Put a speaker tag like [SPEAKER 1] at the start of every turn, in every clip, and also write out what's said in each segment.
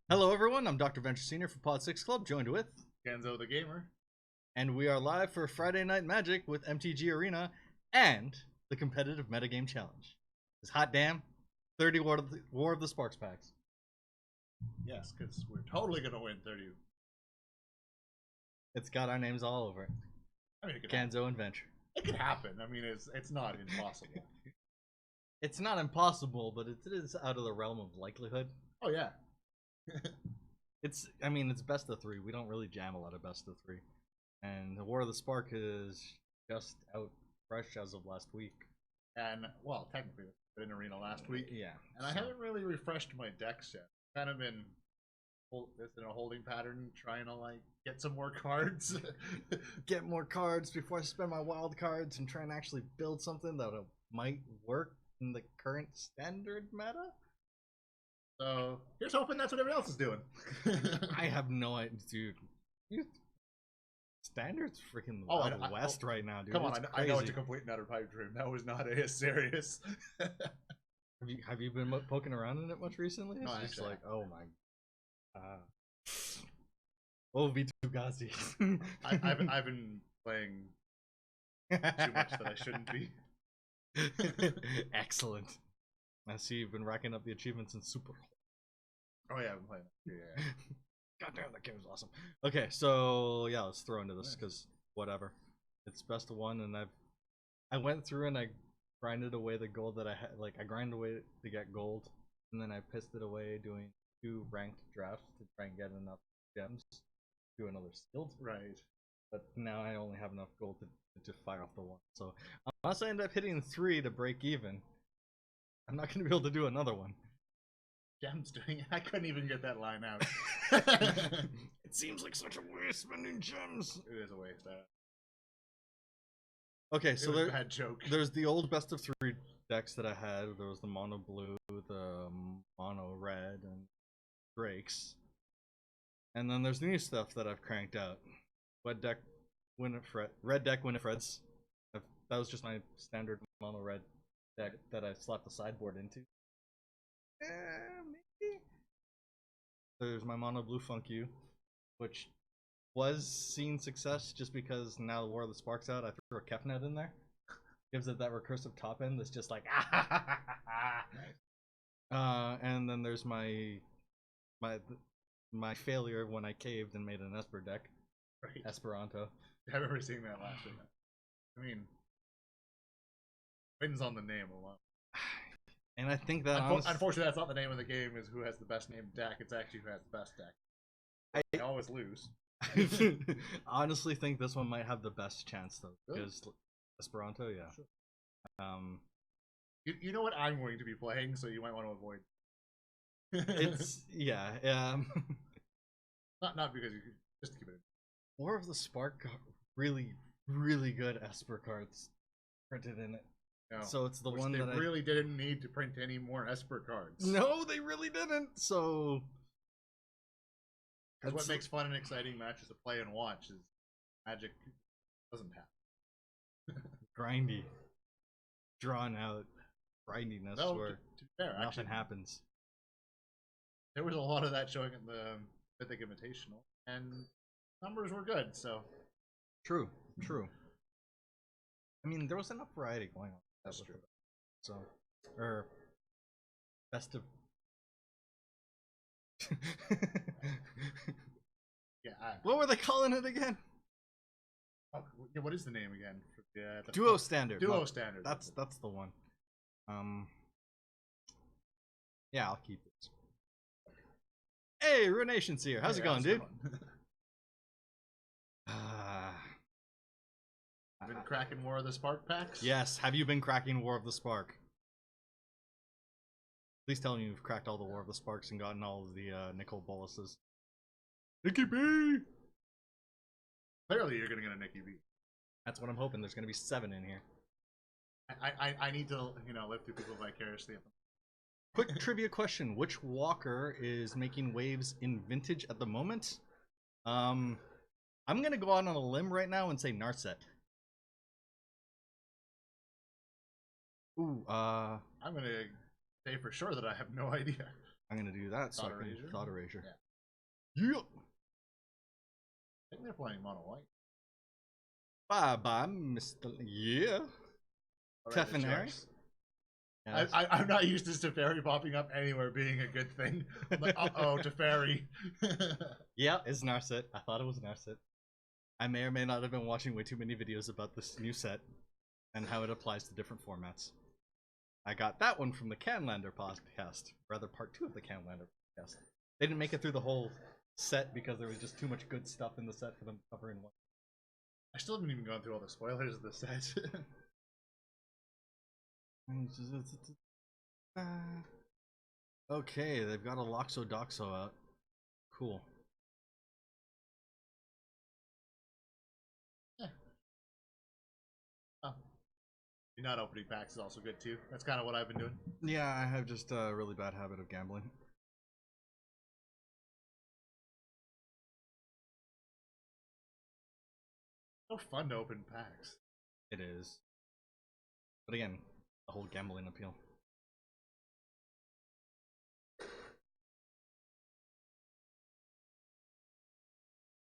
[SPEAKER 1] Hello everyone, I'm Dr. Venture Senior for Podsixclub, joined with
[SPEAKER 2] Kenzo the Gamer.
[SPEAKER 1] and we are live for Friday Night Magic with MTG Arena and the competitive MetaGame Challenge. It's hot damn 30 War of the Sparks packs.
[SPEAKER 2] Yes, because we're totally going to win 30.
[SPEAKER 1] It's got our names all over it.
[SPEAKER 2] I mean, it could
[SPEAKER 1] Kenzo and Venture.
[SPEAKER 2] It could happen. I mean, it's not impossible.
[SPEAKER 1] It's not impossible, but it is out of the realm of likelihood.
[SPEAKER 2] Oh, yeah.
[SPEAKER 1] It's best of three. We don't really jam a lot of best of three. And the War of the Spark is just out fresh as of last week.
[SPEAKER 2] And, well, technically, it's been in Arena last week.
[SPEAKER 1] Yeah.
[SPEAKER 2] And I haven't really refreshed my decks yet. Kind of been in a holding pattern, trying to, like, get some more cards.
[SPEAKER 1] Get more cards before I spend my wild cards and try and actually build something that might work in the current standard meta.
[SPEAKER 2] So, here's hoping that's what everyone else is doing.
[SPEAKER 1] I have no idea, dude. Standard's freaking the Wild West right now, dude.
[SPEAKER 2] Come on, I know it's a complete and utter pipe dream. That was not as serious.
[SPEAKER 1] Have you been poking around in it much recently?
[SPEAKER 2] No,
[SPEAKER 1] it's
[SPEAKER 2] actually,
[SPEAKER 1] just like, oh my. Oh, V2 Gazi.
[SPEAKER 2] I've been playing too much that I shouldn't be.
[SPEAKER 1] Excellent. I see you've been racking up the achievements in Super.
[SPEAKER 2] Oh yeah, I've been playing that. Yeah.
[SPEAKER 1] God damn, that game was awesome. Okay, so yeah, let's throw into this because whatever. It's best of one, and I went through and I grinded away the gold that I had. Like I grinded away to get gold, and then I pissed it away doing 2 ranked drafts to try and get enough gems to do another sealed.
[SPEAKER 2] Right.
[SPEAKER 1] But now I only have enough gold to fire off the one. So unless I end up hitting 3 to break even, I'm not gonna be able to do another one.
[SPEAKER 2] Gems doing it. I couldn't even get that line out.
[SPEAKER 1] It seems like such a waste spending gems.
[SPEAKER 2] It is a waste.
[SPEAKER 1] Okay, so
[SPEAKER 2] a bad joke.
[SPEAKER 1] There's the old best of 3 decks that I had. There was the mono blue, the mono red, and Drakes. And then there's the new stuff that I've cranked out. Red deck Winifreds. That was just my standard mono red deck that I slapped the sideboard into. Maybe. There's my mono blue Funk You, which was seeing success just because now the War of the Sparks out. I threw a Kefnet in there. Gives it that recursive top end that's just like and then there's my failure when I caved and made an Esper deck.
[SPEAKER 2] Right.
[SPEAKER 1] Esperanto.
[SPEAKER 2] I remember seeing that last week. I mean, wins on the name alone.
[SPEAKER 1] And I think that
[SPEAKER 2] unfortunately that's not the name of the game. Is who has the best named deck. It's actually who has the best deck. I always lose.
[SPEAKER 1] I honestly think this one might have the best chance though, because Esperanto, yeah.
[SPEAKER 2] Sure. You know what I'm going to be playing, so you might want to avoid.
[SPEAKER 1] It's yeah.
[SPEAKER 2] Not because you just to keep it in.
[SPEAKER 1] War of the Spark got really good Esper cards printed in it.
[SPEAKER 2] No,
[SPEAKER 1] so it's the one that
[SPEAKER 2] they really didn't need to print any more Esper cards.
[SPEAKER 1] No, they really didn't. So
[SPEAKER 2] because what makes fun and exciting matches to play and watch is Magic doesn't have
[SPEAKER 1] grindy, drawn out grindiness where
[SPEAKER 2] to be fair,
[SPEAKER 1] nothing happens.
[SPEAKER 2] There was a lot of that showing in the Mythic Invitational, and numbers were good. So
[SPEAKER 1] true. I mean, there was enough variety going on.
[SPEAKER 2] That's true.
[SPEAKER 1] So, or best of.
[SPEAKER 2] Yeah.
[SPEAKER 1] What were they calling it again?
[SPEAKER 2] Yeah, what is the name again?
[SPEAKER 1] Duo Standard.
[SPEAKER 2] Duo Standard.
[SPEAKER 1] That's the one. Yeah, I'll keep this. Hey, Ruination's here. How's it going, dude?
[SPEAKER 2] Been cracking War of the Spark packs?
[SPEAKER 1] Yes. Have you been cracking War of the Spark? Please tell me you've cracked all the War of the Sparks and gotten all of the nickel boluses. Nicky B!
[SPEAKER 2] Clearly you're gonna get a Nicky B.
[SPEAKER 1] That's what I'm hoping. There's gonna be 7 in here.
[SPEAKER 2] I need to, live through people vicariously.
[SPEAKER 1] Quick trivia question. Which walker is making waves in Vintage at the moment? I'm gonna go out on a limb right now and say Narset. Ooh,
[SPEAKER 2] I'm gonna say for sure that I have no idea.
[SPEAKER 1] I'm gonna do that so
[SPEAKER 2] Thought
[SPEAKER 1] I can
[SPEAKER 2] Erasure?
[SPEAKER 1] Thought Erasure.
[SPEAKER 2] Yeah.
[SPEAKER 1] Yeah.
[SPEAKER 2] I think they're playing mono white.
[SPEAKER 1] Bye bye, Mr. Yeah.
[SPEAKER 2] Alright, it's
[SPEAKER 1] Teferi.
[SPEAKER 2] yours.
[SPEAKER 1] Yes.
[SPEAKER 2] I'm not used to Teferi popping up anywhere being a good thing. I'm like, uh-oh, Teferi.
[SPEAKER 1] Yeah, it's Narset. I thought it was Narset. I may or may not have been watching way too many videos about this new set and how it applies to different formats. I got that one from the Canlander podcast, rather part 2 of the Canlander podcast. They didn't make it through the whole set because there was just too much good stuff in the set for them to cover in one.
[SPEAKER 2] I still haven't even gone through all the spoilers of the set.
[SPEAKER 1] Okay, they've got a Loxo Doxo out. Cool.
[SPEAKER 2] Yeah. Oh. You're not opening packs is also good too. That's kind of what I've been doing.
[SPEAKER 1] Yeah, I have just a really bad habit of gambling.
[SPEAKER 2] So fun to open packs.
[SPEAKER 1] It is. But again, the whole gambling appeal.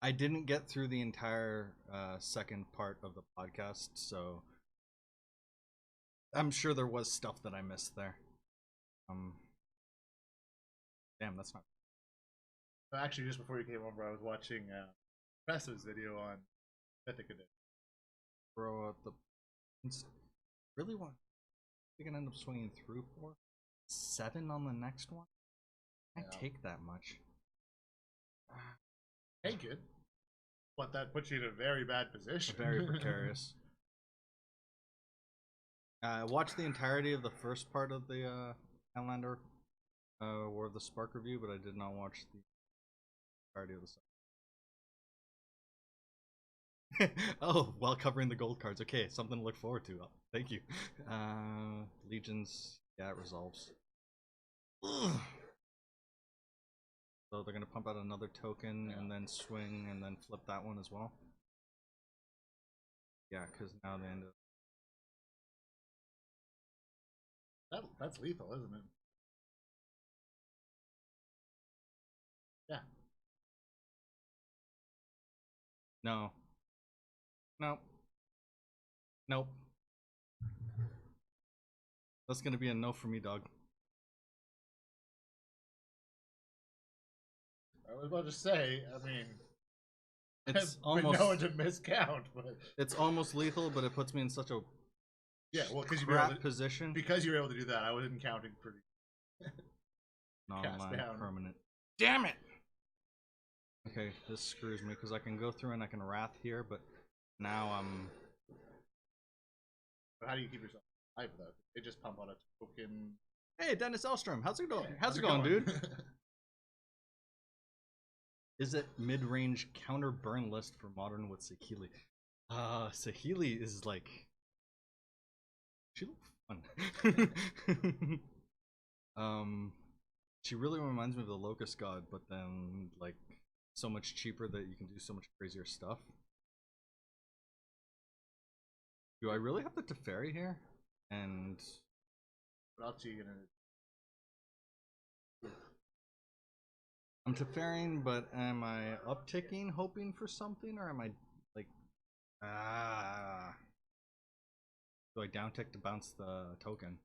[SPEAKER 1] I didn't get through the entire second part of the podcast, so I'm sure there was stuff that I missed there. Damn, that's not.
[SPEAKER 2] Actually, just before you came over, I was watching Professor's video on Mythic Edition.
[SPEAKER 1] Throw out the. Really want. We can end up swinging through for 7 on the next one. I take that much.
[SPEAKER 2] Take it, but that puts you in a very bad position.
[SPEAKER 1] Very precarious. I watched the entirety of the first part of the Outlander War of the Spark review, but I did not watch the entirety of the set. Oh, while covering the gold cards. Okay, something to look forward to. Thank you. Legions, yeah, it resolves. Ugh. So they're gonna pump out another token and then swing and then flip that one as well. Yeah, because now they end up.
[SPEAKER 2] That's lethal, isn't it? Yeah.
[SPEAKER 1] No. Nope. Nope. That's gonna be a no for me, dog.
[SPEAKER 2] I was about to say, I mean,
[SPEAKER 1] It's
[SPEAKER 2] I've been
[SPEAKER 1] almost
[SPEAKER 2] known to miscount, but
[SPEAKER 1] it's almost lethal, but it puts me in such a
[SPEAKER 2] because
[SPEAKER 1] crap position.
[SPEAKER 2] Because you were able to do that, I wasn't counting for
[SPEAKER 1] Non-land
[SPEAKER 2] down.
[SPEAKER 1] permanent. Damn it! Okay, this screws me because I can go through and I can wrath here, but now I'm.
[SPEAKER 2] But how do you keep yourself alive though? They just pump out a token.
[SPEAKER 1] Hey, Dennis Elstrom, how's it going?
[SPEAKER 2] Yeah,
[SPEAKER 1] how's it going, dude? Is it mid-range counter burn list for modern with Saheeli? Saheeli is like. She looks fun. She really reminds me of the Locust God, but then like so much cheaper that you can do so much crazier stuff. Do I really have the Teferi here? And
[SPEAKER 2] What else are you gonna?
[SPEAKER 1] I'm Teferiing, but am I upticking, hoping for something, or am I like do I downtick to bounce the token?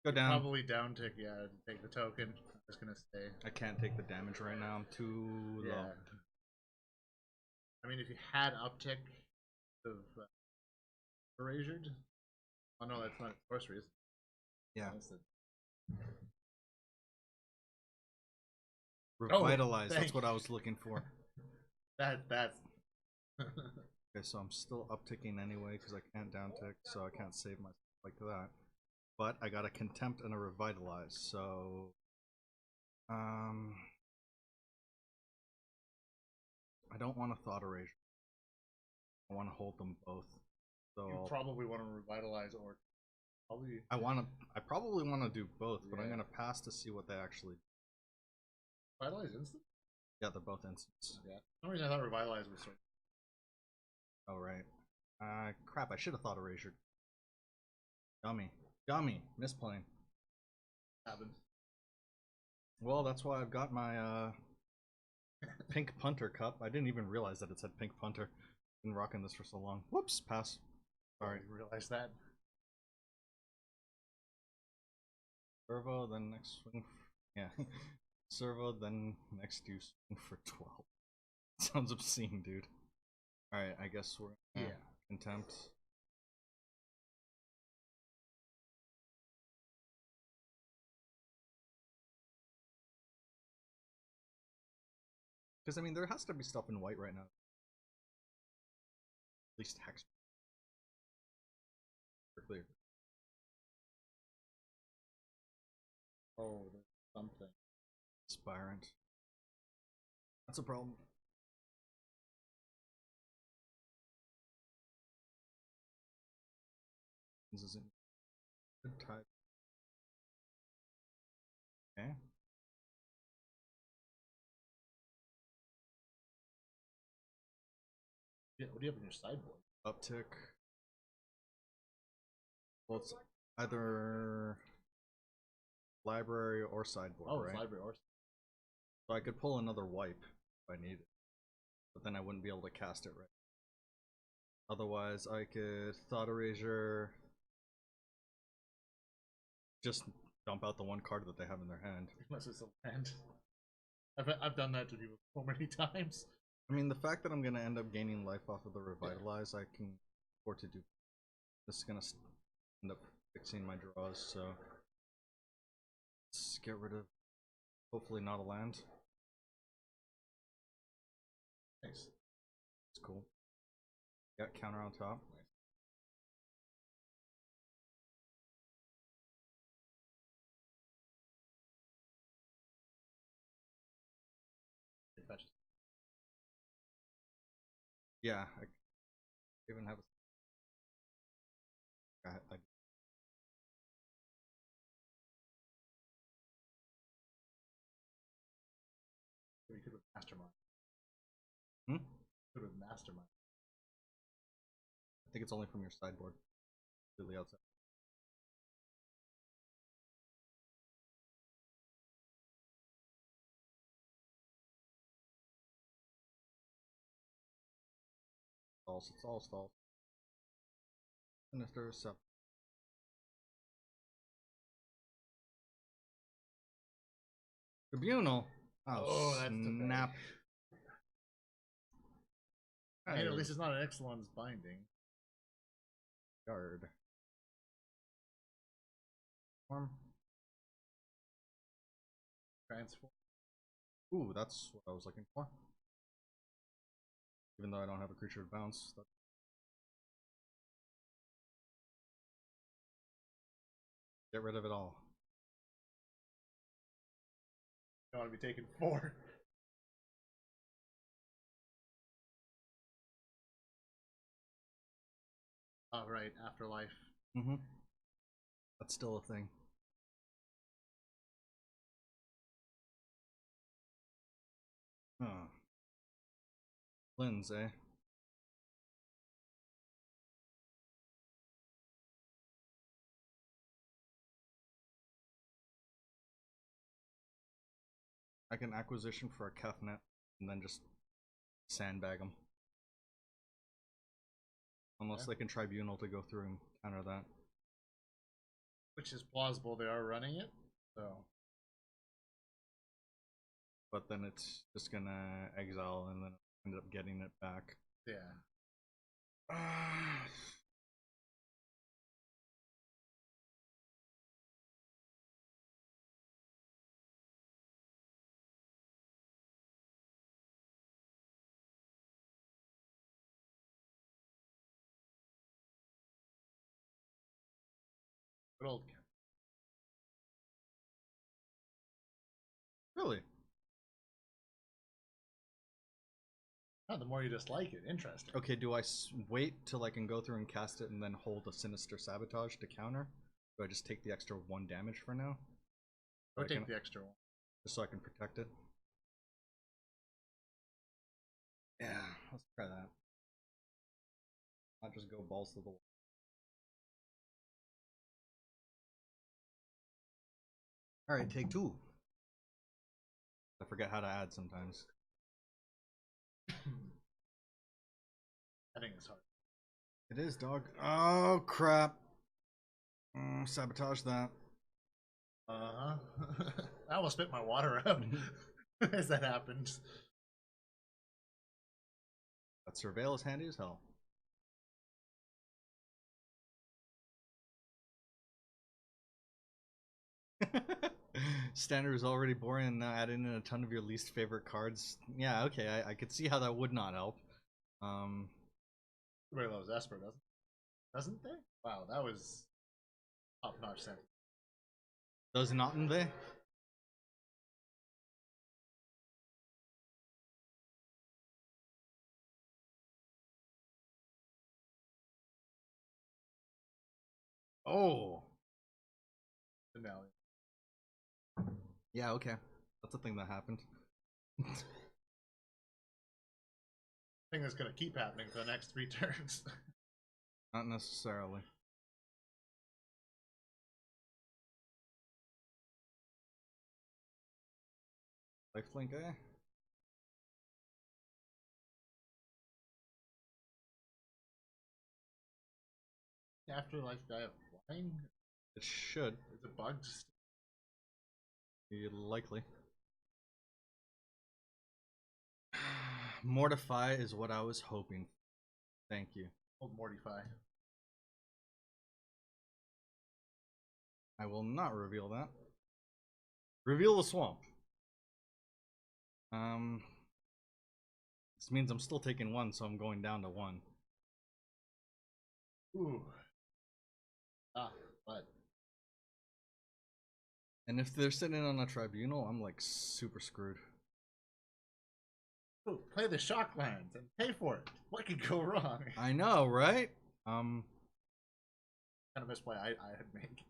[SPEAKER 1] Go down.
[SPEAKER 2] Probably down tick, yeah, to take the token. I'm just gonna stay.
[SPEAKER 1] I can't take the damage right now. I'm too low.
[SPEAKER 2] I mean, if you had uptick of erasured. Oh no, that's not sorcery.
[SPEAKER 1] Yeah.
[SPEAKER 2] That's
[SPEAKER 1] Revitalize.
[SPEAKER 2] thank
[SPEAKER 1] That's what I was looking for.
[SPEAKER 2] that's.
[SPEAKER 1] Okay, so I'm still upticking anyway because I can't downtick, so I can't save myself like that. But I got a contempt and a revitalize, so I don't want a thought erasure. I want to hold them both. So
[SPEAKER 2] You probably want to revitalize or probably.
[SPEAKER 1] I probably want to do both, but I'm
[SPEAKER 2] Yeah.
[SPEAKER 1] gonna pass to see what they actually.
[SPEAKER 2] Revitalize instant?
[SPEAKER 1] Yeah, they're both instants.
[SPEAKER 2] Yeah. For some reason I thought revitalize was sort.
[SPEAKER 1] Oh right. Crap, I should have thought erasure. Dummy. Dummy. Misplaying.
[SPEAKER 2] Happens.
[SPEAKER 1] Well, that's why I've got my pink punter cup. I didn't even realize that it said pink punter. Been rocking this for so long. Whoops, pass. Sorry.
[SPEAKER 2] I realized that.
[SPEAKER 1] Servo, then next swing. Yeah. Servo, then next you swing for 12. Sounds obscene, dude. Alright, I guess we're contempt. Because, I mean, there has to be stuff in white right now. At least hex. Clear.
[SPEAKER 2] Oh, there's something.
[SPEAKER 1] Spirant. That's a problem. This isn't good type. Okay.
[SPEAKER 2] Yeah, what do you have in your sideboard?
[SPEAKER 1] Uptick. Well, it's either library or sideboard,
[SPEAKER 2] Oh,
[SPEAKER 1] right?
[SPEAKER 2] it's library or.
[SPEAKER 1] So I could pull another wipe if I need it, but then I wouldn't be able to cast it right. Otherwise, I could Thought Erasure, just dump out the one card that they have in their hand.
[SPEAKER 2] Unless it's a land. I've done that to people so many times.
[SPEAKER 1] I mean, the fact that I'm going to end up gaining life off of the Revitalize, I can afford to do. This is going to end up fixing my draws, so let's get rid of, hopefully not a land.
[SPEAKER 2] Nice.
[SPEAKER 1] It's cool. Got counter on top.
[SPEAKER 2] Nice.
[SPEAKER 1] Yeah, I even have a.
[SPEAKER 2] You could with Mastermind.
[SPEAKER 1] Hmm?
[SPEAKER 2] Could with Mastermind.
[SPEAKER 1] I think it's only from your sideboard. Completely outside. False, it's all false. Sinister, Sep. Tribunal? Oh,
[SPEAKER 2] that's
[SPEAKER 1] snap.
[SPEAKER 2] And at least it's not an Exelon's binding.
[SPEAKER 1] Guard. Form.
[SPEAKER 2] Transform.
[SPEAKER 1] Ooh, that's what I was looking for. Even though I don't have a creature to bounce. Get rid of it all.
[SPEAKER 2] I want to be taking 4. Oh, right, Afterlife.
[SPEAKER 1] Mm-hmm. That's still a thing. Huh. Lens, eh? I can acquisition for a Kefnet and then just sandbag them. Unless they can Tribunal to go through and counter that.
[SPEAKER 2] Which is plausible, they are running it, so.
[SPEAKER 1] But then it's just gonna exile and then end up getting it back.
[SPEAKER 2] Yeah. Good old Ken.
[SPEAKER 1] Really?
[SPEAKER 2] Oh, the more you dislike it, interesting.
[SPEAKER 1] Okay, do I wait till I can go through and cast it and then hold a Sinister Sabotage to counter? Do I just take the extra 1 damage for now?
[SPEAKER 2] Or take the extra 1.
[SPEAKER 1] Just so I can protect it? Yeah, let's try that. Not just go balls to the wall. Alright, take 2. I forget how to add sometimes.
[SPEAKER 2] I think it's hard.
[SPEAKER 1] It is, dog. Oh, crap. Sabotage that.
[SPEAKER 2] I almost spit my water out as that happened.
[SPEAKER 1] But Surveil is handy as hell. Standard is already boring, and now adding in a ton of your least favorite cards. Yeah, okay, I could see how that would not help.
[SPEAKER 2] Everybody loves Esper, doesn't they? Wow, that was top-notch sentence.
[SPEAKER 1] Does not they? Oh.
[SPEAKER 2] Finale.
[SPEAKER 1] Yeah, okay. That's a thing that happened.
[SPEAKER 2] I think that's gonna keep happening for the next 3 turns.
[SPEAKER 1] Not necessarily. Lifelink, eh?
[SPEAKER 2] Afterlife guy of flying?
[SPEAKER 1] It should.
[SPEAKER 2] Is it bugged?
[SPEAKER 1] Be likely. Mortify is what I was hoping. Thank you.
[SPEAKER 2] Old Mortify.
[SPEAKER 1] I will not reveal that. Reveal the swamp. This means I'm still taking 1, so I'm going down to 1.
[SPEAKER 2] Ooh. But.
[SPEAKER 1] And if they're sitting on a tribunal, I'm like super screwed.
[SPEAKER 2] Ooh, play the Shocklands and pay for it. What could go wrong?
[SPEAKER 1] I know, right?
[SPEAKER 2] Kind of misplay I'd make.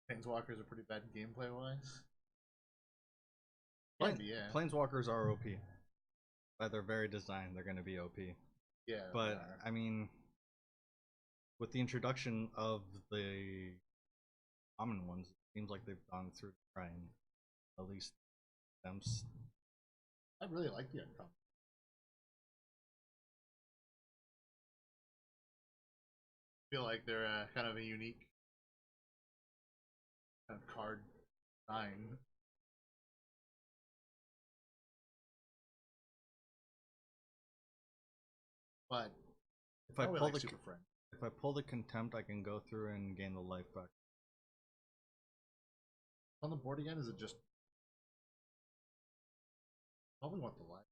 [SPEAKER 2] Planeswalkers are pretty bad gameplay wise. Yeah.
[SPEAKER 1] Planeswalkers are OP. By their very design, they're going to be OP.
[SPEAKER 2] Yeah.
[SPEAKER 1] But, I mean, with the introduction of the common ones, it seems like they've gone through trying at least them.
[SPEAKER 2] I really like the uncommon. I feel like they're kind of a unique kind of card design. But
[SPEAKER 1] if I pull
[SPEAKER 2] like Super Friend.
[SPEAKER 1] If I pull the contempt, I can go through and gain the life back.
[SPEAKER 2] On the board again, is it just? Probably want the life.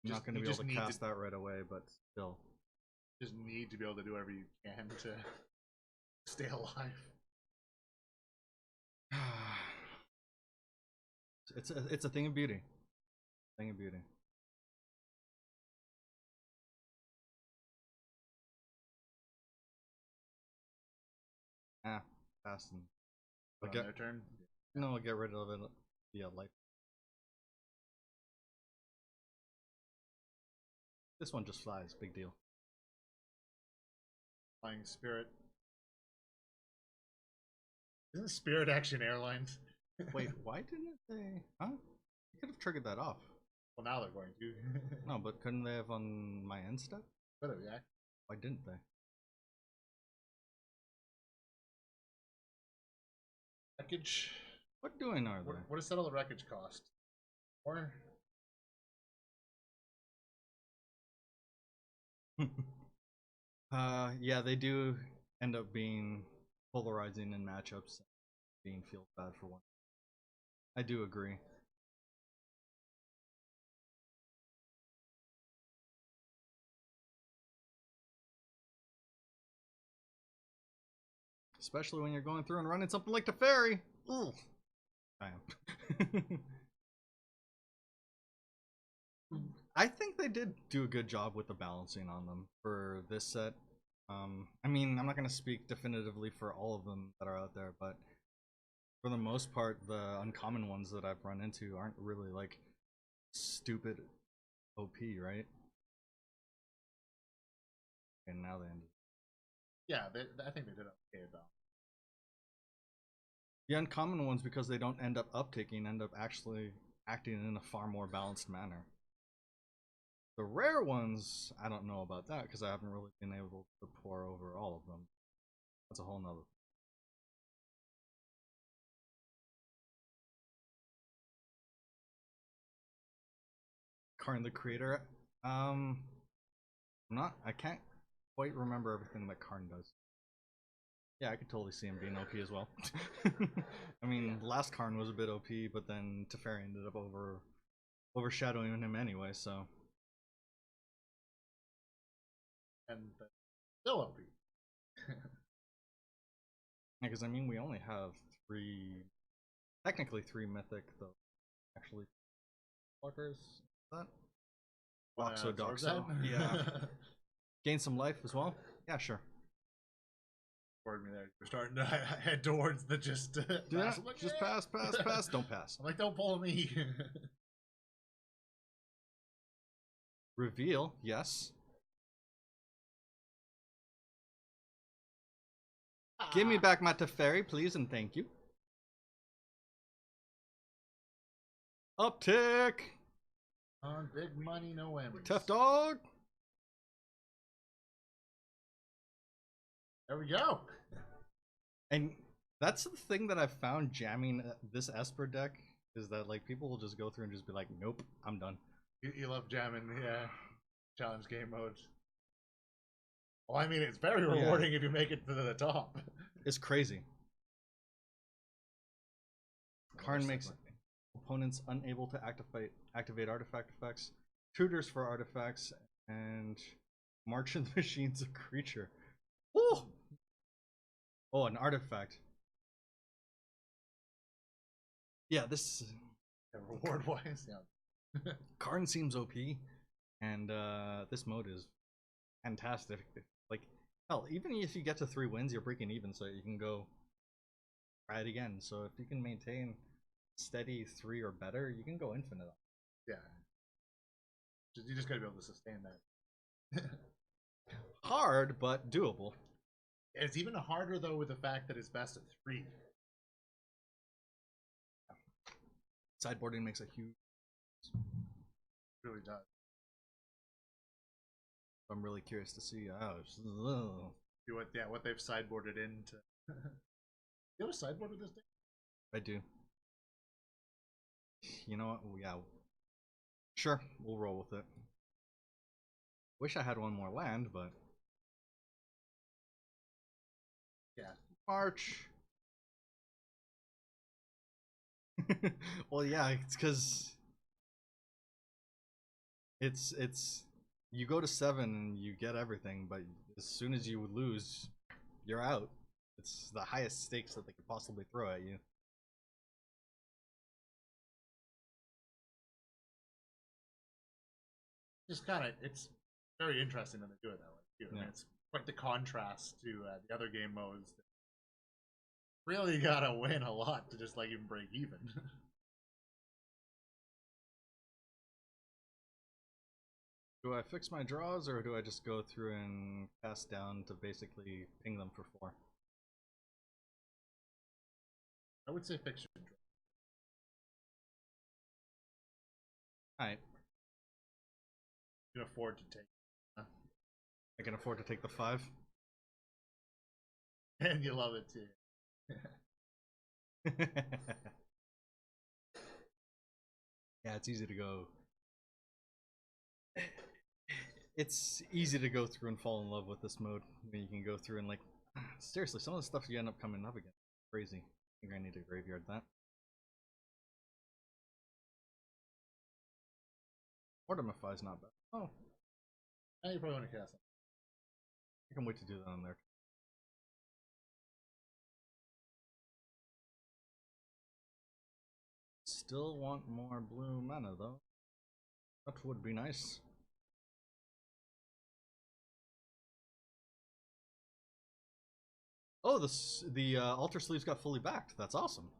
[SPEAKER 1] I'm not going to be able to cast that right away, but still.
[SPEAKER 2] Just need to be able to do whatever you can to stay alive.
[SPEAKER 1] It's a thing of beauty. Thing of beauty. Pass and
[SPEAKER 2] I'll get their turn.
[SPEAKER 1] No, I'll get rid of it. Yeah, life. This one just flies. Big deal.
[SPEAKER 2] Flying Spirit. Isn't Spirit Action Airlines?
[SPEAKER 1] Wait, why didn't they? Huh? They could have triggered that off.
[SPEAKER 2] Well, now they're going to.
[SPEAKER 1] No, but couldn't they have on my end step?
[SPEAKER 2] Could have, yeah.
[SPEAKER 1] Why didn't they?
[SPEAKER 2] Wreckage.
[SPEAKER 1] What doing are they?
[SPEAKER 2] What does settle the wreckage cost? Or
[SPEAKER 1] yeah, they do end up being polarizing in matchups, being feel bad for one. I do agree. Especially when you're going through and running something like the Fairy. Ooh. I am. I think they did do a good job with the balancing on them for this set. I mean, I'm not gonna speak definitively for all of them that are out there, but for the most part, the uncommon ones that I've run into aren't really like stupid OP, right? And now they ended.
[SPEAKER 2] Yeah, I think they did okay though.
[SPEAKER 1] The uncommon ones, because they don't end up uptaking, end up actually acting in a far more balanced manner. The rare ones, I don't know about that because I haven't really been able to pour over all of them. That's a whole nother. Karn the creator, I can't quite remember everything that Karn does. Yeah, I could totally see him being OP as well. I mean, last Karn was a bit OP, but then Teferi ended up overshadowing him anyway, so.
[SPEAKER 2] And still OP.
[SPEAKER 1] Yeah, because I mean, we only have technically three Mythic, though. Actually, fuckers. That? Doxo, Doxo. Yeah. Gain some life as well? Yeah, sure.
[SPEAKER 2] Me there. We're starting to head towards the just
[SPEAKER 1] pass. Like, just pass. Don't pass.
[SPEAKER 2] I'm like, don't pull me.
[SPEAKER 1] Reveal, yes. Give me back my Teferi, please, and thank you. Uptick.
[SPEAKER 2] On big money, no whammies.
[SPEAKER 1] Tough dog.
[SPEAKER 2] There we go.
[SPEAKER 1] And that's the thing that I've found jamming this Esper deck, is that like people will just go through and just be like, nope, I'm done.
[SPEAKER 2] You love jamming, yeah. Challenge game modes. Well, I mean, it's very rewarding if you make it to the top.
[SPEAKER 1] It's crazy. Karn makes opponents unable to activate artifact effects, tutors for artifacts, and March of the Machine's a creature. Ooh! Oh, an artifact. Yeah, this
[SPEAKER 2] reward wise, yeah.
[SPEAKER 1] Karn seems OP, and this mode is fantastic. Like, hell, even if you get to 3 wins, you're breaking even, so you can go try it again. So if you can maintain steady 3 or better, you can go infinite.
[SPEAKER 2] Yeah. You just gotta be able to sustain that.
[SPEAKER 1] Hard, but doable.
[SPEAKER 2] It's even harder though with the fact that it's best of 3.
[SPEAKER 1] Sideboarding makes a huge.
[SPEAKER 2] It really does.
[SPEAKER 1] I'm really curious to see.
[SPEAKER 2] What they've sideboarded into. You have a sideboard with this thing?
[SPEAKER 1] I do. You know what? Yeah. Sure, we'll roll with it. Wish I had one more land, but.
[SPEAKER 2] Yeah.
[SPEAKER 1] March. Well, yeah, it's because it's you go to 7 and you get everything, but as soon as you lose, you're out. It's the highest stakes that they could possibly throw at you.
[SPEAKER 2] Just kind of, it's very interesting that they do it that way too. Yeah. I mean, it's quite the contrast to the other game modes. Really gotta win a lot to just like even break even.
[SPEAKER 1] Do I fix my draws, or do I just go through and cast down to basically ping them for 4?
[SPEAKER 2] I would say fix your draw.
[SPEAKER 1] Alright.
[SPEAKER 2] You can afford to take.
[SPEAKER 1] I can afford to take the 5.
[SPEAKER 2] And you love it too.
[SPEAKER 1] Yeah, it's easy to go. It's easy to go through and fall in love with this mode. I mean, you can go through and like, seriously, some of the stuff you end up coming up again. Crazy. I think I need to graveyard that. Mortimify's not bad. Oh.
[SPEAKER 2] Now you probably want to cast it.
[SPEAKER 1] I can wait to do that on there. Still want more blue mana though. That would be nice. Oh, the altar sleeves got fully backed. That's awesome.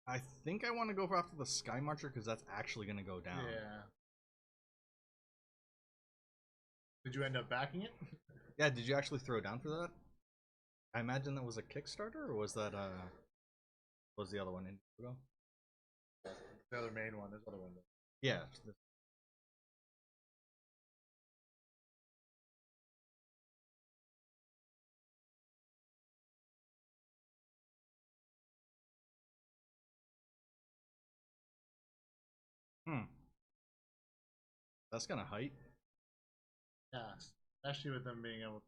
[SPEAKER 1] I think I want to go for after the Sky Marcher because that's actually going to go down.
[SPEAKER 2] Yeah. Did you end up backing it?
[SPEAKER 1] Yeah, did you actually throw down for that? I imagine that was a Kickstarter, or was that was the other one in ago?
[SPEAKER 2] The other main one. There's other one.
[SPEAKER 1] Yeah. That's gonna height.
[SPEAKER 2] Yeah, especially with them being able to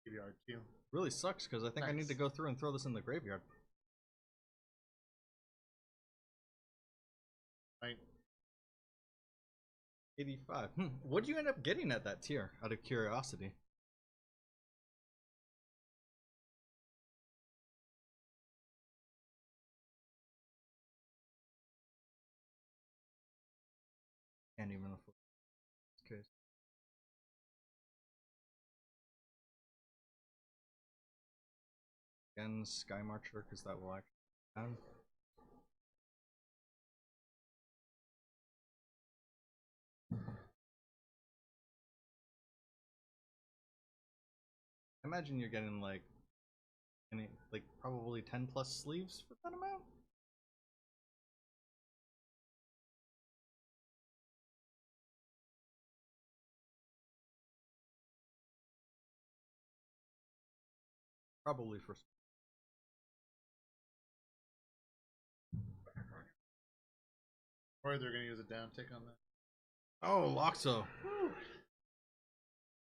[SPEAKER 2] graveyard too.
[SPEAKER 1] Really sucks because I think I need to go through and throw this in the graveyard.
[SPEAKER 2] Right.
[SPEAKER 1] 85. What'd you end up getting at that tier, out of curiosity? Can't even afford this case. Again, Sky Marcher, because that will actually down. I imagine you're getting like probably 10 plus sleeves for that amount. Probably for.
[SPEAKER 2] Or they're gonna use a down tick on that.
[SPEAKER 1] Oh, Loxo.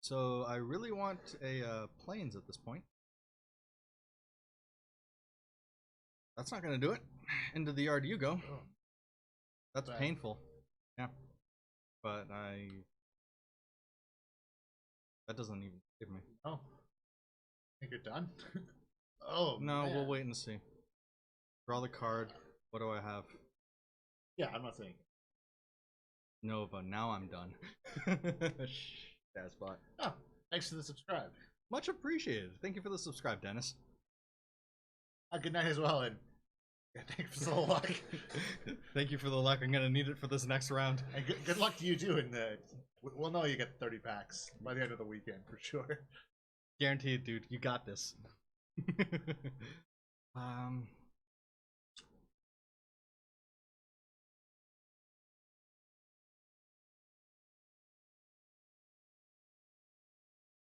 [SPEAKER 1] So I really want a plains at this point. That's not gonna do it. Into the yard you go.
[SPEAKER 2] Oh.
[SPEAKER 1] That's painful. Yeah. But that doesn't even give me.
[SPEAKER 2] Oh. I think you're done. Oh
[SPEAKER 1] no,
[SPEAKER 2] man.
[SPEAKER 1] We'll wait and see. Draw the card. What do I have?
[SPEAKER 2] Yeah, I'm not saying.
[SPEAKER 1] Nova. Now I'm done. Spot.
[SPEAKER 2] Oh, thanks for the subscribe.
[SPEAKER 1] Much appreciated. Thank you for the subscribe, Dennis.
[SPEAKER 2] Good night as well, and yeah, thanks for the luck.
[SPEAKER 1] Thank you for the luck. I'm gonna need it for this next round.
[SPEAKER 2] And good luck to you too. In the we'll know you get 30 packs by the end of the weekend for sure.
[SPEAKER 1] Guaranteed, dude. You got this.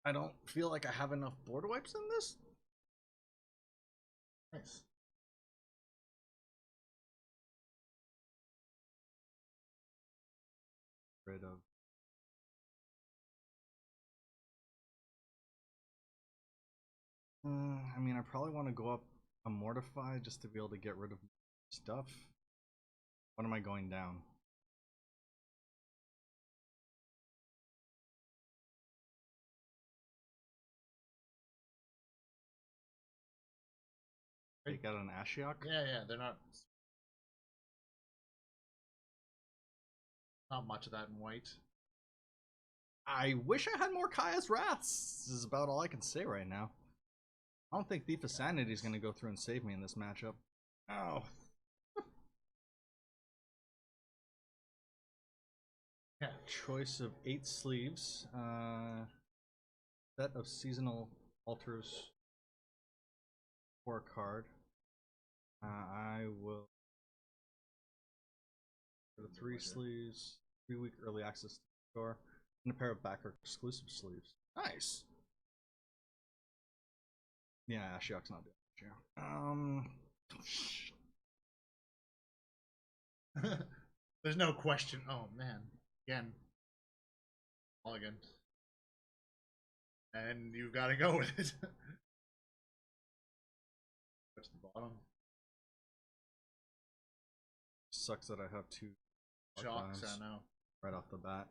[SPEAKER 1] I don't feel like I have enough board wipes in this.
[SPEAKER 2] Nice.
[SPEAKER 1] Rid of. I mean, I probably want to go up a Mortify just to be able to get rid of stuff. What am I going down? They got an Ashiok?
[SPEAKER 2] Yeah, they're not much of that in white.
[SPEAKER 1] I wish I had more Kaya's Wraths. This is about all I can say right now. I don't think Thief of Sanity is going to go through and save me in this matchup. Oh. Yeah. Choice of 8 sleeves. Set of seasonal altars for a card. I will. For the 3 sleeves, 3-week early access to the store, and a pair of backer exclusive sleeves. Nice. Yeah, Ashiok's not doing
[SPEAKER 2] it. There's no question. Oh man, again, all again, and you've got to go with it. What's the bottom?
[SPEAKER 1] Sucks that I have 2
[SPEAKER 2] shocks. I know.
[SPEAKER 1] Right off the bat.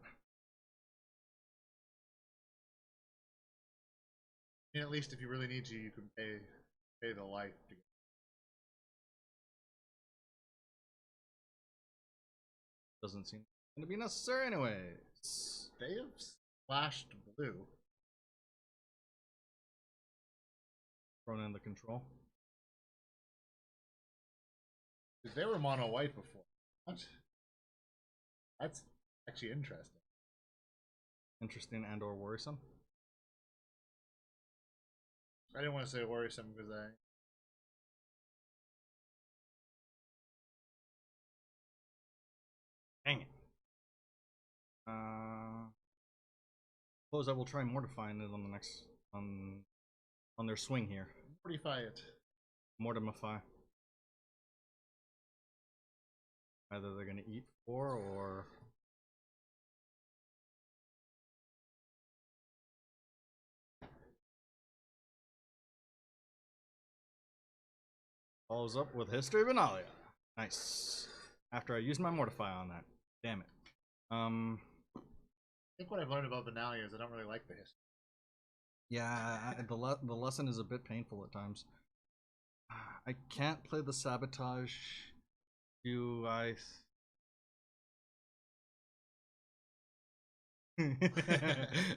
[SPEAKER 2] And at least if you really need to, you can pay the life to get.
[SPEAKER 1] Doesn't seem to be necessary anyways.
[SPEAKER 2] They have splashed blue.
[SPEAKER 1] Thrown in the control.
[SPEAKER 2] They were mono white before. What? That's actually interesting.
[SPEAKER 1] Interesting and or worrisome.
[SPEAKER 2] I didn't want to say worrisome because
[SPEAKER 1] Dang it. Suppose I will try mortifying it on the next on their swing here.
[SPEAKER 2] Mortify it.
[SPEAKER 1] Mortimify. Either they're gonna eat 4 or follows up with History of Analia. Nice. After I used my mortify on that. Damn it.
[SPEAKER 2] I think what I've learned about Benalia is I don't really like the history.
[SPEAKER 1] Yeah, the lesson is a bit painful at times. I can't play the sabotage. Do I?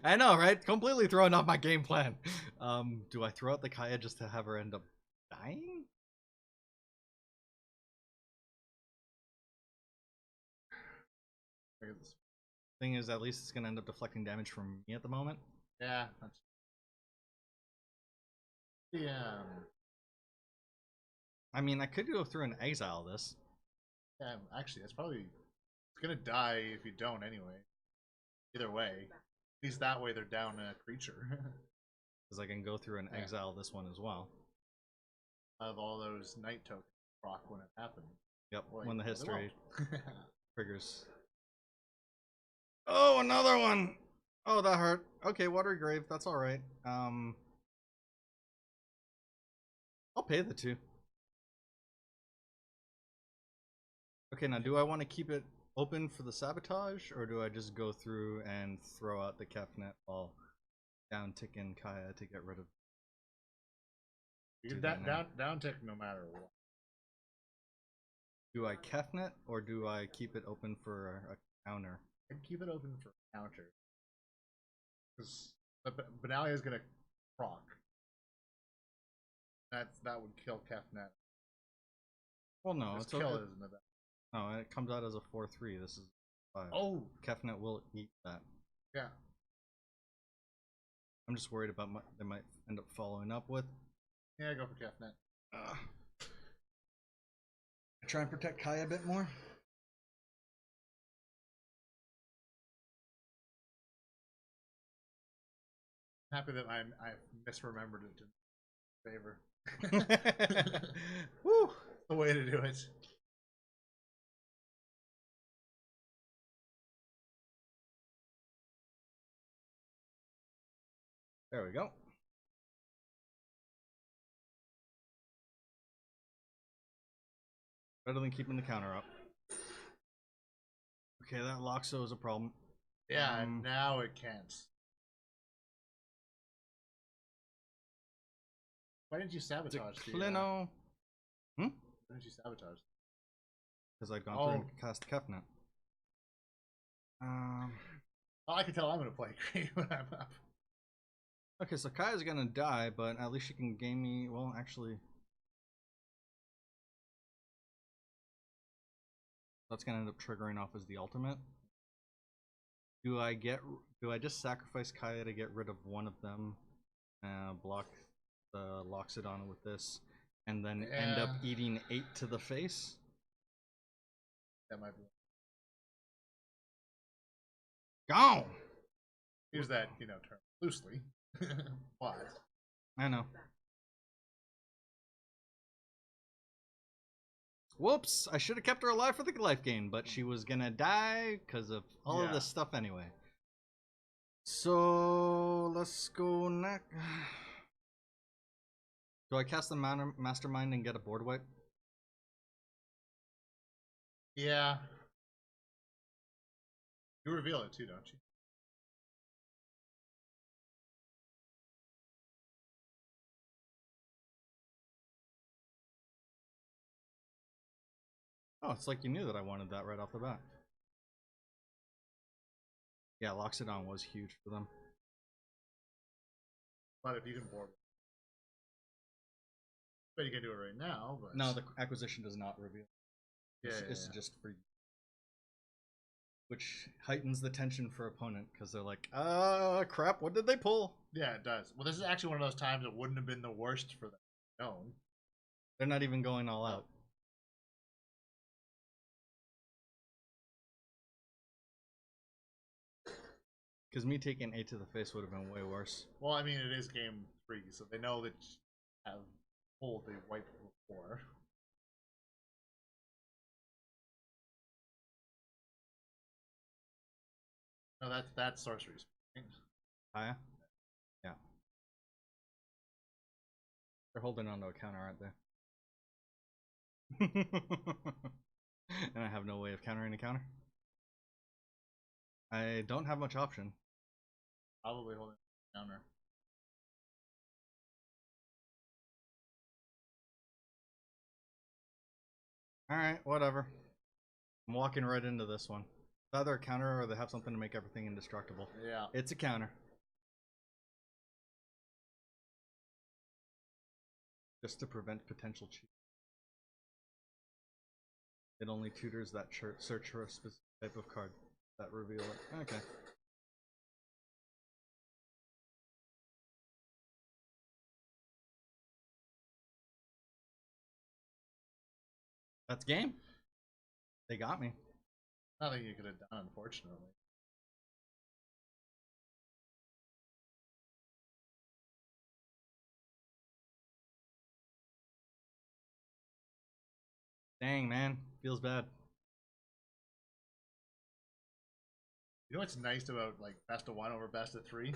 [SPEAKER 1] I know, right? Completely throwing off my game plan. Do I throw out the Kaya just to have her end up dying? Thing is, at least it's gonna end up deflecting damage from me at the moment.
[SPEAKER 2] Yeah, that's. Yeah.
[SPEAKER 1] I mean, I could go through and exile this.
[SPEAKER 2] Yeah, actually, that's probably. It's gonna die if you don't anyway. Either way. At least that way they're down a creature.
[SPEAKER 1] Because I can go through and exile this one as well.
[SPEAKER 2] Of all those night tokens proc when it happens.
[SPEAKER 1] Yep,
[SPEAKER 2] Boy,
[SPEAKER 1] when the history
[SPEAKER 2] well.
[SPEAKER 1] triggers. Oh, another one! Oh, that hurt. Okay, Watery Grave, that's alright. I'll pay the 2. Okay, now do I want to keep it open for the sabotage, or do I just go through and throw out the Kefnet while down ticking Kaya to get rid of?
[SPEAKER 2] You can down tick no matter what.
[SPEAKER 1] Do I Kefnet or do I keep it open for a counter?
[SPEAKER 2] I'd keep it open for a counter. Because Benalia is gonna proc. That would kill Kefnet.
[SPEAKER 1] Well, no,
[SPEAKER 2] it's
[SPEAKER 1] it's
[SPEAKER 2] kill
[SPEAKER 1] okay.
[SPEAKER 2] isn't it?
[SPEAKER 1] No, it comes out as a 4/3. This is 5.
[SPEAKER 2] Oh,
[SPEAKER 1] Kefnet will eat that.
[SPEAKER 2] yeah.
[SPEAKER 1] I'm just worried about they might end up following up with.
[SPEAKER 2] Yeah, go for Kefnet.
[SPEAKER 1] Try and protect Kaya a bit more.
[SPEAKER 2] Happy that I misremembered it in favor.
[SPEAKER 1] Woo!
[SPEAKER 2] The way to do it.
[SPEAKER 1] There we go. Better than keeping the counter up. Okay, that Loxo is a problem.
[SPEAKER 2] Yeah, now it can't. Why didn't you sabotage the
[SPEAKER 1] Clino?
[SPEAKER 2] Why didn't you sabotage?
[SPEAKER 1] Because I'd gone through and cast Kefnet.
[SPEAKER 2] Well, I can tell I'm gonna play green when I'm up.
[SPEAKER 1] Okay, so Kaya's gonna die, but at least she can gain me. Well, actually, that's gonna end up triggering off as the ultimate. Do I just sacrifice Kaya to get rid of one of them? Block the Loxodon with this, and then end up eating 8 to the face?
[SPEAKER 2] That might be.
[SPEAKER 1] Gone!
[SPEAKER 2] Use that, term loosely. But
[SPEAKER 1] I know. Whoops! I should have kept her alive for the life gain, but she was gonna die because of all of this stuff anyway. So let's go next. Do I cast the Mastermind and get a board wipe?
[SPEAKER 2] Yeah. You reveal it too, don't you?
[SPEAKER 1] Oh, it's like you knew that I wanted that right off the bat. Yeah, Loxodon was huge for them.
[SPEAKER 2] But if you can board, but you can do it right now. But
[SPEAKER 1] no, the acquisition does not reveal. It's
[SPEAKER 2] yeah.
[SPEAKER 1] just for you. Which heightens the tension for opponent because they're like, crap, what did they pull?
[SPEAKER 2] Yeah, it does. Well, this is actually one of those times it wouldn't have been the worst for them. No.
[SPEAKER 1] They're not even going all out. Because me taking 8 to the face would have been way worse.
[SPEAKER 2] Well, I mean, it is game 3, so they know that you have pulled the wipe before. No, that's sorceries.
[SPEAKER 1] Oh, yeah? Yeah. They're holding on to a counter, aren't they? And I have no way of countering a counter. I don't have much option.
[SPEAKER 2] Probably holding a counter.
[SPEAKER 1] Alright, whatever. I'm walking right into this one. It's either a counter or they have something to make everything indestructible.
[SPEAKER 2] Yeah.
[SPEAKER 1] It's a counter. Just to prevent potential cheat. It only tutors that search for a specific type of card that reveal it. Okay. That's game. They got me.
[SPEAKER 2] Nothing you could have done, unfortunately.
[SPEAKER 1] Dang, man. Feels bad.
[SPEAKER 2] You know what's nice about like best of 1 over best of 3?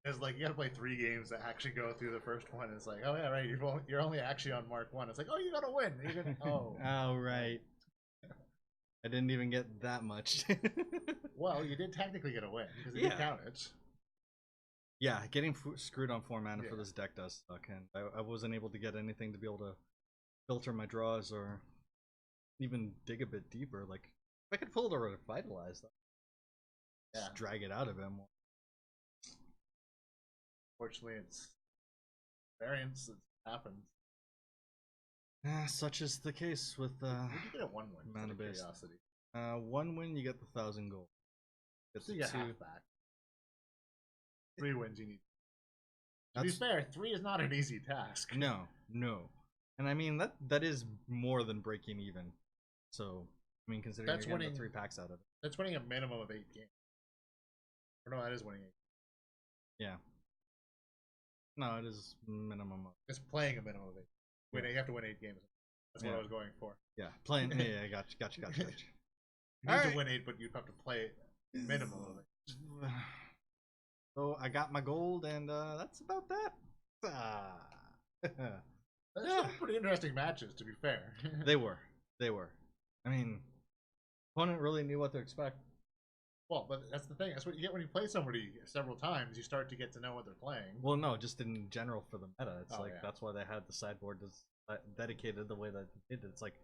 [SPEAKER 2] Is like you gotta play 3 games that actually go through the first one. It's like, oh yeah, right. You're only actually on Mark 1. It's like, oh, you gotta win. You're gonna, oh.
[SPEAKER 1] Oh, right. I didn't even get that much.
[SPEAKER 2] Well, you did technically get a win because you did count it.
[SPEAKER 1] Yeah, getting screwed on 4 mana for this deck does suck, and I wasn't able to get anything to be able to filter my draws or even dig a bit deeper. Like, if I could pull it to revitalize, just drag it out of him.
[SPEAKER 2] Fortunately, it's variance. It happens.
[SPEAKER 1] Such is the case with
[SPEAKER 2] Would you get a 1 win?
[SPEAKER 1] Mana based.
[SPEAKER 2] Curiosity.
[SPEAKER 1] 1 win, you get the 1,000 gold.
[SPEAKER 2] So you get half back. 3 wins, you need. To be fair, 3 is not an easy task.
[SPEAKER 1] No, and I mean that is more than breaking even. So I mean, considering
[SPEAKER 2] that's
[SPEAKER 1] you're getting
[SPEAKER 2] winning
[SPEAKER 1] 3 packs out of it.
[SPEAKER 2] That's winning a minimum of 8 games. Or no, that is winning 8.
[SPEAKER 1] Yeah. No, it is minimum of.
[SPEAKER 2] It's playing a minimum of 8. You have to win 8 games. That's what I was going for.
[SPEAKER 1] Yeah, playing. Yeah, gotcha.
[SPEAKER 2] You need to win 8, but you'd have to play a minimum of 8.
[SPEAKER 1] So I got my gold, and that's about that.
[SPEAKER 2] There's some pretty interesting matches, to be fair.
[SPEAKER 1] They were. I mean, opponent really knew what to expect.
[SPEAKER 2] Well, but that's the thing. That's what you get when you play somebody several times. You start to get to know what they're playing.
[SPEAKER 1] Well, no, just in general for the meta. It's that's why they had the sideboard dedicated the way that they did. It's like,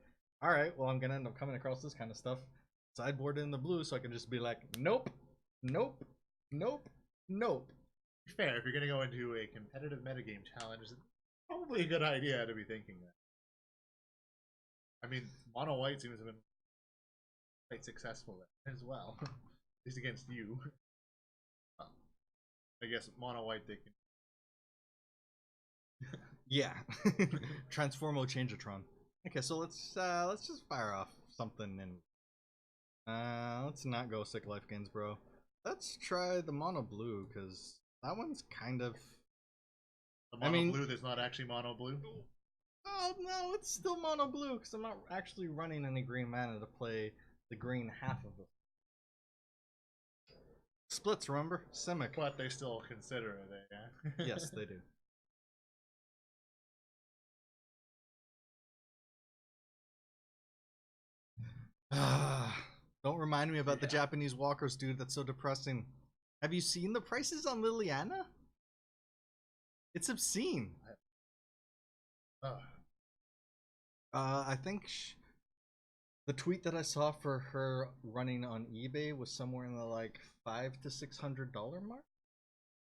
[SPEAKER 1] all right, well, I'm gonna end up coming across this kind of stuff. Sideboard in the blue, so I can just be like, nope.
[SPEAKER 2] Fair. If you're gonna go into a competitive metagame challenge, it's probably a good idea to be thinking that. I mean, mono white seems to have been quite successful as well. At least against you. Well, I guess mono white they can.
[SPEAKER 1] Yeah. Transformo Changeatron. Okay, so let's just fire off something and let's not go sick life gains, bro. Let's try the mono blue, because that one's kind of.
[SPEAKER 2] The mono blue that's not actually mono blue?
[SPEAKER 1] Oh no, it's still mono blue, because I'm not actually running any green mana to play the green half of it. Splits, remember? Simic.
[SPEAKER 2] But they still consider it, yeah?
[SPEAKER 1] Yes, they do. Don't remind me about the Japanese walkers, dude. That's so depressing. Have you seen the prices on Liliana? It's obscene. I think The tweet that I saw for her running on eBay was somewhere in the like $500 to $600 mark.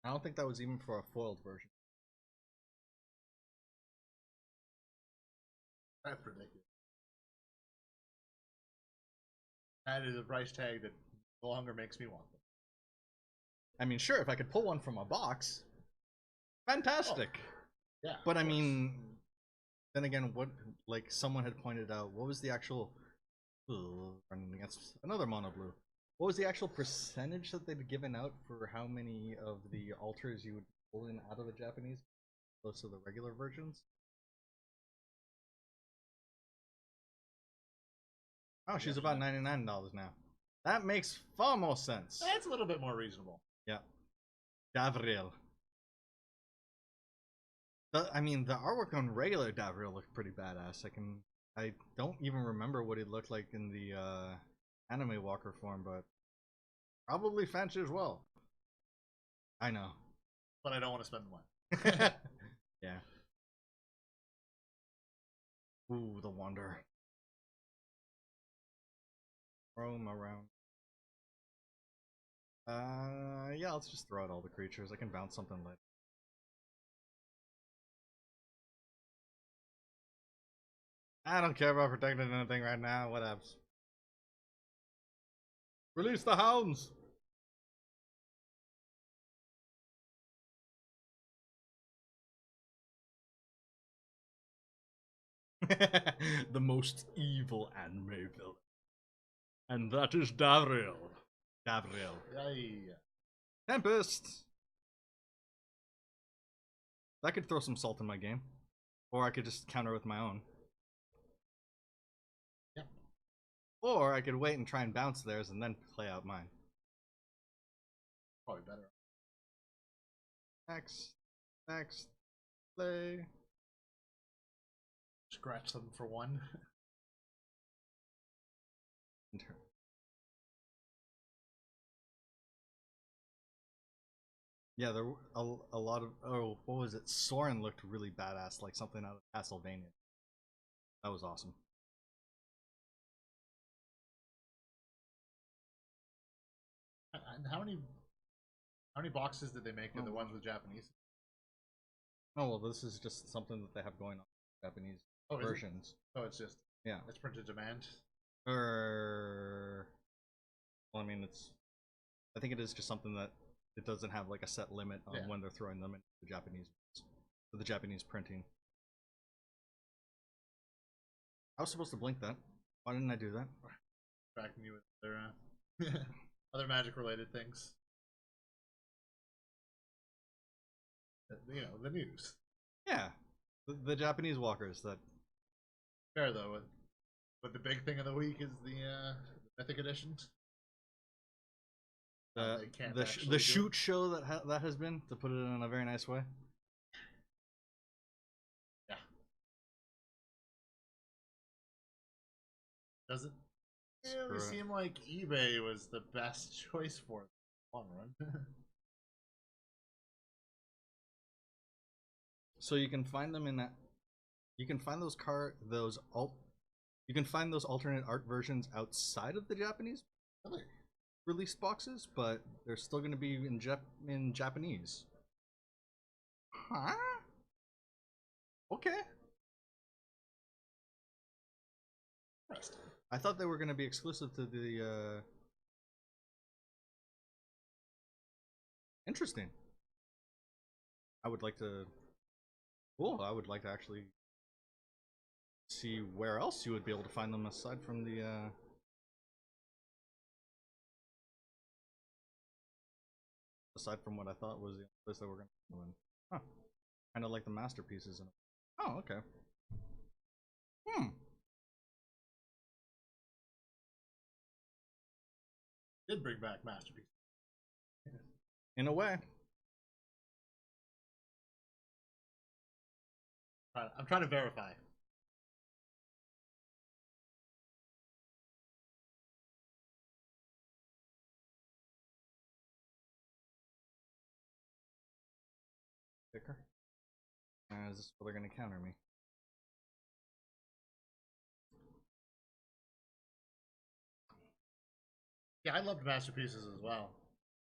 [SPEAKER 1] I don't think that was even for a foiled version.
[SPEAKER 2] That's ridiculous. That is a price tag that no longer makes me want them.
[SPEAKER 1] I mean, sure, if I could pull one from a box, fantastic.
[SPEAKER 2] Oh, yeah,
[SPEAKER 1] but I mean, then again, what, like someone had pointed out, what was the actual running against another mono blue? What was the actual percentage that they'd given out for how many of the alters you would pull in out of the Japanese, close to the regular versions? Oh, she's about $99 now. That makes far more sense.
[SPEAKER 2] That's a little bit more reasonable.
[SPEAKER 1] Yeah. Davriel. I mean, the artwork on regular Davriel looked pretty badass. I don't even remember what he looked like in the anime walker form, but probably fancy as well. I know.
[SPEAKER 2] But I don't want to spend the money.
[SPEAKER 1] Yeah. Ooh, the wonder. Roam around. Yeah, let's just throw out all the creatures. I can bounce something later. I don't care about protecting anything right now. Whatevs. Release the hounds! The most evil anime villain. And that is Davriel. Davriel.
[SPEAKER 2] Yeah.
[SPEAKER 1] Tempest! I could throw some salt in my game. Or I could just counter with my own.
[SPEAKER 2] Yeah.
[SPEAKER 1] Or I could wait and try and bounce theirs and then play out mine.
[SPEAKER 2] Probably better.
[SPEAKER 1] Next. Play.
[SPEAKER 2] Scratch them for one.
[SPEAKER 1] Yeah, there were a lot of... Oh, what was it? Soren looked really badass, like something out of Castlevania. That was awesome.
[SPEAKER 2] And how many boxes did they make of the ones with Japanese?
[SPEAKER 1] Oh, well, this is just something that they have going on Japanese versions.
[SPEAKER 2] Oh, it's just...
[SPEAKER 1] Yeah.
[SPEAKER 2] It's printed demand?
[SPEAKER 1] Well, I mean, I think it is just something that it doesn't have like a set limit on when they're throwing them into the Japanese, for the Japanese printing. I was supposed to blink that. Why didn't I do that?
[SPEAKER 2] Tracking you with their other magic related things. You know, the news.
[SPEAKER 1] Yeah, the Japanese walkers that.
[SPEAKER 2] Fair though, but the big thing of the week is the Mythic edition.
[SPEAKER 1] The shoot show that has been, to put it in a very nice way.
[SPEAKER 2] Yeah. Does it really seem like eBay was the best choice for it in the long run?
[SPEAKER 1] So you can find them in that. You can find you can find those alternate art versions outside of the Japanese release boxes, but they're still going to be in Japanese. Huh? Okay. I thought they were going to be exclusive to the. Interesting. I would like to. Cool. I would like to actually see where else you would be able to find them aside from the. Aside from what I thought was the place that we're going to go in. Huh. Kind of like the masterpieces. Oh, okay.
[SPEAKER 2] Did bring back masterpieces.
[SPEAKER 1] In a way.
[SPEAKER 2] I'm trying to verify.
[SPEAKER 1] Picker. Is this where they're going to counter me?
[SPEAKER 2] Yeah, I loved masterpieces as well.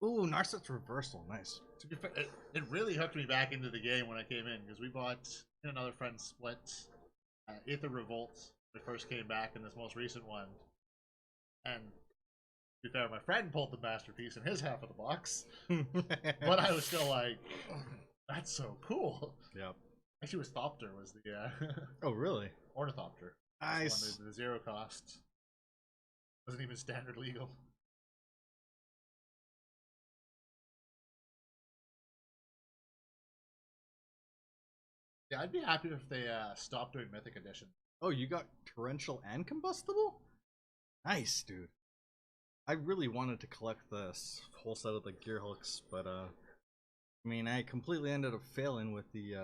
[SPEAKER 1] Ooh, Narset's Reversal, nice.
[SPEAKER 2] To be fair, it really hooked me back into the game when I came in because we bought another friend split Aether Revolt when we first came back in this most recent one, and to be fair, my friend pulled the masterpiece in his half of the box, but I was still like, "That's so cool."
[SPEAKER 1] Yep.
[SPEAKER 2] Actually, was Thopter was the
[SPEAKER 1] Oh, really?
[SPEAKER 2] Ornithopter.
[SPEAKER 1] Nice.
[SPEAKER 2] The 0 cost wasn't even standard legal. Yeah, I'd be happy if they stopped doing Mythic Edition.
[SPEAKER 1] Oh, you got Torrential and Combustible? Nice, dude. I really wanted to collect this whole set of the gear hooks, but I mean, I completely ended up failing with the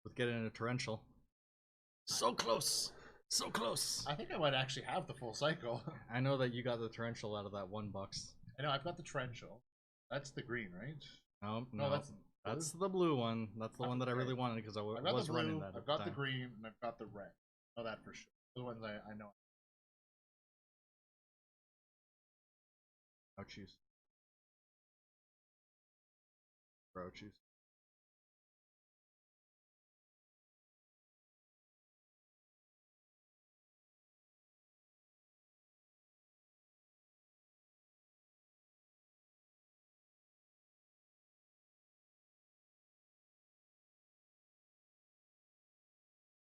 [SPEAKER 1] with getting a Torrential. So close, so close.
[SPEAKER 2] I think I might actually have the full cycle.
[SPEAKER 1] I know that you got the Torrential out of that $1.
[SPEAKER 2] I know I've got the Torrential. That's the green, right?
[SPEAKER 1] No, that's the blue one. That's the one that I really wanted because I
[SPEAKER 2] I've got
[SPEAKER 1] was
[SPEAKER 2] the blue,
[SPEAKER 1] running that.
[SPEAKER 2] I've got the green, and I've got the red. I know that for sure. The ones I know.
[SPEAKER 1] Ouchies. Ouchies.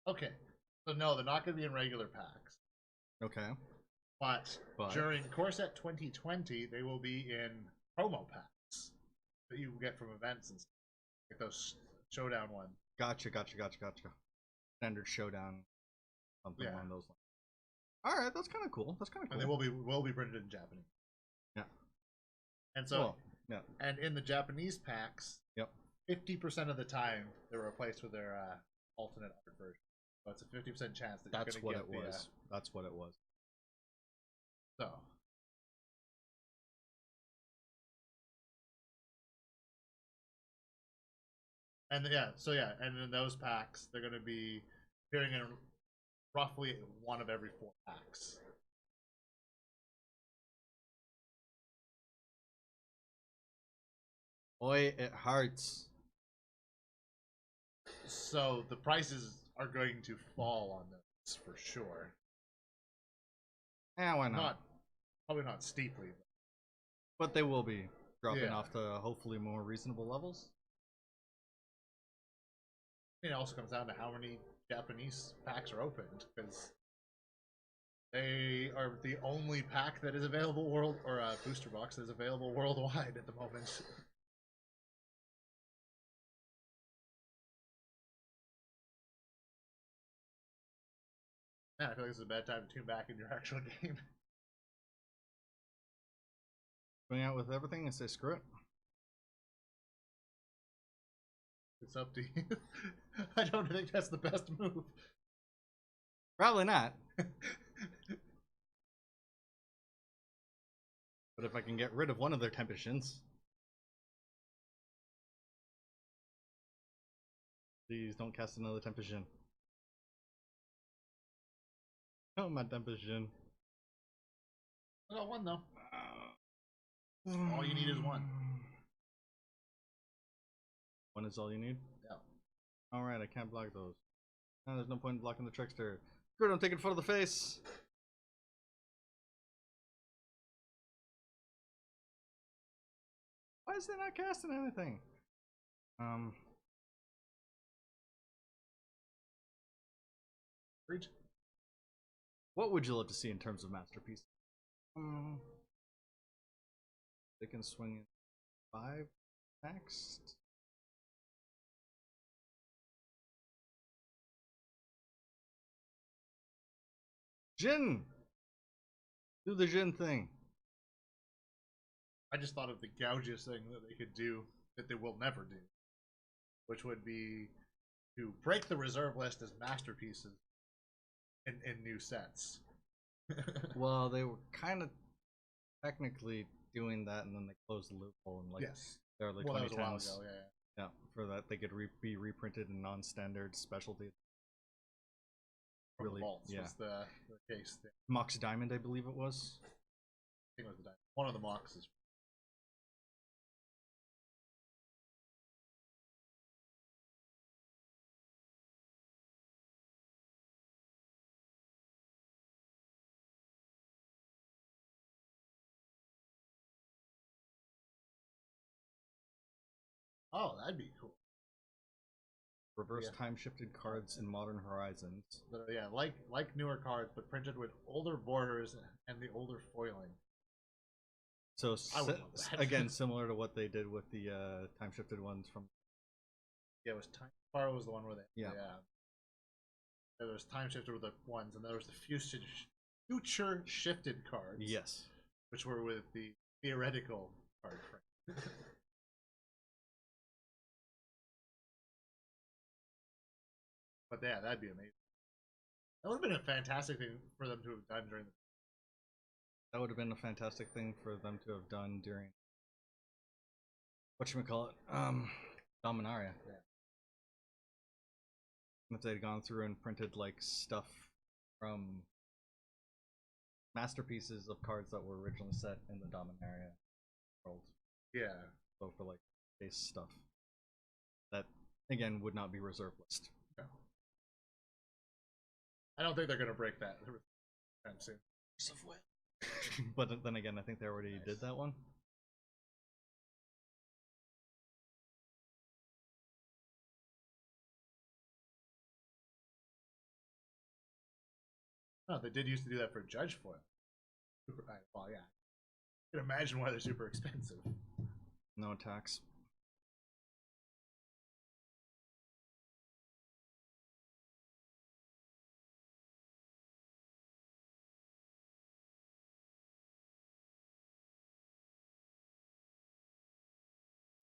[SPEAKER 2] Okay, so no, they're not going to be in regular packs.
[SPEAKER 1] Okay.
[SPEAKER 2] But during Corset 2020, they will be in promo packs that you get from events and stuff, like those showdown ones.
[SPEAKER 1] Gotcha. Standard showdown, something along those lines. All right, that's kind of cool.
[SPEAKER 2] And they will be printed in Japanese.
[SPEAKER 1] Yeah.
[SPEAKER 2] And so, and in the Japanese packs, 50% of the time they're replaced with their alternate art version. So it's a 50% chance that
[SPEAKER 1] that's
[SPEAKER 2] you're going to
[SPEAKER 1] get
[SPEAKER 2] get
[SPEAKER 1] was. That's what it was.
[SPEAKER 2] So. And and in those packs, they're going to be appearing in roughly one of every 4 packs.
[SPEAKER 1] Boy, it hurts.
[SPEAKER 2] So the prices are going to fall on this for sure.
[SPEAKER 1] Yeah, why not?
[SPEAKER 2] Probably not steeply.
[SPEAKER 1] But they will be dropping off to hopefully more reasonable levels.
[SPEAKER 2] It also comes down to how many Japanese packs are opened, because they are the only pack that is available booster box that is available worldwide at the moment. Man, I feel like this is a bad time to tune back into your actual game.
[SPEAKER 1] Going out with everything and say screw it.
[SPEAKER 2] It's up to you. I don't think that's the best move.
[SPEAKER 1] Probably not. But if I can get rid of one of their Temptations. Please don't cast another Temptation. Oh, my Temptation.
[SPEAKER 2] I got one though. All you need is one.
[SPEAKER 1] One is all you need?
[SPEAKER 2] Yeah.
[SPEAKER 1] Alright, I can't block those. No, there's no point in blocking the Trickster. Good, I'm taking foot of the face. Why is they not casting anything? What would you love to see in terms of masterpiece? They can swing in 5 next. Jin! Do the Jin thing.
[SPEAKER 2] I just thought of the gougiest thing that they could do that they will never do, which would be to break the reserve list as masterpieces in new sets.
[SPEAKER 1] Well, they were kind of technically doing that, and then they closed the loophole, and there were like 20
[SPEAKER 2] that was a while ago,
[SPEAKER 1] yeah, for that they could be reprinted in non-standard specialty.
[SPEAKER 2] Really, was the case.
[SPEAKER 1] Mox Diamond, I believe it was.
[SPEAKER 2] think it was the diamond. One of the mocks is. Oh, that'd be cool.
[SPEAKER 1] Reverse time shifted cards in Modern Horizons.
[SPEAKER 2] But, yeah, like newer cards, but printed with older borders and the older foiling.
[SPEAKER 1] So again, similar to what they did with the time shifted ones from.
[SPEAKER 2] Yeah, it was Time Sparrow was the one where they.
[SPEAKER 1] Yeah.
[SPEAKER 2] There was time shifted with the ones, and there was the future shifted cards.
[SPEAKER 1] Yes.
[SPEAKER 2] Which were with the theoretical card frame. But yeah, that'd be amazing. That would have been a fantastic thing for them to have done during the.
[SPEAKER 1] That would have been a fantastic thing for them to have done during. Whatchamacallit? Dominaria.
[SPEAKER 2] Yeah.
[SPEAKER 1] If they'd gone through and printed like stuff from masterpieces of cards that were originally set in the Dominaria world.
[SPEAKER 2] Yeah.
[SPEAKER 1] So for like base stuff. That again would not be reserve list.
[SPEAKER 2] No. I don't think they're gonna break that soon.
[SPEAKER 1] But then again, I think they already did that one.
[SPEAKER 2] No, they did used to do that for Judge Foil. Well, yeah. You can imagine why they're super expensive.
[SPEAKER 1] No attacks.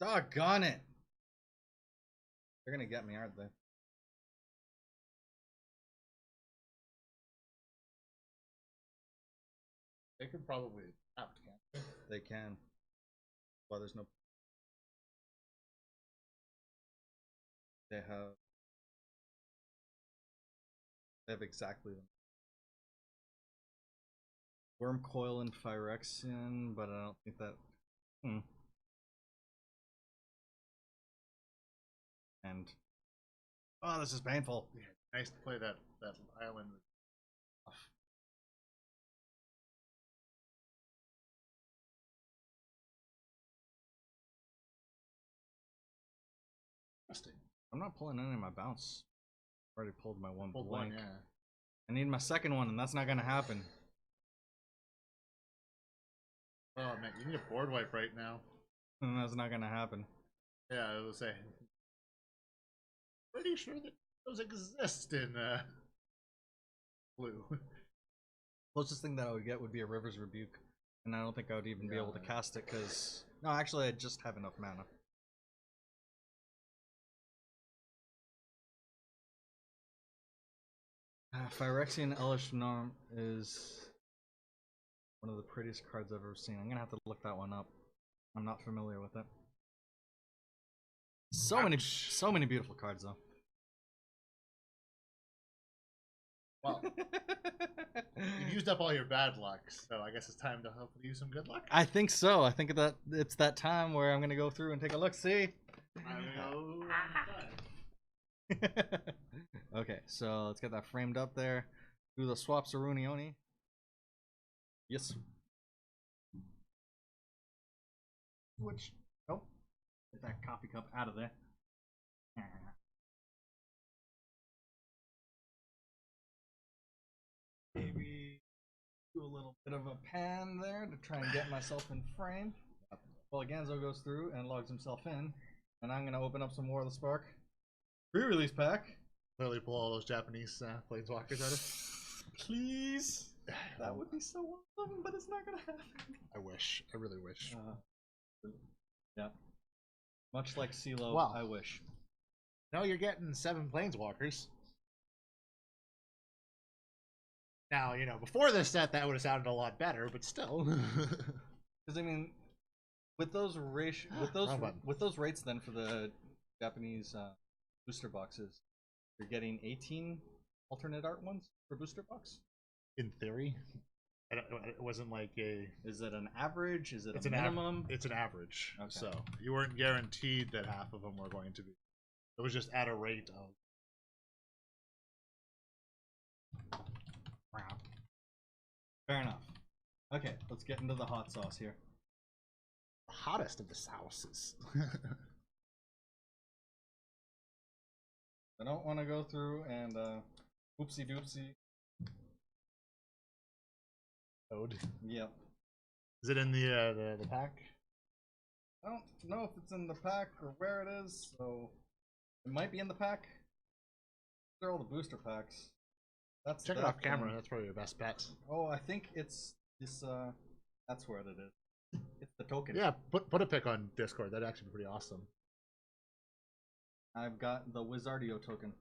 [SPEAKER 1] Doggone it! They're gonna get me, aren't they?
[SPEAKER 2] They could probably adapt, can't they?
[SPEAKER 1] They can. Well, there's no. They have exactly them. Worm Coil and Phyrexian, but I don't think that. And oh, this is painful.
[SPEAKER 2] Yeah, nice to play that island. Interesting.
[SPEAKER 1] I'm not pulling any of my bounce. Already pulled my one blank.
[SPEAKER 2] One, yeah.
[SPEAKER 1] I need my second one, and that's not gonna happen.
[SPEAKER 2] Oh man, you need a board wipe right now.
[SPEAKER 1] And that's not gonna happen.
[SPEAKER 2] Yeah, I was saying. Pretty sure that those exist in blue.
[SPEAKER 1] Closest thing that I would get would be a River's Rebuke, and I don't think I would even be able to cast it because no, actually I just have enough mana. Phyrexian Elish Norm is one of the prettiest cards I've ever seen. I'm gonna have to look that one up. I'm not familiar with it. So many beautiful cards though.
[SPEAKER 2] Well, you've used up all your bad luck, so I guess it's time to hopefully use some good luck.
[SPEAKER 1] I think so. I think that it's that time where I'm gonna go through and take a look. See. Okay, so let's get that framed up there. Do the swap Sarunioni. Yes. Switch. Nope. Get that coffee cup out of there. Maybe do a little bit of a pan there to try and get myself in frame. Well, Ganzo goes through and logs himself in, and I'm gonna open up some War of the Spark pre-release pack.
[SPEAKER 2] Literally pull all those Japanese planeswalkers out of.
[SPEAKER 1] Please. That would be so awesome, but it's not gonna happen.
[SPEAKER 2] I wish. I really wish.
[SPEAKER 1] Yeah. Much like CeeLo,
[SPEAKER 2] wow.
[SPEAKER 1] I wish.
[SPEAKER 2] No, you're getting 7 planeswalkers. Now, you know, before this set, that would have sounded a lot better, but still.
[SPEAKER 1] Because I mean, with those rates then for the Japanese booster boxes, you're getting 18 alternate art ones for booster box.
[SPEAKER 2] In theory. It wasn't like a.
[SPEAKER 1] Is it an average? Is it
[SPEAKER 2] It's
[SPEAKER 1] a minimum?
[SPEAKER 2] It's an average.
[SPEAKER 1] Okay.
[SPEAKER 2] So you weren't guaranteed that half of them were going to be. It was just at a rate of.
[SPEAKER 1] Fair enough. Okay, let's get into the hot sauce here.
[SPEAKER 2] The hottest of the sauces.
[SPEAKER 1] I don't want to go through and oopsie doopsie.
[SPEAKER 2] Code.
[SPEAKER 1] Yep.
[SPEAKER 2] Is it in the pack?
[SPEAKER 1] I don't know if it's in the pack or where it is, so it might be in the pack. They're all the booster packs. That's
[SPEAKER 2] Check it off camera. That's probably your best bet.
[SPEAKER 1] Oh, I think it's this. That's where it is. It's the token.
[SPEAKER 2] Yeah, put a pic on Discord. That'd actually be pretty awesome.
[SPEAKER 1] I've got the Wizardio token.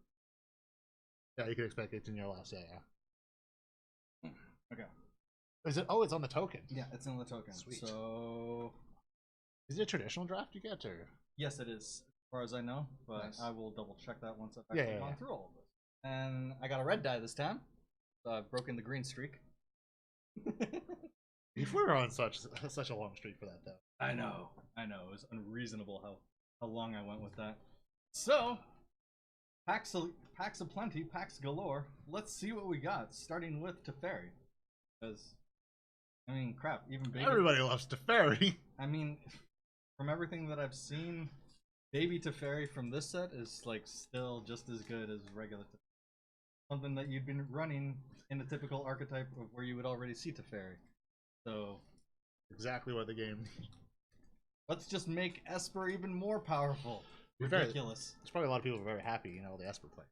[SPEAKER 2] Yeah, you can expect it's in your last. Yeah.
[SPEAKER 1] Okay.
[SPEAKER 2] Is it? Oh, it's on the token.
[SPEAKER 1] Yeah, it's in the token.
[SPEAKER 2] Sweet.
[SPEAKER 1] So,
[SPEAKER 2] is it a traditional draft you get, or?
[SPEAKER 1] Yes, it is, as far as I know. But
[SPEAKER 2] Nice.
[SPEAKER 1] I will double check that once I've actually gone through all of this. And I got a red die this time. So I've broken the green streak.
[SPEAKER 2] If we were on such a long streak for that, though.
[SPEAKER 1] I know. It was unreasonable how long I went with that. So, packs of plenty, packs galore. Let's see what we got, starting with Teferi. Because, I mean, crap, even baby.
[SPEAKER 2] Everybody loves Teferi.
[SPEAKER 1] I mean, from everything that I've seen, baby Teferi from this set is like still just as good as regular Teferi. Something that you'd been running in a typical archetype of where you would already see Teferi. So,
[SPEAKER 2] exactly what the game.
[SPEAKER 1] Let's just make Esper even more powerful. Ridiculous.
[SPEAKER 2] There's probably a lot of people who are very happy, you know, the Esper play.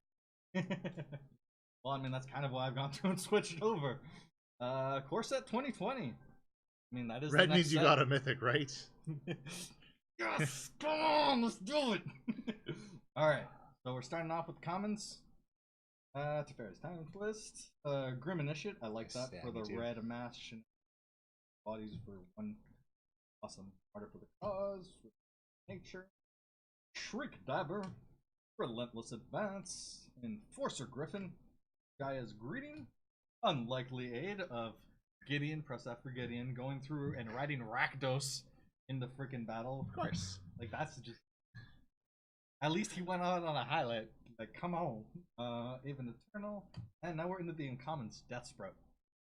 [SPEAKER 1] Well, I mean, that's kind of why I've gone through and switched over. Core set 2020. I mean, that is
[SPEAKER 2] Red
[SPEAKER 1] the next
[SPEAKER 2] means you
[SPEAKER 1] set.
[SPEAKER 2] got a mythic, right?
[SPEAKER 1] Yes! Come on, let's do it! Alright, so we're starting off with commons. Teferi's Time Twist. Grim Initiate, I like that for the red amass. Bodies for one. Awesome. Harder for the cause. Nature. Shriek Diver. Relentless Advance. Enforcer Griffin. Gaia's Greeting. Unlikely Aid of Gideon, press F for Gideon, going through and riding Rakdos in the freaking battle.
[SPEAKER 2] Of course.
[SPEAKER 1] Like, that's just. At least he went out on a highlight. Like, come on. Even Eternal. And now we're into the uncommons. Death Sprout.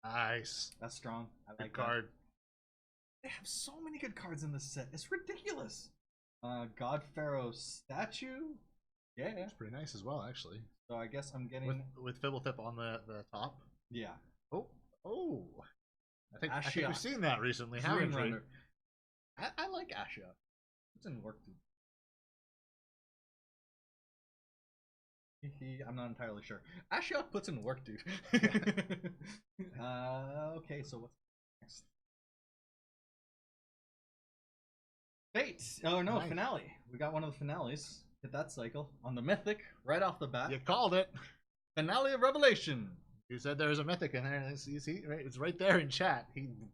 [SPEAKER 2] Nice.
[SPEAKER 1] That's strong. I like
[SPEAKER 2] good card.
[SPEAKER 1] That. They have so many good cards in this set. It's ridiculous. God Pharaoh's statue. Yeah.
[SPEAKER 2] It's pretty nice as well, actually.
[SPEAKER 1] So I guess I'm getting
[SPEAKER 2] with Fibblethip on the top.
[SPEAKER 1] Yeah.
[SPEAKER 2] Oh. I think
[SPEAKER 1] Ashia.
[SPEAKER 2] we've seen that recently, haven't we?
[SPEAKER 1] I like Ashia. It's in work too. I'm not entirely sure. Ashia puts in work, dude. Okay, so what's next? Fate! Oh no, nice. Finale. We got one of the finales. Hit that cycle on the Mythic right off the bat.
[SPEAKER 2] You called it.
[SPEAKER 1] Finale of Revelation.
[SPEAKER 2] You said there was a Mythic in there. You see, right? It's right there in chat.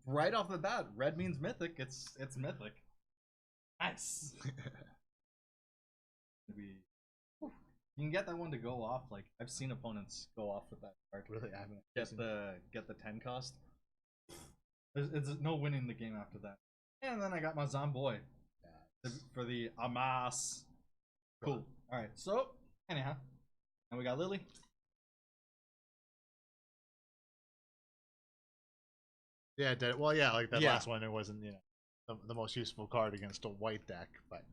[SPEAKER 1] Right off the bat, red means Mythic. It's Mythic. Nice. You can get that one to go off. Like, I've seen opponents go off with that card.
[SPEAKER 2] Really, I haven't.
[SPEAKER 1] Get the 10 cost. There's no winning the game after that. And then I got my Zomboy for the Amas. Cool. All right. So anyhow, and we got Lily.
[SPEAKER 2] Yeah. Well, yeah. Like that last one, it wasn't the most useful card against a white deck, but.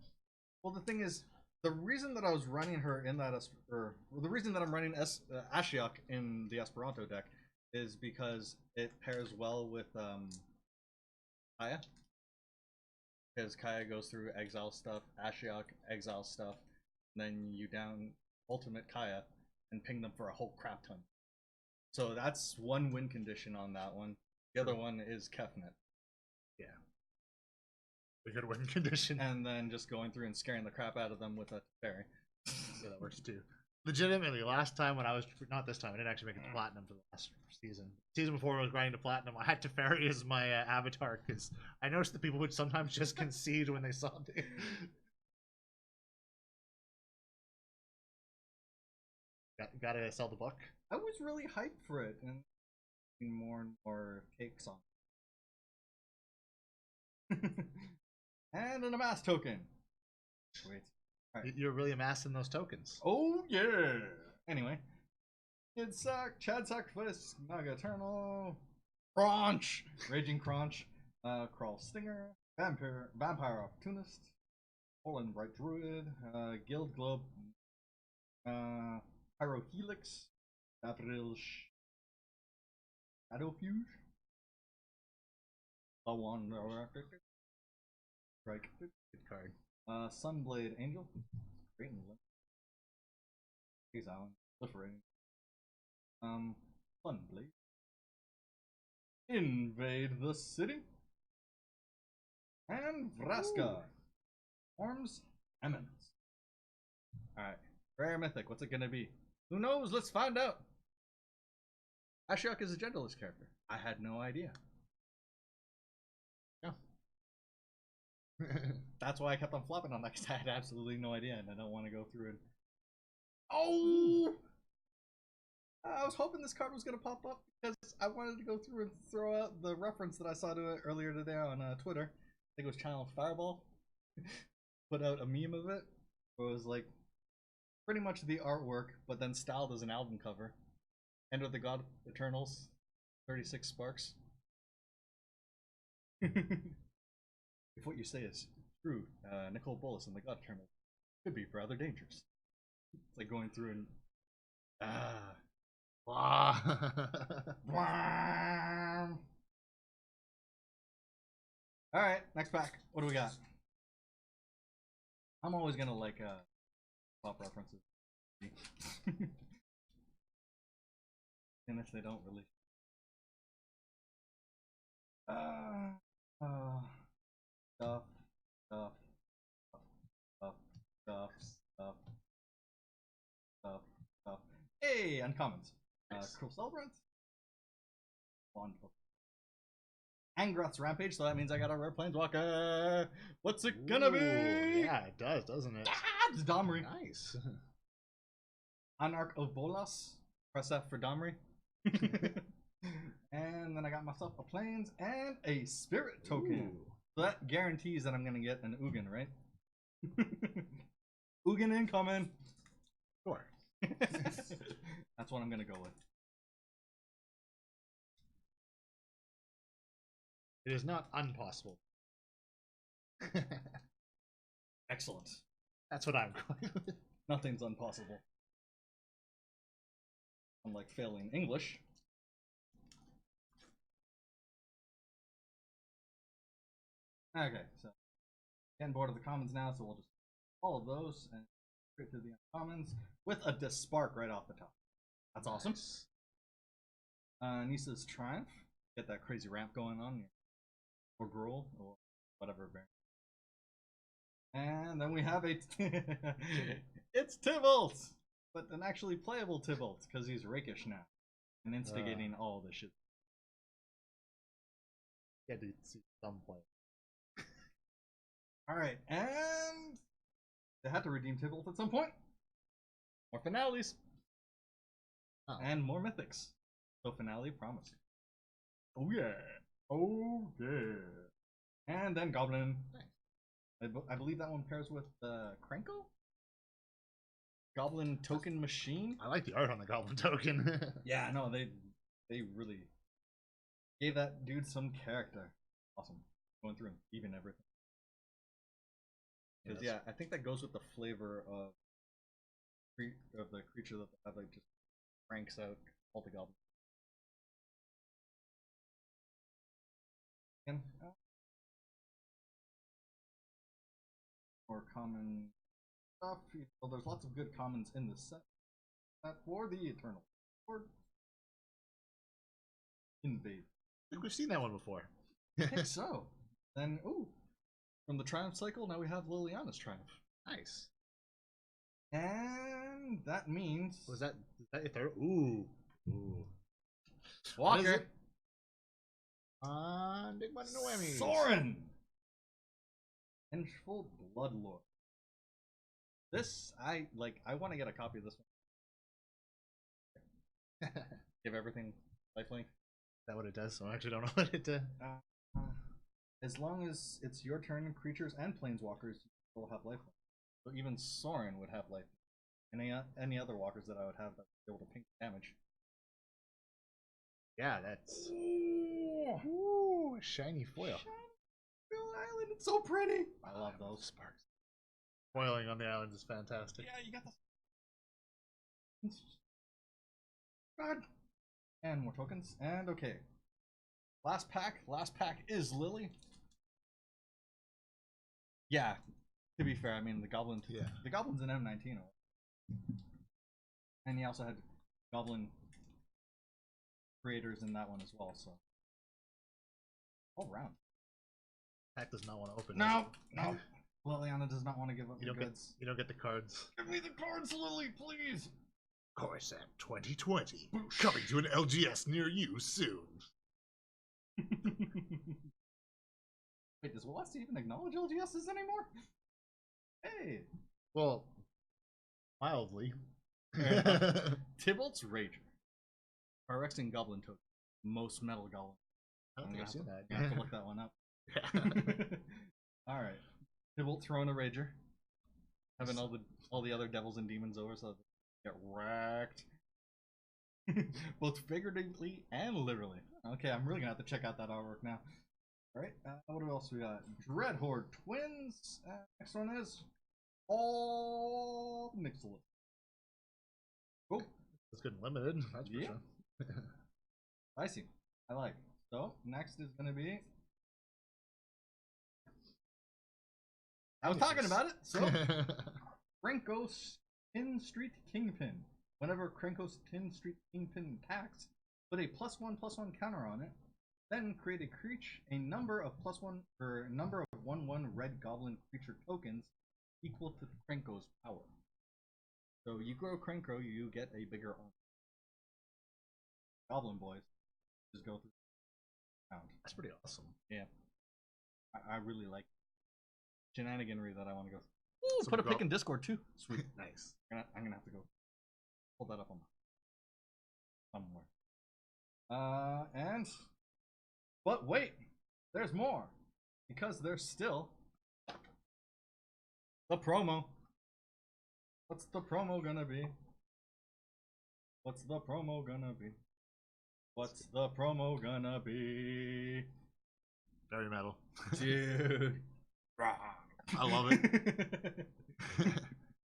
[SPEAKER 1] Well, the thing is, the reason that I was running her in that, the reason that I'm running Ashiok in the Esperanto deck is because it pairs well with Kaya. Because Kaya goes through exile stuff, Ashiok exile stuff, and then you down ultimate Kaya and ping them for a whole crap ton. So that's one win condition on that one. The other one is Kefnet.
[SPEAKER 2] Yeah. A good win condition.
[SPEAKER 1] And then just going through and scaring the crap out of them with a fairy.
[SPEAKER 2] Yeah, that works too. Legitimately, last time when I was, not this time, I didn't actually make it to Platinum for the last season. Season before I was grinding to Platinum, I had Teferi as my avatar because I noticed that people would sometimes just concede when they saw me. Gotta sell the book.
[SPEAKER 1] I was really hyped for it, and more and more cakes on. And an amass token. Wait.
[SPEAKER 2] Right. You're really amassing those tokens.
[SPEAKER 1] Oh yeah. Anyway. Kid Sack, Chad Sacrifice, Naga Eternal, Crunch, Raging Crunch, Crawl Stinger, Vampire Opportunist, Poland Bright Druid, Guild Globe, Pyro Helix, Avril Shadowfuge, Strike, good card. Sunblade Angel, great in limit. He's Island, proliferating. Funblade. Invade the city. And Vraska. Forms Eminence. Alright. Rare Mythic. What's it gonna be? Who knows? Let's find out. Ashiok is a genderless character. I had no idea.
[SPEAKER 2] Yeah.
[SPEAKER 1] That's why I kept on flopping on that, because I had absolutely no idea, and I don't want to go through it. Oh! I was hoping this card was going to pop up because I wanted to go through and throw out the reference that I saw to it earlier today on Twitter. I think it was Channel Fireball. Put out a meme of it. Where it was like pretty much the artwork, but then styled as an album cover. End of the God Eternals, 36 Sparks. If what you say is true, Nicole Bolas and the God Eternals could be rather dangerous. It's like going through and Alright, next pack. What do we got? I'm always gonna like pop references. And if they don't really stuff. Hey, uncommons.
[SPEAKER 2] Nice.
[SPEAKER 1] Cruel Celebrant. Angrath's Rampage, so that means I got a rare Planeswalker. What's it gonna be?
[SPEAKER 2] Yeah, it does, doesn't it?
[SPEAKER 1] Ah, it's Domri.
[SPEAKER 2] Nice.
[SPEAKER 1] Anarch of Bolas. Press F for Domri. And then I got myself a Plains and a Spirit token.
[SPEAKER 2] Ooh.
[SPEAKER 1] So that guarantees that I'm gonna get an Ugin, right? Ugin incoming.
[SPEAKER 2] Sure.
[SPEAKER 1] That's what I'm gonna go with.
[SPEAKER 2] It is not impossible.
[SPEAKER 1] Excellent.
[SPEAKER 2] That's what I'm going with.
[SPEAKER 1] Nothing's impossible. Unlike failing English. Okay, so getting bored of the commons now, so we'll just all of those and straight to the uncommons with a Dispark right off the top. That's awesome. Nisa's Triumph. Get that crazy ramp going on. Or Gruul, or whatever. And then we have a... It's Tybalt! But an actually playable Tybalt, because he's rakish now. And instigating all this shit.
[SPEAKER 2] Yeah, to see some play.
[SPEAKER 1] Alright, and... they had to redeem Tybalt at some point. More finales.
[SPEAKER 2] Oh.
[SPEAKER 1] And more mythics. So finale promised. Oh yeah. Oh yeah. And then Goblin. Nice. I believe that one pairs with Krenko? Goblin token machine?
[SPEAKER 2] I like the art on the Goblin token.
[SPEAKER 1] Yeah, no, they really gave that dude some character. Awesome. Going through and even everything. Because yeah, I think that goes with the flavor of the creature that like just cranks out all the goblins. And more common stuff. Well, there's lots of good commons in this set. For the Eternal. Or Invade.
[SPEAKER 2] I think we've seen that one before.
[SPEAKER 1] I think so. Then, ooh. From the Triumph cycle, now we have Liliana's Triumph.
[SPEAKER 2] Nice.
[SPEAKER 1] And that means...
[SPEAKER 2] Was that your third? Ooh. Ooh.
[SPEAKER 1] Walker.
[SPEAKER 2] Big one, no whammies.
[SPEAKER 1] Soren! Vengeful Bloodlord. This, I want to get a copy of this one. Give everything lifelink.
[SPEAKER 2] that what it does? So I actually don't know what it does.
[SPEAKER 1] As long as it's your turn, creatures and planeswalkers will have life. So even Sorin would have life. And any other walkers that I would have that would be able to ping damage.
[SPEAKER 2] Yeah, that's.
[SPEAKER 1] Ooh,
[SPEAKER 2] Shiny foil.
[SPEAKER 1] Shiny Island, it's so pretty. I love those
[SPEAKER 2] sparks. Foiling on the islands is fantastic.
[SPEAKER 1] Yeah, you got the. God. And more tokens. And okay. Last pack. Last pack is Lily. Yeah. To be fair, I mean the goblin.
[SPEAKER 2] Yeah.
[SPEAKER 1] The goblin's in M19. And he also had goblin creators in that one as well. So all round.
[SPEAKER 2] Pack does not want to open.
[SPEAKER 1] No. No. Liliana does not want to give up the goods.
[SPEAKER 2] You don't get the cards.
[SPEAKER 1] Give me the cards, Lily, please.
[SPEAKER 2] Coruscant 2020 coming to an LGS near you soon.
[SPEAKER 1] Wait, does Westy even acknowledge LGSs anymore? Hey.
[SPEAKER 2] Well, mildly.
[SPEAKER 1] Tybalt's Rager. Pyrexing Goblin Token. Most Metal Goblin.
[SPEAKER 2] I don't think I've seen that.
[SPEAKER 1] You have to look that one up. Alright. Tybalt throwing a Rager. Having all the other devils and demons over so they get wrecked. Both figuratively and literally. Okay, I'm really gonna have to check out that artwork now. Alright, what else we got? Dread Horde Twins. Next one is all Nixalis. Oh,
[SPEAKER 2] it's good and limited. That's for sure.
[SPEAKER 1] I see. I like. So next is gonna be. I was talking about it. So Krenkos Tin Street Kingpin. Whenever Krenkos Tin Street Kingpin attacks, put a +1/+1 counter on it. Then create a number of +1 or number of 1/1 red goblin creature tokens equal to Krenko's power. So you grow Krenko, you get a bigger arm. Goblin boys just go through the round.
[SPEAKER 2] That's pretty awesome.
[SPEAKER 1] Yeah, I really like shenaniganry that I want to go. Ooh, so put a pick in Discord too. Sweet,
[SPEAKER 2] nice.
[SPEAKER 1] I'm gonna have to go pull that up on somewhere. But wait, there's more because there's still the promo. What's the promo gonna be? What's the promo gonna be? What's the promo gonna be?
[SPEAKER 2] Very metal.
[SPEAKER 1] Dude.
[SPEAKER 2] I love it.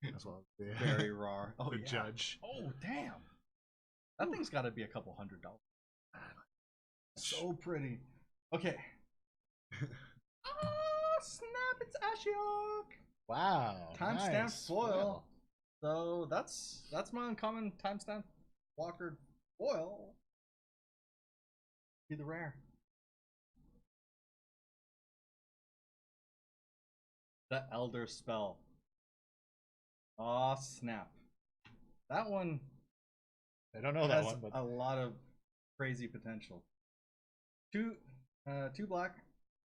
[SPEAKER 2] That's what
[SPEAKER 1] very raw. Oh,
[SPEAKER 2] the
[SPEAKER 1] yeah.
[SPEAKER 2] Judge.
[SPEAKER 1] Oh, damn. That thing's got to be a couple $100. So pretty. Okay. Oh, snap. It's Ashiok.
[SPEAKER 2] Wow.
[SPEAKER 1] Timestamp
[SPEAKER 2] nice.
[SPEAKER 1] foil. So that's my uncommon timestamp walker foil. Be the rare. The Elder Spell. Aw, snap. That one.
[SPEAKER 2] I don't know that one, but
[SPEAKER 1] a lot of crazy potential. Two black.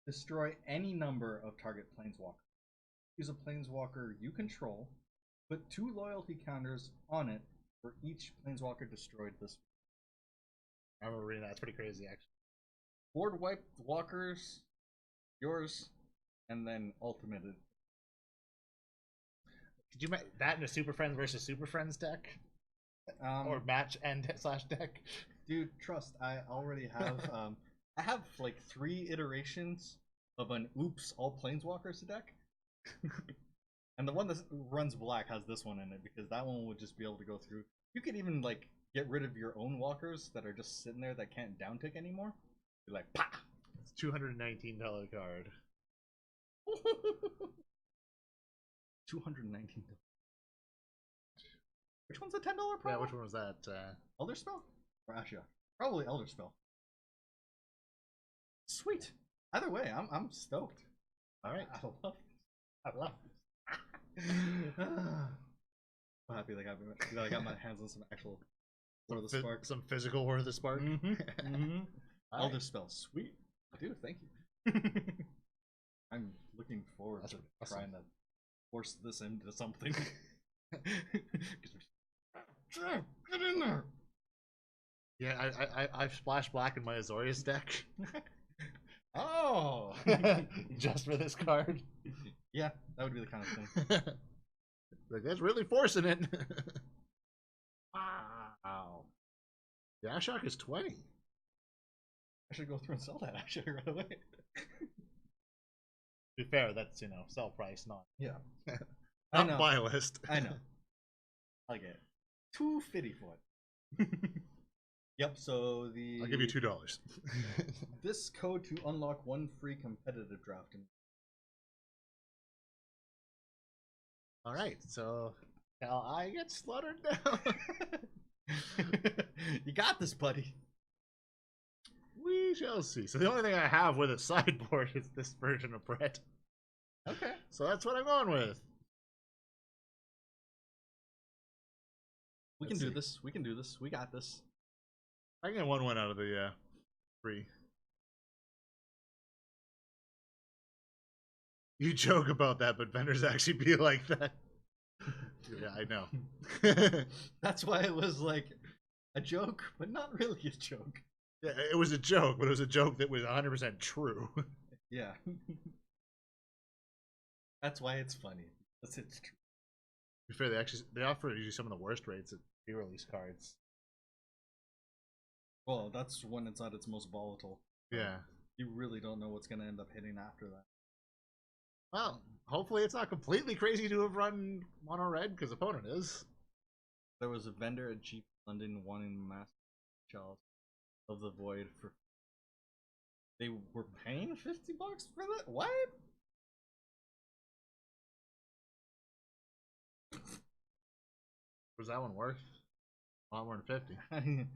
[SPEAKER 1] Destroy any number of target planeswalker. Use a planeswalker you control. Put 2 loyalty counters on it for each planeswalker destroyed this week.
[SPEAKER 2] I remember reading that. That's pretty crazy, actually.
[SPEAKER 1] Board wipe walkers, yours, and then ultimated.
[SPEAKER 2] Could you make that in a Super Friends versus Super Friends deck? Or match and / deck?
[SPEAKER 1] Dude, trust, I already have I have like 3 iterations of an oops all planeswalkers deck. And the one that runs black has this one in it because that one would just be able to go through. You could even like get rid of your own walkers that are just sitting there that can't downtick anymore. You're like, pa!
[SPEAKER 2] It's $219 card.
[SPEAKER 1] $219. Which one's a $10 promo?
[SPEAKER 2] Yeah, which one was that?
[SPEAKER 1] Elder Spell? Or Ashiok? Probably Elder Spell. Sweet. Either way, I'm stoked.
[SPEAKER 2] Alright.
[SPEAKER 1] I love this. I'm happy that I got my hands on some actual War of the Spark.
[SPEAKER 2] Some physical War of the Spark.
[SPEAKER 1] Elder right. Spell. Sweet. Dude, thank you. I'm looking forward to trying to force this into something. Get in there.
[SPEAKER 2] Yeah, I've splashed black in my Azorius deck.
[SPEAKER 1] Oh,
[SPEAKER 2] Just for this card.
[SPEAKER 1] yeah, that would be the kind of thing.
[SPEAKER 2] Like, that's really forcing it.
[SPEAKER 1] Wow.
[SPEAKER 2] The Ashok is 20.
[SPEAKER 1] I should go through and sell that actually right away.
[SPEAKER 2] To be fair, that's, sell price, not
[SPEAKER 1] Yeah.
[SPEAKER 2] not buy list.
[SPEAKER 1] I know. I'll get it. $250 for it. Yep, so
[SPEAKER 2] I'll give you $2.
[SPEAKER 1] this code to unlock one free competitive draft.
[SPEAKER 2] Alright, so shall I get slaughtered now?
[SPEAKER 1] You got this, buddy.
[SPEAKER 2] We shall see. So the only thing I have with a sideboard is this version of Brett.
[SPEAKER 1] Okay.
[SPEAKER 2] So that's what I'm going with.
[SPEAKER 1] We can do this. We can do this. We got this.
[SPEAKER 2] I get 1 out of the 3. You joke about that, but vendors actually be like that. Yeah, I know.
[SPEAKER 1] That's why it was like a joke, but not really a joke.
[SPEAKER 2] Yeah, it was a joke, but it was a joke that was 100% true.
[SPEAKER 1] Yeah. That's why it's funny. That's it's true.
[SPEAKER 2] To be fair, they offer usually some of the worst rates at pre-release cards.
[SPEAKER 1] Well, that's when it's at its most volatile.
[SPEAKER 2] Yeah.
[SPEAKER 1] You really don't know what's going to end up hitting after that.
[SPEAKER 2] Well, hopefully it's not completely crazy to have run mono red, because opponent is.
[SPEAKER 1] There was a vendor at Jeep London wanting Master Chalice of the Void for. They were paying $50 for that? What?
[SPEAKER 2] Was that one worth? A lot more than 50.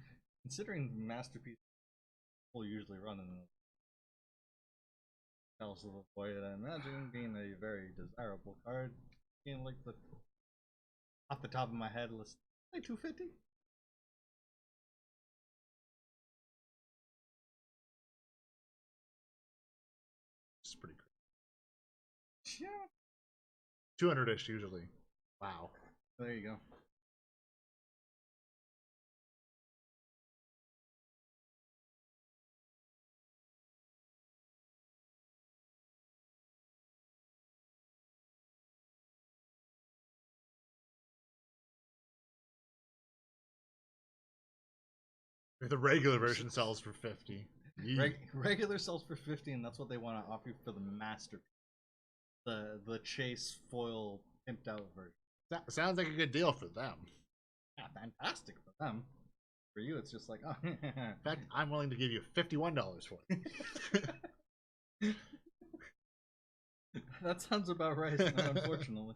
[SPEAKER 1] Considering Masterpiece will usually run in the Chalice of the Void, I imagine being a very desirable card. Being like the off the top of my head, let's say $250.
[SPEAKER 2] It's pretty crazy.
[SPEAKER 1] Yeah.
[SPEAKER 2] 200-ish usually. Wow.
[SPEAKER 1] There you go.
[SPEAKER 2] The regular version sells for 50.
[SPEAKER 1] Regular sells for 50, and that's what they want to offer you for the masterpiece. The chase foil pimped out version.
[SPEAKER 2] Sounds like a good deal for them.
[SPEAKER 1] Yeah, fantastic for them. For you, it's just like, oh.
[SPEAKER 2] In fact, I'm willing to give you $51 for it.
[SPEAKER 1] That sounds about right, unfortunately.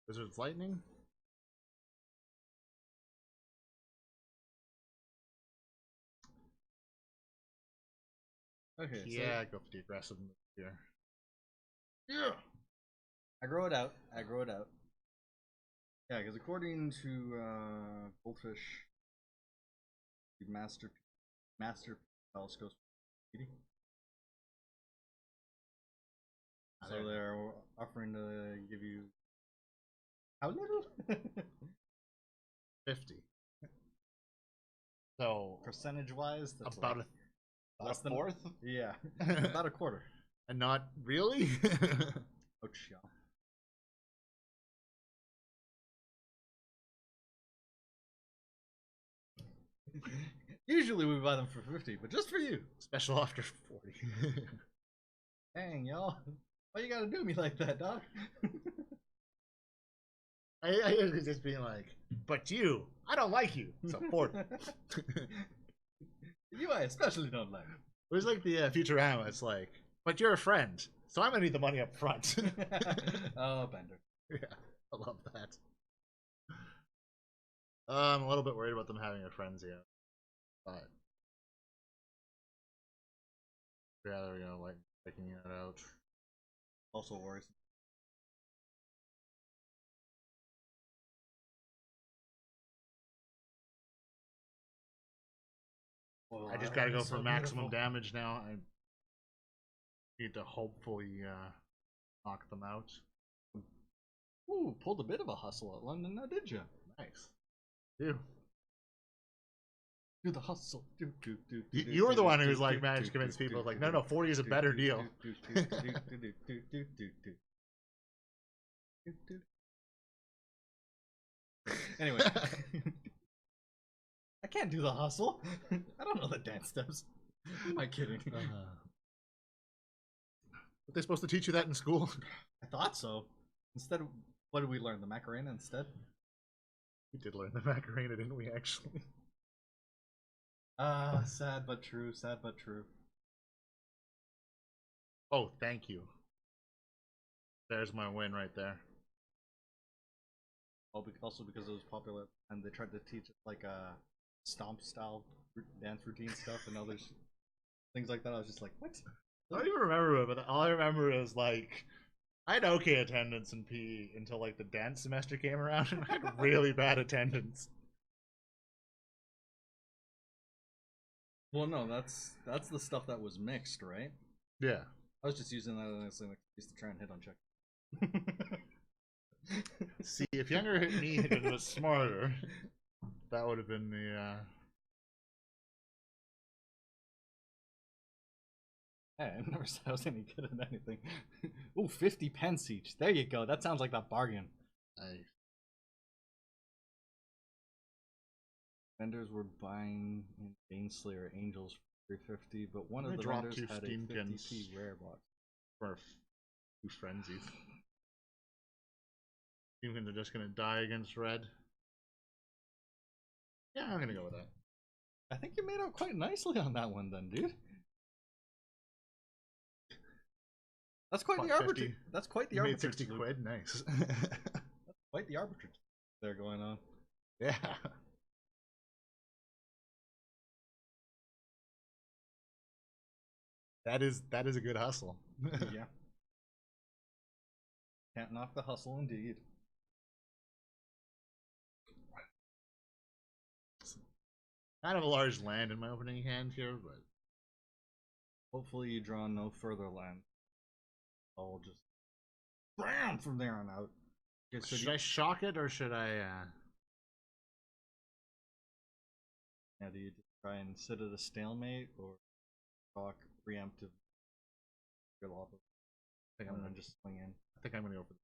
[SPEAKER 2] Wizard's Lightning?
[SPEAKER 1] Okay.
[SPEAKER 2] Yeah, so go for the aggressive move here.
[SPEAKER 1] Yeah. I grow it out. Yeah, because according to Goldfish, the master Chalice goes for 80. So they're offering to give you how little?
[SPEAKER 2] 50. So
[SPEAKER 1] percentage-wise, that's
[SPEAKER 2] about
[SPEAKER 1] like
[SPEAKER 2] less than a fourth.
[SPEAKER 1] Yeah, about a quarter.
[SPEAKER 2] And not really.
[SPEAKER 1] Ouch, y'all. Usually we buy them for 50, but just for you.
[SPEAKER 2] Special after 40.
[SPEAKER 1] Dang, y'all. Why you gotta do me like that, dog?
[SPEAKER 2] I was just being like, but you, I don't like you. So 40.
[SPEAKER 1] You I especially don't like.
[SPEAKER 2] It was like the Futurama. It's like, but you're a friend, so I'm gonna need the money up front.
[SPEAKER 1] Oh, Bender.
[SPEAKER 2] Yeah, I love that. I'm a little bit worried about them having a frenzy, but Yeah, there we go. Like taking it out.
[SPEAKER 1] Also worrisome. Oh,
[SPEAKER 2] I just
[SPEAKER 1] that
[SPEAKER 2] gotta
[SPEAKER 1] one
[SPEAKER 2] go
[SPEAKER 1] is
[SPEAKER 2] for
[SPEAKER 1] so
[SPEAKER 2] maximum
[SPEAKER 1] beautiful.
[SPEAKER 2] damage now. I need to hopefully knock them out.
[SPEAKER 1] Ooh, pulled a bit of a hustle at London now, did you?
[SPEAKER 2] Nice. Do.
[SPEAKER 1] Do the hustle.
[SPEAKER 2] You were the one who was like managed to convince people like, no, 40 is a better deal.
[SPEAKER 1] Anyway, I can't do the hustle. I don't know the dance steps. Who am I kidding?
[SPEAKER 2] Were they supposed to teach you that in school?
[SPEAKER 1] I thought so. Instead of what did we learn? The Macarena instead?
[SPEAKER 2] We did learn the Macarena, didn't we, actually?
[SPEAKER 1] Ah, sad but true, sad but true.
[SPEAKER 2] Oh, thank you. There's my win right there.
[SPEAKER 1] Also because it was popular and they tried to teach it like a stomp style dance routine stuff and other things like that. I was just like, what?
[SPEAKER 2] I don't even remember it, but all I remember is like I had okay attendance in PE until like the dance semester came around and I had really bad attendance.
[SPEAKER 1] Well, no, that's the stuff that was mixed, right?
[SPEAKER 2] Yeah.
[SPEAKER 1] I was just using that as an excuse to try and hit on check.
[SPEAKER 2] See, if younger hit me and it was smarter, that would have been the
[SPEAKER 1] Hey, I never said I was any good at anything. Ooh, 50 pence each. There you go. That sounds like that bargain. Vendors were buying Baneslayer Angels for 350, but one of the vendors had a 50p rare box.
[SPEAKER 2] For two frenzies. Steamkins are just gonna die against red. Yeah, I'm gonna go with that.
[SPEAKER 1] I think you made out quite nicely on that one then, dude. That's quite the arbitrage. That's quite the arbitrage.
[SPEAKER 2] Made 60 quid, nice.
[SPEAKER 1] That's quite the arbitrage there going on.
[SPEAKER 2] Yeah. That is a good hustle.
[SPEAKER 1] Yeah. Can't knock the hustle indeed.
[SPEAKER 2] Kind of a large land in my opening hand here, but
[SPEAKER 1] hopefully you draw no further land. I'll just bam from there on out. Okay, so
[SPEAKER 2] should I shock it or should I
[SPEAKER 1] yeah, do you just try and sit at a stalemate or shock preemptive your lava?
[SPEAKER 2] I think I'm gonna
[SPEAKER 1] just swing in.
[SPEAKER 2] I think I'm gonna go for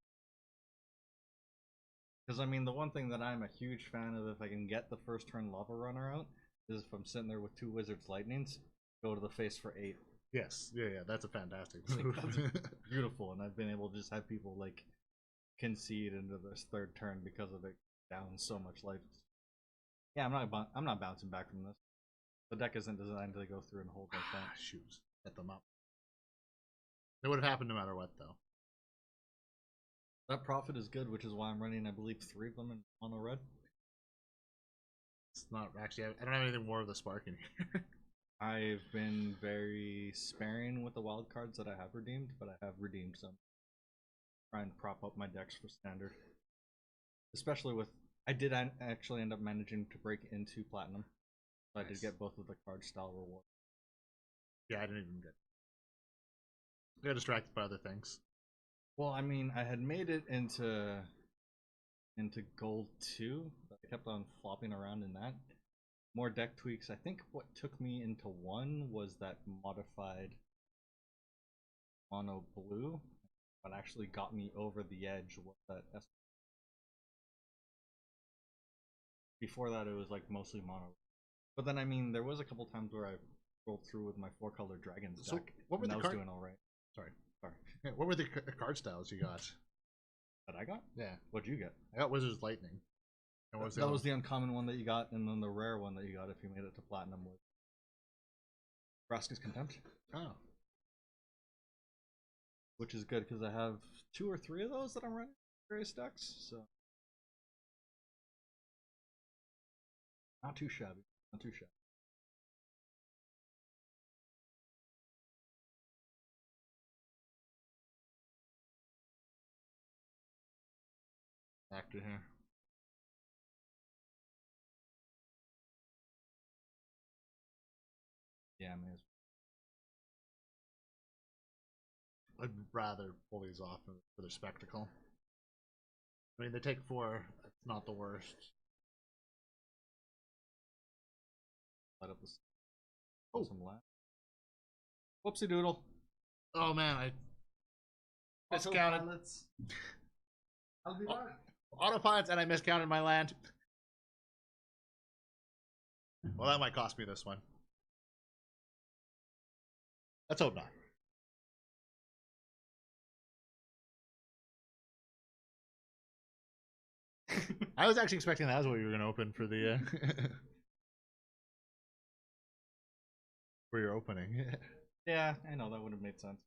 [SPEAKER 1] because I mean the one thing that I'm a huge fan of if I can get the first turn lava runner out is if I'm sitting there with 2 wizards lightnings, go to the face for 8.
[SPEAKER 2] Yes, yeah, that's a fantastic move.
[SPEAKER 1] That's beautiful, and I've been able to just have people like concede into this 3rd turn because of it down so much life. Yeah, I'm not bouncing back from this. The deck isn't designed to go through and hold like that.
[SPEAKER 2] Shoot, set them up. It would have happened no matter what, though.
[SPEAKER 1] That profit is good, which is why I'm running, I believe, 3 of them in mono red.
[SPEAKER 2] It's not actually. I don't have anything more of the spark in here.
[SPEAKER 1] I've been very sparing with the wild cards that I have redeemed, but I have redeemed some. Trying to prop up my decks for standard. Especially with... I did actually end up managing to break into platinum. So nice. I did get both of the card style rewards.
[SPEAKER 2] Yeah, I didn't even get... I got distracted by other things.
[SPEAKER 1] Well, I mean, I had made it into gold 2, but I kept on flopping around in that. More deck tweaks. I think what took me into 1 was that modified mono blue. What actually got me over the edge was that before that it was like mostly mono. But then I mean there was a couple times where I rolled through with my 4-color dragons deck.
[SPEAKER 2] What were
[SPEAKER 1] and I was doing alright. Sorry.
[SPEAKER 2] Yeah, what were the card styles you got?
[SPEAKER 1] That I got?
[SPEAKER 2] Yeah.
[SPEAKER 1] What'd you get?
[SPEAKER 2] I got Wizard's Lightning.
[SPEAKER 1] That was the uncommon one that you got, and then the rare one that you got if you made it to platinum was Vraska's Contempt.
[SPEAKER 2] Oh.
[SPEAKER 1] Which is good because I have 2 or 3 of those that I'm running various decks, so not too shabby. Not too shabby.
[SPEAKER 2] factor here.
[SPEAKER 1] Yeah, man.
[SPEAKER 2] I'd rather pull these off for the spectacle. I mean, they take 4. It's not the worst.
[SPEAKER 1] Light up this.
[SPEAKER 2] Oh,
[SPEAKER 1] Some land. Whoopsie doodle.
[SPEAKER 2] Oh man, I miscounted.
[SPEAKER 1] I'll be back.
[SPEAKER 2] Autopilots, and I miscounted my land. Well, that might cost me this one. Let's hope not. I was actually expecting that was what you were going to open for the for your opening.
[SPEAKER 1] Yeah, I know that would have made sense.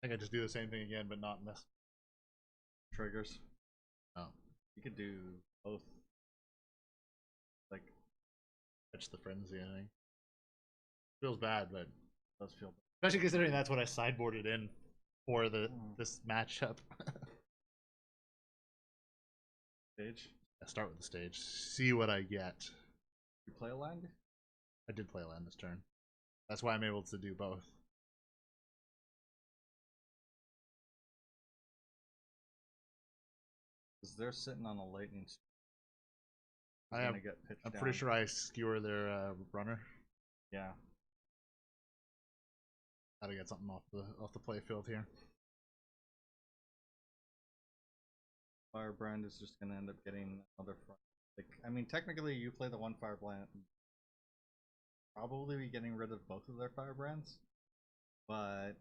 [SPEAKER 2] I think I just do the same thing again, but not miss
[SPEAKER 1] Triggers.
[SPEAKER 2] Oh,
[SPEAKER 1] You could do both. Like,
[SPEAKER 2] catch the frenzy. I think feels bad, but
[SPEAKER 1] it does feel bad.
[SPEAKER 2] especially considering that's what I sideboarded in for this matchup.
[SPEAKER 1] Stage.
[SPEAKER 2] I start with the stage. See what I get.
[SPEAKER 1] You play a land?
[SPEAKER 2] I did play a land this turn. That's why I'm able to do both.
[SPEAKER 1] Because they're sitting on a lightning.
[SPEAKER 2] I'm pretty sure I skewer their runner.
[SPEAKER 1] Yeah.
[SPEAKER 2] Gotta get something off the play field here.
[SPEAKER 1] Firebrand is just gonna end up getting another front. Like, I mean, technically, you play the one Firebrand. Probably be getting rid of both of their Firebrands, but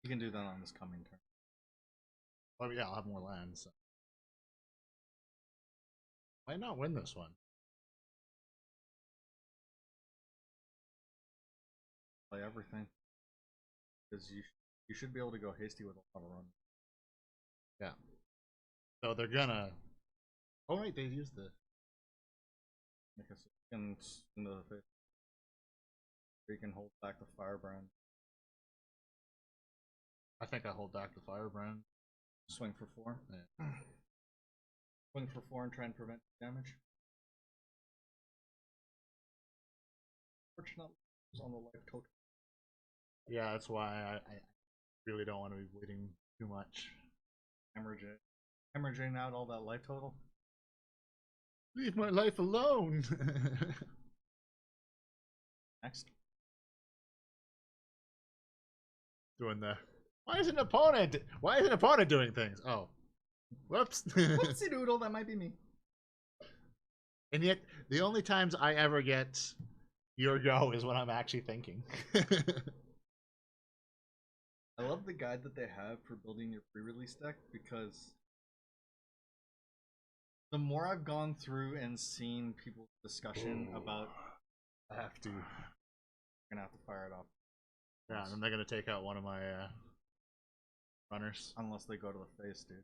[SPEAKER 1] you can do that on this coming turn.
[SPEAKER 2] Well, yeah, I'll have more lands. So. Might not win this one.
[SPEAKER 1] Play everything, because you should be able to go hasty with a lot of run.
[SPEAKER 2] Yeah. So they're gonna. Oh right, they used the.
[SPEAKER 1] Make us into the face. You can hold back the Firebrand.
[SPEAKER 2] I think I hold back the Firebrand.
[SPEAKER 1] Swing for 4.
[SPEAKER 2] Yeah.
[SPEAKER 1] Swing for 4 and try and prevent damage. Fortunately, it's on the life total.
[SPEAKER 2] Yeah, that's why I really don't want to be bleeding too much.
[SPEAKER 1] Hemorrhaging out all that life total.
[SPEAKER 2] Leave my life alone.
[SPEAKER 1] Next.
[SPEAKER 2] Doing the. Why is an opponent doing things? Oh, whoops.
[SPEAKER 1] Whoopsie doodle, that might be me.
[SPEAKER 2] And yet, the only times I ever get your go is when I'm actually thinking.
[SPEAKER 1] I love the guide that they have for building your pre-release deck, because the more I've gone through and seen people's discussion about,
[SPEAKER 2] I have to.
[SPEAKER 1] I'm gonna have to fire it off.
[SPEAKER 2] Yeah, and then they're gonna take out one of my runners.
[SPEAKER 1] Unless they go to the face, dude.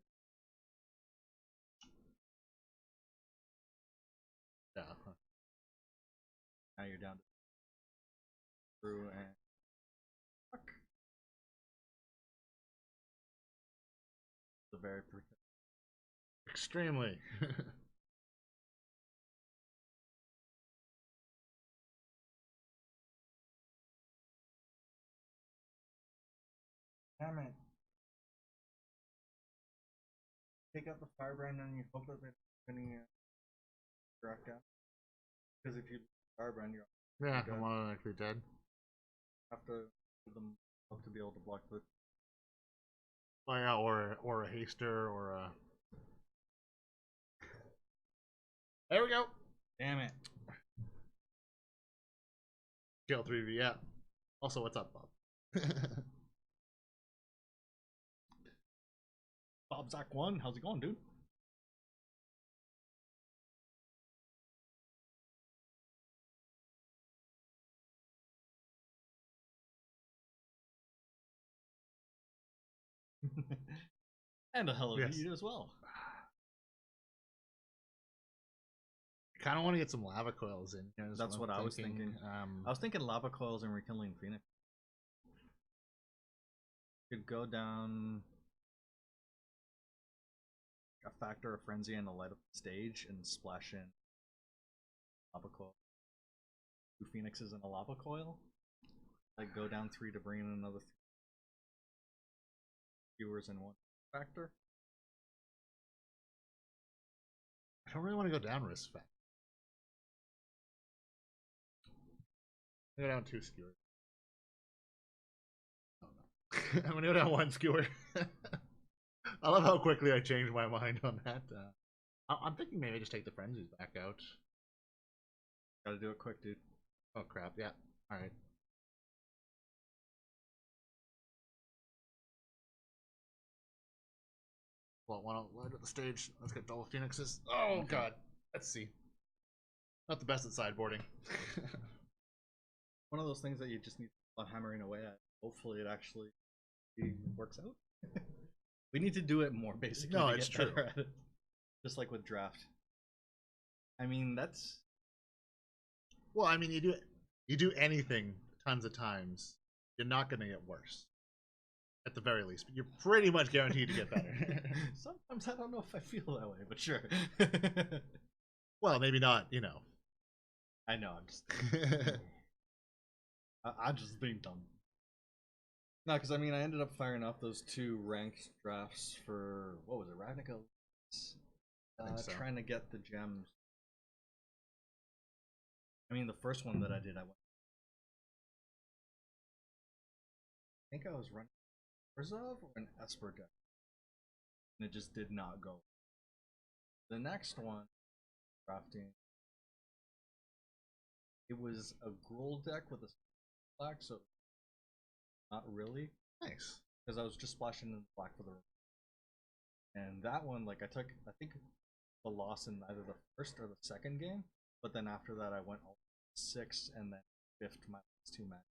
[SPEAKER 2] Yeah.
[SPEAKER 1] Now you're down to through and fuck. The very
[SPEAKER 2] Extremely.
[SPEAKER 1] Damn it. Take out the Firebrand and you hope that they're getting draft down. Because if you Firebrand, you're
[SPEAKER 2] Yeah,
[SPEAKER 1] dead.
[SPEAKER 2] I'm automatically dead.
[SPEAKER 1] Have to give them up to be able to block the.
[SPEAKER 2] Oh yeah, or a haster or a. There we go.
[SPEAKER 1] Damn it.
[SPEAKER 2] Kill 3v, yeah. Also, what's up, Bob?
[SPEAKER 1] Bob Zach 1, how's it going, dude? And a hello to you as well.
[SPEAKER 2] kind of want to get some lava coils in.
[SPEAKER 1] That's what I was thinking. I was thinking lava coils and rekindling Phoenix. Could go down a factor of frenzy and a light up the stage and splash in lava coil. 2 phoenixes and a lava coil. Like go down 3 to bring in another 3 viewers and 1 factor.
[SPEAKER 2] I don't really want to go down risk factor. Go down 2 skewers. Oh no. I'm gonna go down 1 skewer. I love how quickly I changed my mind on that. I'm thinking maybe just take the frenzies back out.
[SPEAKER 1] Gotta do it quick, dude.
[SPEAKER 2] Oh crap, yeah. Alright. Well, why don't light up the stage? Let's get double phoenixes. Oh god. Let's see. Not the best at sideboarding.
[SPEAKER 1] One of those things that you just need to keep on hammering away at. Hopefully it actually works out. We need to do it more, basically.
[SPEAKER 2] No, it's true.
[SPEAKER 1] It. Just like with draft. I mean, that's...
[SPEAKER 2] Well, I mean, you do anything tons of times, you're not going to get worse. At the very least, but you're pretty much guaranteed to get better.
[SPEAKER 1] Sometimes I don't know if I feel that way, but sure.
[SPEAKER 2] Well, maybe not, you know.
[SPEAKER 1] I know, I'm just... I'm just being dumb. No, because I mean, I ended up firing off those 2 ranked drafts for, what was it, Ravnica? So. Trying to get the gems. I mean, the first one that I did, I think I was running Reserve or an Esper deck, and it just did not go. The next one, drafting, it was a Gruul deck with a black, so not really.
[SPEAKER 2] Nice.
[SPEAKER 1] Because I was just splashing in black for the room. And that one, like, I took, I think, the loss in either the first or the second game, but then after that I went all 6 and then 5th my last 2 matches.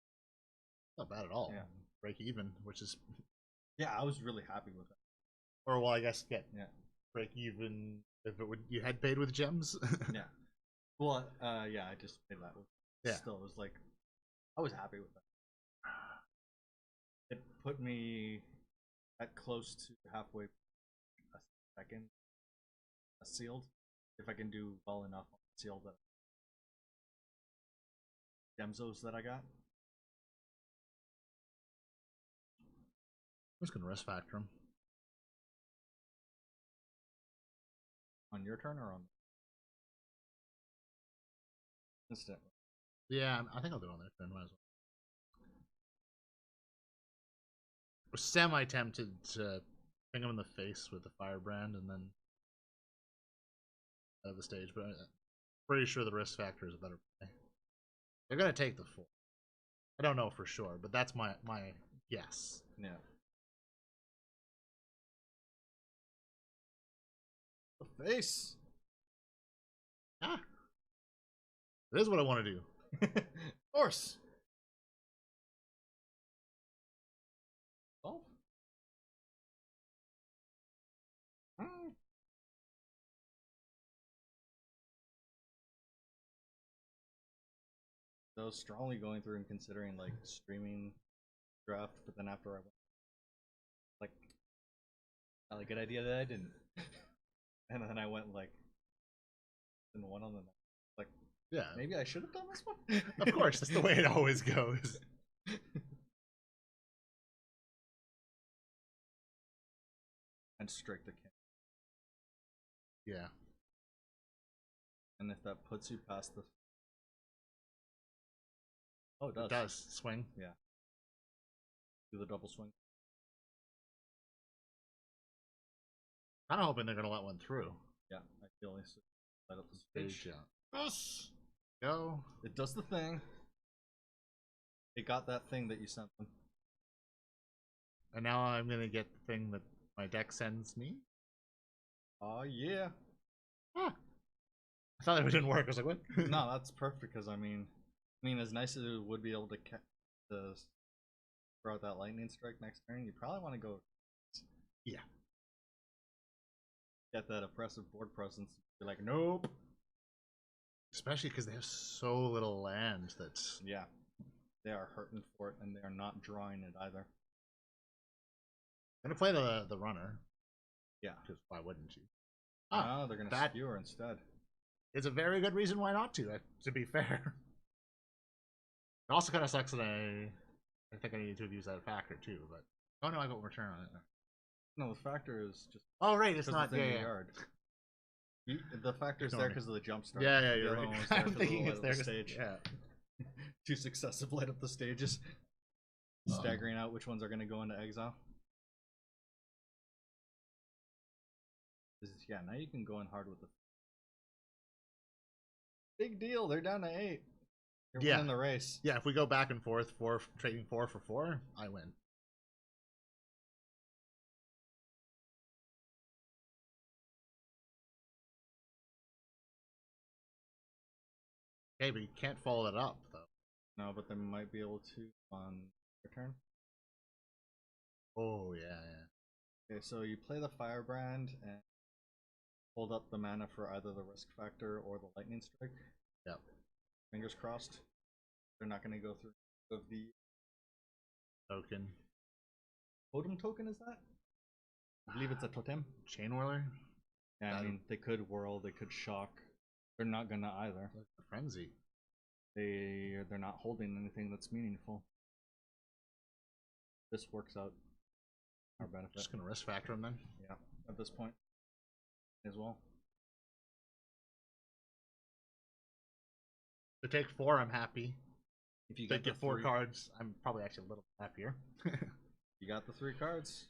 [SPEAKER 2] Not bad at all.
[SPEAKER 1] Yeah.
[SPEAKER 2] Break even, which is...
[SPEAKER 1] Yeah, I was really happy with it.
[SPEAKER 2] Or, well, I guess get
[SPEAKER 1] yeah.
[SPEAKER 2] break even if it would you had paid with gems.
[SPEAKER 1] Yeah. Well, yeah, I just paid that.
[SPEAKER 2] Yeah.
[SPEAKER 1] Still, it was like, I was happy with that. It put me at close to halfway a second a sealed. If I can do well enough on sealed that Gemzos that I got.
[SPEAKER 2] I'm just gonna risk factor him.
[SPEAKER 1] On your turn or on instant?
[SPEAKER 2] Yeah, I think I'll do it on their turn. Might as well. We're semi-tempted to ping him in the face with the firebrand and then out of the stage, but I'm pretty sure the risk factor is a better play. They're gonna take the 4. I don't know for sure, but that's my guess.
[SPEAKER 1] Yeah. The face.
[SPEAKER 2] Ah, it is what I want to do.
[SPEAKER 1] Of course. Oh. I was strongly going through and considering like streaming draft, but then after I went, like, not a good idea that I didn't. And then I went like, and one on the next. Like,
[SPEAKER 2] yeah,
[SPEAKER 1] maybe I should have done this one.
[SPEAKER 2] Of course, that's the way it always goes.
[SPEAKER 1] And strike the king.
[SPEAKER 2] Yeah.
[SPEAKER 1] And if that puts you past the... Oh, it does.
[SPEAKER 2] It does. Swing.
[SPEAKER 1] Yeah. Do the double swing.
[SPEAKER 2] Kind of hoping they're going to let one through.
[SPEAKER 1] Yeah, I feel like light up the stage.
[SPEAKER 2] Yeah. Yes! Go.
[SPEAKER 1] It does the thing. It got that thing that you sent them.
[SPEAKER 2] And now I'm going to get the thing that my deck sends me.
[SPEAKER 1] Oh, yeah.
[SPEAKER 2] Ah. I thought it didn't work. I was like, what?
[SPEAKER 1] No, that's perfect because I mean, as nice as it would be able to throw out that lightning strike next turn, you probably want to go.
[SPEAKER 2] Yeah.
[SPEAKER 1] Get that oppressive board presence. Be like, nope.
[SPEAKER 2] Especially because they have so little land that's...
[SPEAKER 1] Yeah. They are hurting for it, and they are not drawing it either.
[SPEAKER 2] I'm going to play the runner.
[SPEAKER 1] Yeah.
[SPEAKER 2] Because why wouldn't you?
[SPEAKER 1] Ah, they're going to skewer instead.
[SPEAKER 2] It's a very good reason why not to be fair. It also kind of sucks that I think I needed to have used that factor too, but... Oh no, I got return on it.
[SPEAKER 1] No, the factor is just...
[SPEAKER 2] Oh right, it's not... Yeah.
[SPEAKER 1] Yard. The factor's there because of the jump start.
[SPEAKER 2] Yeah, you're right.
[SPEAKER 1] I'm thinking it's there
[SPEAKER 2] to
[SPEAKER 1] stage.
[SPEAKER 2] Yeah.
[SPEAKER 1] 2 successive light up the stages. Staggering out which ones are going to go into exile. Yeah, now you can go in hard with the... Big deal, they're down to 8. You're winning the race.
[SPEAKER 2] Yeah, if we go back and forth, trading 4 for 4, I win. Okay, but you can't follow that up, though.
[SPEAKER 1] No, but they might be able to on your turn.
[SPEAKER 2] Oh, yeah.
[SPEAKER 1] Okay, so you play the Firebrand and hold up the mana for either the Risk Factor or the Lightning Strike.
[SPEAKER 2] Yep.
[SPEAKER 1] Fingers crossed. They're not going to go through of the
[SPEAKER 2] token.
[SPEAKER 1] Totem token, is that? I believe it's a totem.
[SPEAKER 2] Chain Whirler?
[SPEAKER 1] Yeah, I mean, they could whirl, they could shock. They're not gonna either.
[SPEAKER 2] Like the Frenzy.
[SPEAKER 1] They're not holding anything that's meaningful. This works out our benefit.
[SPEAKER 2] Just gonna risk factor them then?
[SPEAKER 1] Yeah, at this point as well.
[SPEAKER 2] To take 4, I'm happy.
[SPEAKER 1] If you
[SPEAKER 2] get 4 cards, I'm probably actually a little happier.
[SPEAKER 1] You got the 3 cards,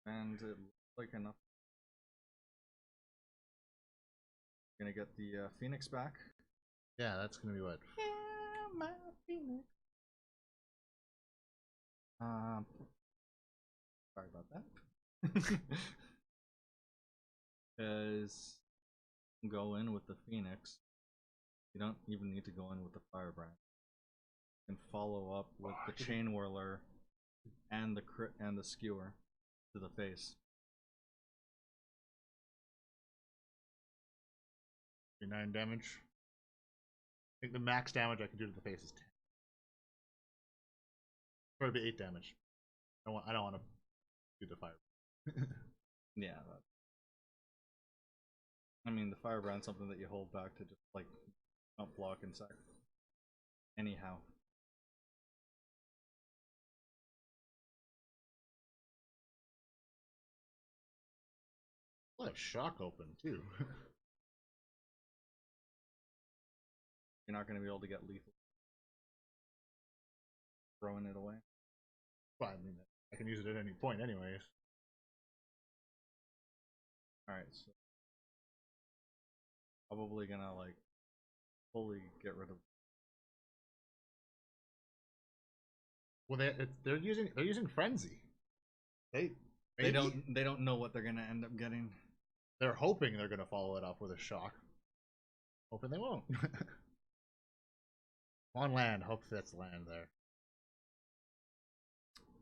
[SPEAKER 1] and it looks like enough. You're gonna get the Phoenix back.
[SPEAKER 2] Yeah, that's gonna be what?
[SPEAKER 1] Yeah, my Phoenix. Sorry about that. Because go in with the Phoenix. You don't even need to go in with the Firebrand. You can follow up with the Chain Whirler and the crit and the Skewer to the face.
[SPEAKER 2] 9 damage. I think the max damage I can do to the face is 10. Or it'd be 8 damage. I don't want to do the fire.
[SPEAKER 1] Yeah. I mean, the Firebrand's something that you hold back to just like not block and sack. Anyhow.
[SPEAKER 2] Let shock open too.
[SPEAKER 1] You're not going to be able to get lethal. Throwing it away.
[SPEAKER 2] Well, I mean, I can use it at any point anyways.
[SPEAKER 1] Alright, so probably gonna like fully get rid of.
[SPEAKER 2] Well, they're using frenzy. They
[SPEAKER 1] don't know what they're gonna end up getting.
[SPEAKER 2] They're hoping they're gonna follow it up with a shock. Hoping they won't. On land, hope that's land there.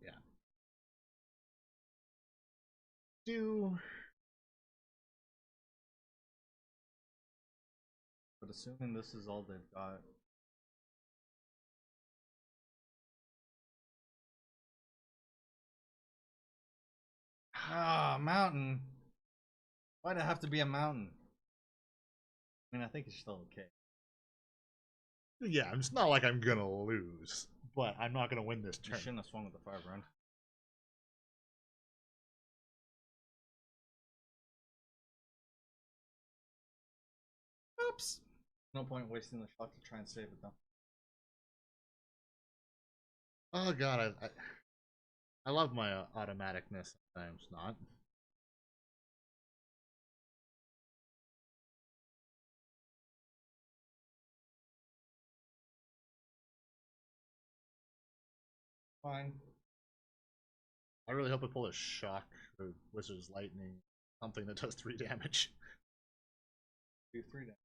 [SPEAKER 2] Yeah.
[SPEAKER 1] But assuming this is all they've got. Ah, mountain. Why'd it have to be a mountain? I mean, I think it's still okay.
[SPEAKER 2] Yeah, it's not like I'm gonna lose, but I'm not gonna win this turn.
[SPEAKER 1] You shouldn't have swung with the Firebrand. Oops. No point wasting the shot to try and save it though.
[SPEAKER 2] Oh god, I love my automaticness. Sometimes not.
[SPEAKER 1] Fine.
[SPEAKER 2] I really hope I pull a shock or Wizard's Lightning, something that does 3 damage.
[SPEAKER 1] Do 3 damage.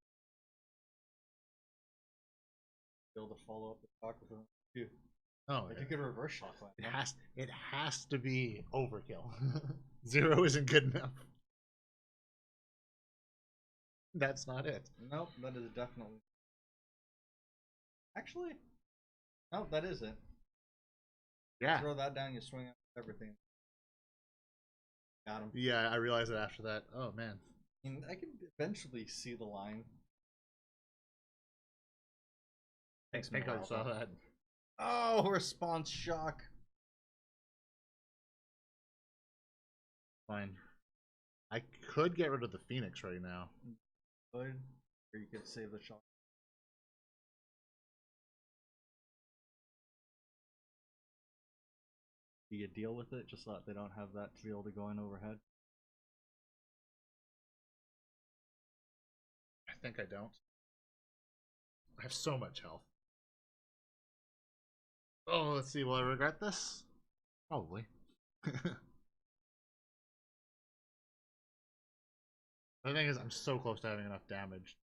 [SPEAKER 1] Be able to follow up the shock with a 2.
[SPEAKER 2] Oh,
[SPEAKER 1] if you could reverse shock that.
[SPEAKER 2] It has to be overkill. 0 isn't good enough. That's not it.
[SPEAKER 1] Nope, that is definitely. Actually, no, that is it.
[SPEAKER 2] Yeah.
[SPEAKER 1] Throw that down, you swing out everything. Got him.
[SPEAKER 2] Yeah, I realized it after that. Oh man.
[SPEAKER 1] I mean, I can eventually see the line.
[SPEAKER 2] I think I saw that.
[SPEAKER 1] Oh, response shock.
[SPEAKER 2] Fine. I could get rid of the Phoenix right now.
[SPEAKER 1] Good. Or you could save the shock. Do you deal with it just so that they don't have that field going overhead?
[SPEAKER 2] I think I don't. I have so much health. Oh, let's see. Will I regret this? Probably. The thing is, I'm so close to having enough damage.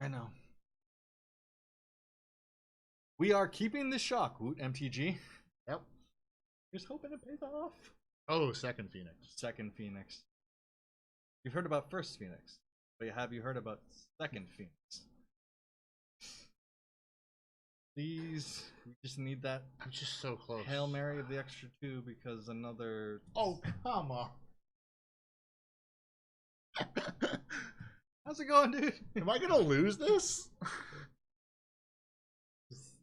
[SPEAKER 1] I know. We are keeping the shock, Woot MTG.
[SPEAKER 2] Yep.
[SPEAKER 1] Just hoping it pays off.
[SPEAKER 2] Oh, second Phoenix.
[SPEAKER 1] Second Phoenix. You've heard about first Phoenix, but have you heard about second Phoenix? Please, we just need that.
[SPEAKER 2] I'm just so close.
[SPEAKER 1] Hail Mary of the extra 2 because another.
[SPEAKER 2] Oh, come on.
[SPEAKER 1] How's it going, dude?
[SPEAKER 2] Am I gonna lose this?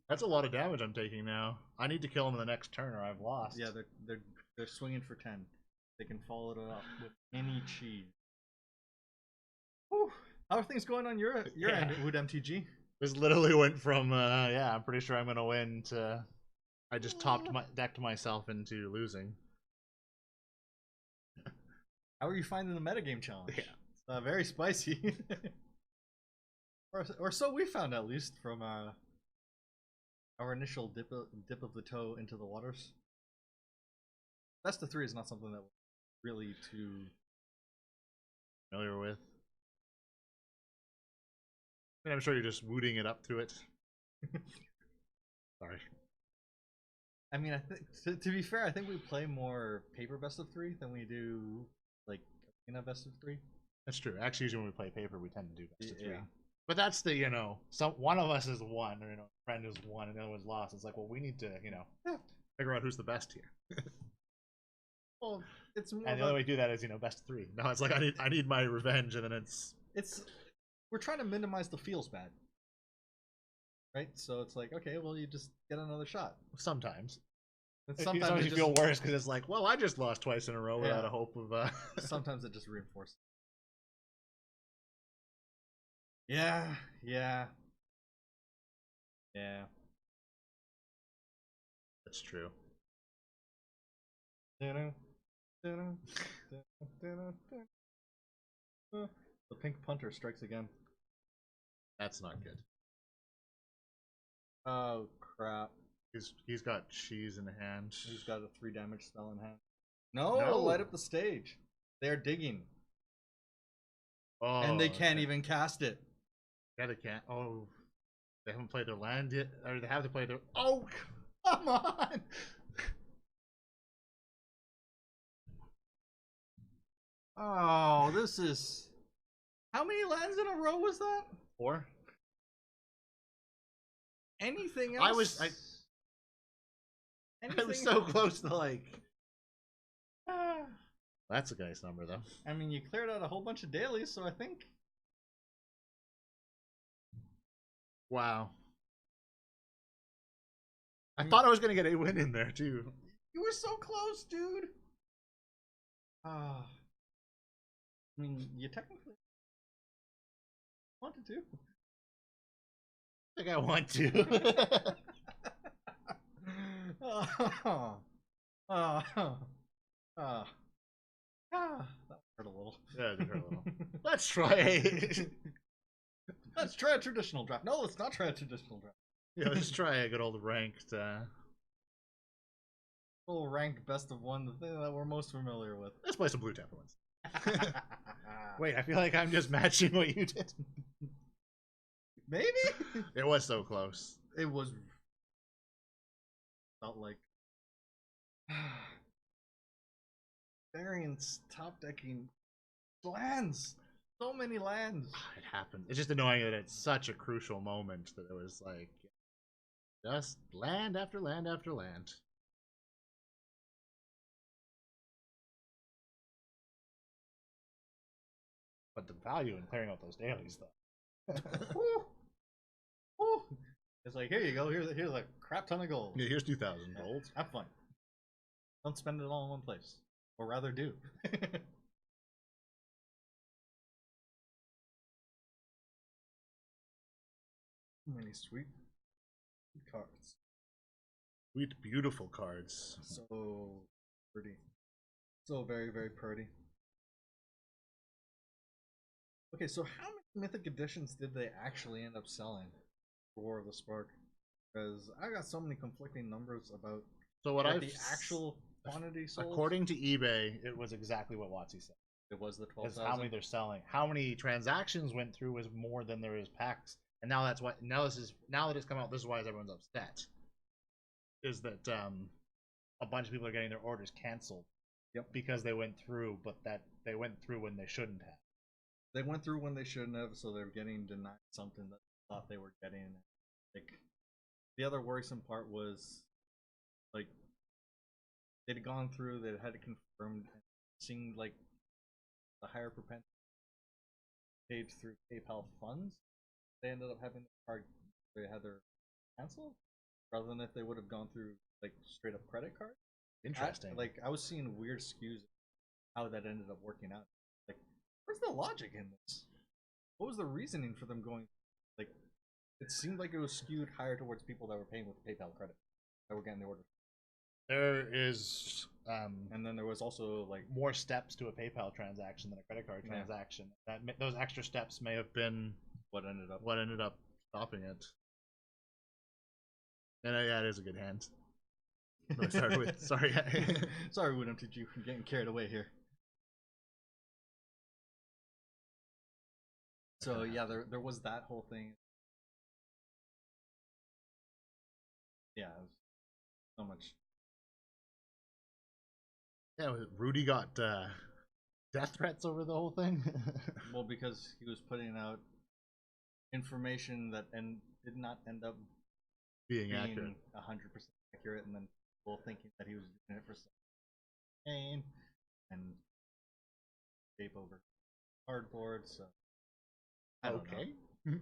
[SPEAKER 2] That's a lot of damage I'm taking now. I need to kill him in the next turn, or I've lost.
[SPEAKER 1] Yeah, they're swinging for 10. They can follow it up with any cheese. Whew. How are things going on your end, Wood MTG?
[SPEAKER 2] This literally went from yeah, I'm pretty sure I'm gonna win to I just decked myself into losing.
[SPEAKER 1] How are you finding the metagame challenge?
[SPEAKER 2] Yeah.
[SPEAKER 1] It's very spicy. or so we found, at least, from our initial dip of the toe into the waters. Best of 3 is not something that we're really too
[SPEAKER 2] familiar with. I mean, I'm sure you're just wooting it up to it. Sorry.
[SPEAKER 1] I mean, I think to be fair, I think we play more paper best of 3 than we do like arena best of 3.
[SPEAKER 2] That's true. Actually, usually when we play paper, we tend to do best of 3.
[SPEAKER 1] Yeah.
[SPEAKER 2] But that's the, one of us is won, or a friend is won, and the other one's lost. It's like, well, we need to, figure out who's the best here.
[SPEAKER 1] Well, it's more.
[SPEAKER 2] And the only way to do that is, best of 3. No, it's like I need my revenge, and then it's
[SPEAKER 1] we're trying to minimize the feels bad, right? So it's like, okay, well, you just get another shot.
[SPEAKER 2] Sometimes.
[SPEAKER 1] And
[SPEAKER 2] sometimes you feel worse because it's like, well, I just lost twice in a row without a hope of.
[SPEAKER 1] Sometimes it just reinforces. Yeah.
[SPEAKER 2] That's true.
[SPEAKER 1] The pink punter strikes again.
[SPEAKER 2] That's not good.
[SPEAKER 1] Oh crap!
[SPEAKER 2] He's got cheese in hand.
[SPEAKER 1] He's got a 3 damage spell in hand. No, light up the stage. They're digging.
[SPEAKER 2] Oh,
[SPEAKER 1] and they can't even cast it.
[SPEAKER 2] Yeah, they can't. Oh, they haven't played their land yet, or they have to play their. Oh, come on!
[SPEAKER 1] Oh, this is. How many lands in a row was that?
[SPEAKER 2] 4.
[SPEAKER 1] Anything else?
[SPEAKER 2] I was so close to like. That's a nice number, though.
[SPEAKER 1] I mean, you cleared out a whole bunch of dailies, so I think.
[SPEAKER 2] Wow. I thought I was gonna get a win in there too.
[SPEAKER 1] You were so close, dude. I mean, you technically wanted to.
[SPEAKER 2] I think I want to.
[SPEAKER 1] That hurt a little.
[SPEAKER 2] Yeah, it did hurt a little. Let's try.
[SPEAKER 1] Let's try a traditional draft. No, let's not try a traditional draft.
[SPEAKER 2] Yeah, let's try a good old ranked.
[SPEAKER 1] Little ranked best of 1, the thing that we're most familiar with.
[SPEAKER 2] Let's play some Blue Temple ones. Wait, I feel like I'm just matching what you did.
[SPEAKER 1] Maybe?
[SPEAKER 2] It was so close.
[SPEAKER 1] It was. Felt like. Variants top decking lands. So many lands.
[SPEAKER 2] It happened. It's just annoying that it's such a crucial moment that it was like just land after land after land. But the value in clearing out those dailies, though.
[SPEAKER 1] It's like, here you go. Here's a crap ton of gold.
[SPEAKER 2] Yeah, here's 2,000 gold.
[SPEAKER 1] Have fun. Don't spend it all in one place, or rather, do. Many sweet cards.
[SPEAKER 2] Sweet, beautiful cards.
[SPEAKER 1] So pretty. So very, very pretty. Okay, so how many Mythic editions did they actually end up selling for War of the Spark? Because I got so many conflicting numbers about
[SPEAKER 2] So what
[SPEAKER 1] the actual quantity sold.
[SPEAKER 2] According to eBay, it was exactly what WotC said.
[SPEAKER 1] It was the 12,000.
[SPEAKER 2] How many they're selling. How many transactions went through is more than there is packs. And now that's what now that it's come out, this is why everyone's upset. Is that a bunch of people are getting their orders canceled.
[SPEAKER 1] Yep.
[SPEAKER 2] Because they went through, but that they went through when they shouldn't have.
[SPEAKER 1] They went through when they shouldn't have, so they're getting denied something that they thought they were getting. Like, the other worrisome part was, like, they'd gone through, they had it confirmed, and it seemed like the higher propensity paid through PayPal funds. They ended up having the card, they had their canceled, rather than if they would have gone through, like, straight up credit card.
[SPEAKER 2] Interesting.
[SPEAKER 1] I was seeing weird skews how that ended up working out. Like, where's the logic in this? What was the reasoning for them going? Like, it seemed like it was skewed higher towards people that were paying with PayPal credit that were getting the order.
[SPEAKER 2] There is,
[SPEAKER 1] and then there was also like
[SPEAKER 2] more steps to a PayPal transaction than a credit card transaction. That those extra steps may have been
[SPEAKER 1] what ended up
[SPEAKER 2] stopping it. And yeah, it is a good hand. Sorry,
[SPEAKER 1] sorry, Wood MTG, for getting carried away here. So yeah, there was that whole thing. Yeah, it was so much.
[SPEAKER 2] Yeah, Rudy got death threats over the whole thing.
[SPEAKER 1] Well, because he was putting out information that did not end up
[SPEAKER 2] being accurate,
[SPEAKER 1] 100% accurate, and then people thinking that he was doing it for some gain and tape over cardboard. So I don't know.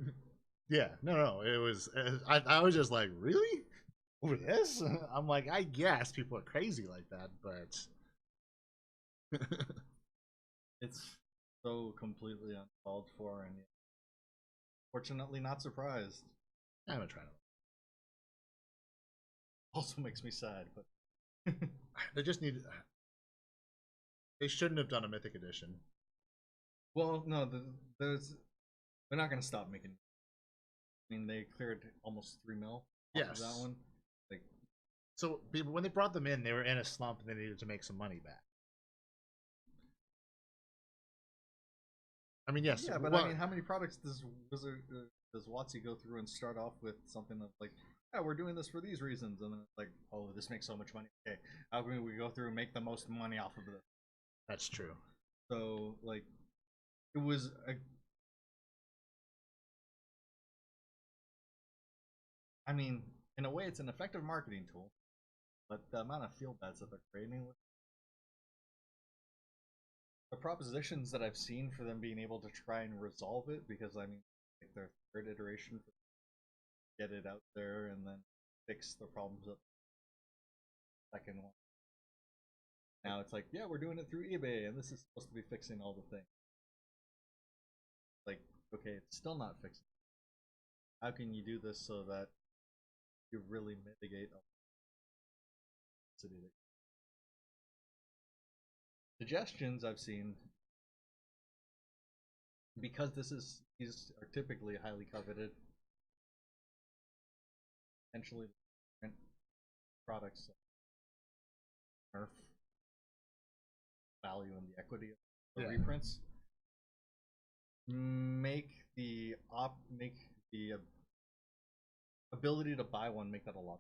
[SPEAKER 2] Yeah, no, it was. I was just like, really? Over this? I'm like, I guess people are crazy like that, but
[SPEAKER 1] it's so completely uncalled for, and fortunately not surprised.
[SPEAKER 2] I'm gonna try to.
[SPEAKER 1] Also makes me sad, but
[SPEAKER 2] they just need. They shouldn't have done a Mythic edition.
[SPEAKER 1] Well, no, they're not gonna stop making. I mean, they cleared almost 3 mil. Off of that one. Like,
[SPEAKER 2] so people, when they brought them in, they were in a slump and they needed to make some money back. I mean, yes.
[SPEAKER 1] Yeah, but I mean, how many products does WotC go through and start off with something of like, yeah, we're doing this for these reasons, and then it's like, oh, this makes so much money. Okay, how can we go through and make the most money off of this?
[SPEAKER 2] That's true.
[SPEAKER 1] So like, it was a. I mean, in a way, it's an effective marketing tool, but the amount of field bets that they're creating with the propositions that I've seen for them being able to try and resolve it, because I mean, like their third iteration, get it out there and then fix the problems of the second one. Now it's like, yeah, we're doing it through eBay, and this is supposed to be fixing all the things. Like, okay, it's still not fixing. How can you do this so that you really mitigate suggestions I've seen, because these are typically highly coveted, potentially products nerf value in the equity of the reprints. Make the ability to buy one, make that a lot.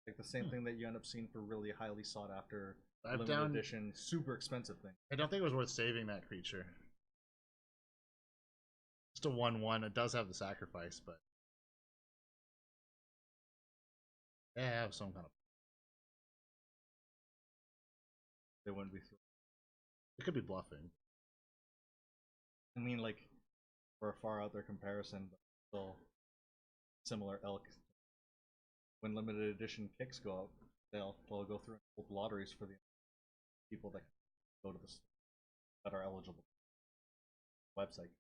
[SPEAKER 1] Like the same thing that you end up seeing for really highly sought after limited edition, super expensive thing.
[SPEAKER 2] I don't think it was worth saving that creature. Just a 1/1. It does have the sacrifice, but they have some kind of.
[SPEAKER 1] They wouldn't be.
[SPEAKER 2] It could be bluffing.
[SPEAKER 1] I mean, like, for a far out there comparison, but still similar elk. When limited edition kicks go out, they'll go through and hold lotteries for the people that go to the that are eligible website.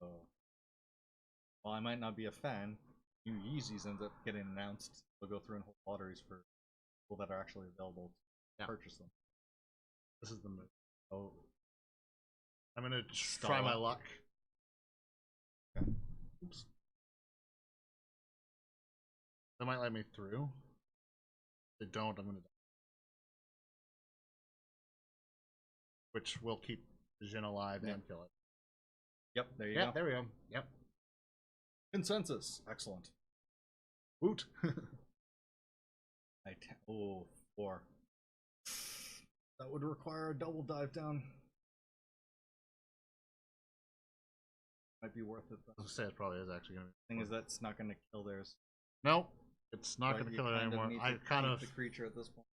[SPEAKER 1] So, while I might not be a fan, new Yeezys ends up getting announced. They'll go through and hold lotteries for people that are actually available to purchase them.
[SPEAKER 2] This is the move. Oh, I'm gonna try my luck.
[SPEAKER 1] Okay.
[SPEAKER 2] Oops. They might let me through. If they don't, I'm gonna die. Which will keep Jin alive and kill it.
[SPEAKER 1] Yep, there you go.
[SPEAKER 2] There we go. Yep.
[SPEAKER 1] Consensus. Excellent.
[SPEAKER 2] Woot.
[SPEAKER 1] Oh, 4. That would require a double dive down. Might be worth it though.
[SPEAKER 2] I was gonna say it probably is actually gonna be.
[SPEAKER 1] Thing is, that's not gonna kill theirs.
[SPEAKER 2] Nope. It's not gonna kill it anymore. I kind of
[SPEAKER 1] the creature at this point.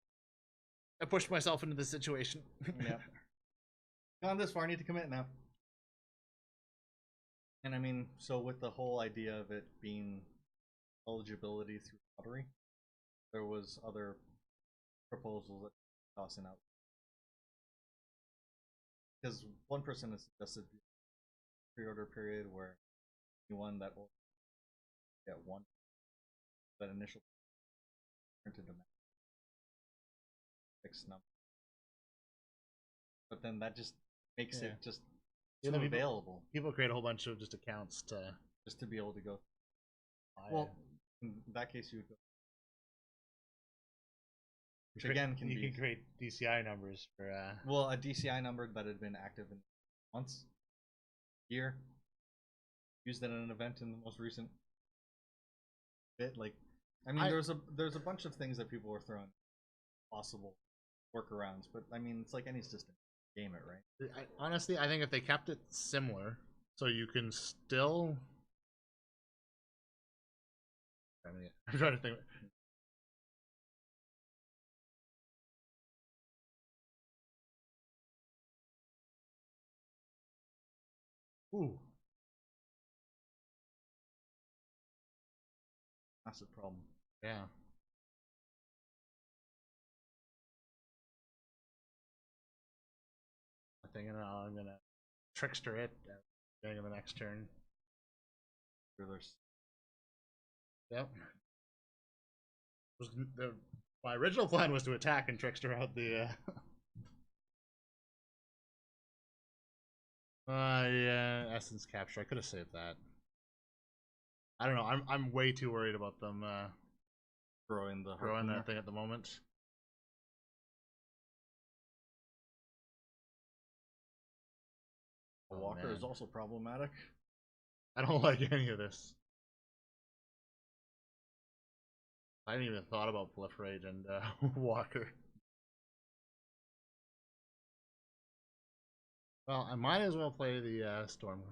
[SPEAKER 2] I pushed myself into this situation.
[SPEAKER 1] Yeah. Gone this far, I need to commit now. And I mean, so with the whole idea of it being eligibility through lottery, there was other proposals that tossing out. Because one person has suggested pre-order period where anyone that will get one that initial printed a fixed number. But then that just makes it just too available.
[SPEAKER 2] People create a whole bunch of just accounts to
[SPEAKER 1] just to be able to go. Well, in that case, you would go. Which again can
[SPEAKER 2] you can create DCI numbers for.
[SPEAKER 1] Well, a DCI number that had been active in months, year, used it in an event in the most recent bit. Like, I mean, there's a bunch of things that people were throwing possible workarounds, but I mean, it's like any system. Game it, right?
[SPEAKER 2] Honestly, I think if they kept it similar, so you can still. I'm trying to think. Ooh.
[SPEAKER 1] Massive problem.
[SPEAKER 2] Yeah. I'm gonna trickster it at the beginning of the next turn. Yep. My original plan was to attack and trickster out the. Yeah, essence capture. I could have saved that. I don't know. I'm way too worried about them
[SPEAKER 1] throwing
[SPEAKER 2] that thing at the moment.
[SPEAKER 1] Walker is also problematic.
[SPEAKER 2] I don't like any of this. I hadn't even thought about Proliferate and Walker. Well, I might as well play the Storm.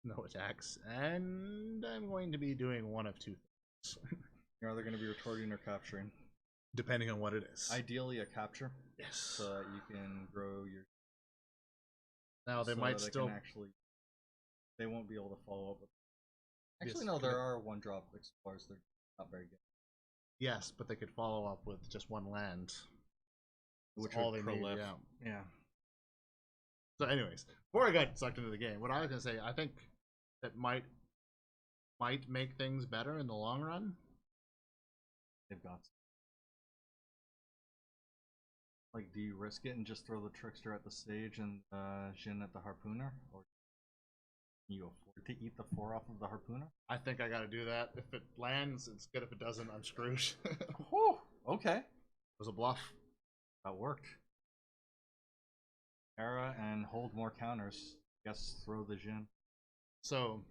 [SPEAKER 2] No attacks. And I'm going to be doing one of two things.
[SPEAKER 1] You're either going to be retorting or capturing.
[SPEAKER 2] Depending on what it is.
[SPEAKER 1] Ideally a capture.
[SPEAKER 2] Yes.
[SPEAKER 1] So that you can grow your...
[SPEAKER 2] Now they might still...
[SPEAKER 1] They won't be able to follow up with... Actually, no, there are one-drop explorers. They're not very good.
[SPEAKER 2] Yes, but they could follow up with just one land.
[SPEAKER 1] Which
[SPEAKER 2] all
[SPEAKER 1] they
[SPEAKER 2] need,
[SPEAKER 1] yeah.
[SPEAKER 2] So anyways, before I got sucked into the game, what I was going to say, I think that might make things better in the long run.
[SPEAKER 1] They've got... Like, do you risk it and just throw the Trickster at the stage and Jin at the Harpooner? Or can you afford to eat the 4 off of the Harpooner?
[SPEAKER 2] I think I gotta do that. If it lands, it's good. If it doesn't, I'm screwed.
[SPEAKER 1] Whew, okay.
[SPEAKER 2] It was a bluff.
[SPEAKER 1] That worked. Era and hold more counters. Guess throw the Jin.
[SPEAKER 2] So,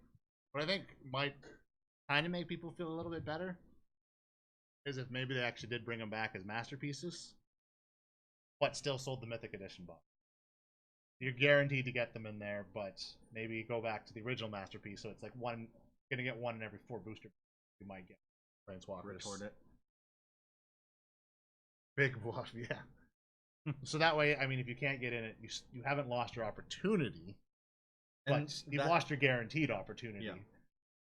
[SPEAKER 2] what I think might kind of make people feel a little bit better is if maybe they actually did bring them back as masterpieces. But still sold the Mythic Edition box. you're guaranteed to get them in there, but maybe go back to the original masterpiece. So it's like gonna get one in every 4 booster. You might get Planeswalkers.
[SPEAKER 1] Retort it.
[SPEAKER 2] Big bluff, yeah. So that way, I mean, if you can't get in it, you haven't lost your opportunity, but you've lost your guaranteed opportunity.
[SPEAKER 1] Yeah.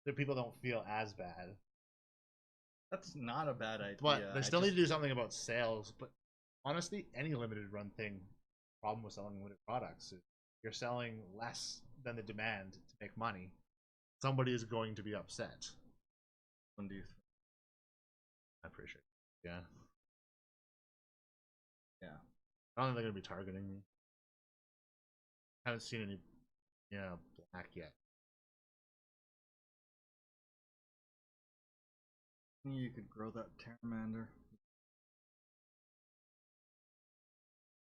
[SPEAKER 2] So people don't feel as bad.
[SPEAKER 1] That's not a bad idea.
[SPEAKER 2] But they still need to do something about sales. But honestly, any limited run thing, problem with selling limited products is you're selling less than the demand to make money. Somebody is going to be upset.
[SPEAKER 1] When do you
[SPEAKER 2] I appreciate it. Yeah.
[SPEAKER 1] Yeah.
[SPEAKER 2] I don't think they're going to be targeting me. I haven't seen any black yet.
[SPEAKER 1] You could grow that Terramander.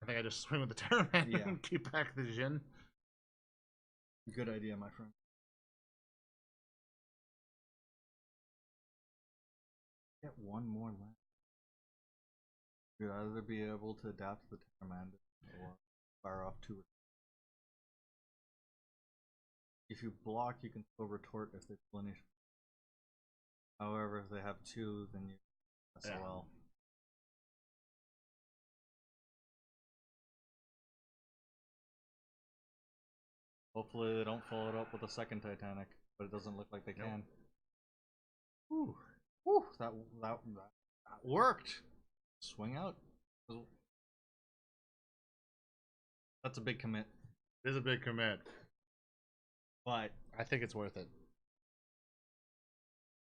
[SPEAKER 2] I think I just swing with the Terramander and keep back the Jin.
[SPEAKER 1] Good idea, my friend. Get one more land. You'd either be able to adapt to the Terramander or fire off 2. If you block, you can still retort if they finish. However, if they have 2, then you SOL. Hopefully they don't follow it up with a second Titanic, but it doesn't look like they can. Whew. Whew. That worked. Swing out. That's a big commit.
[SPEAKER 2] It is a big commit.
[SPEAKER 1] But
[SPEAKER 2] I think it's worth it.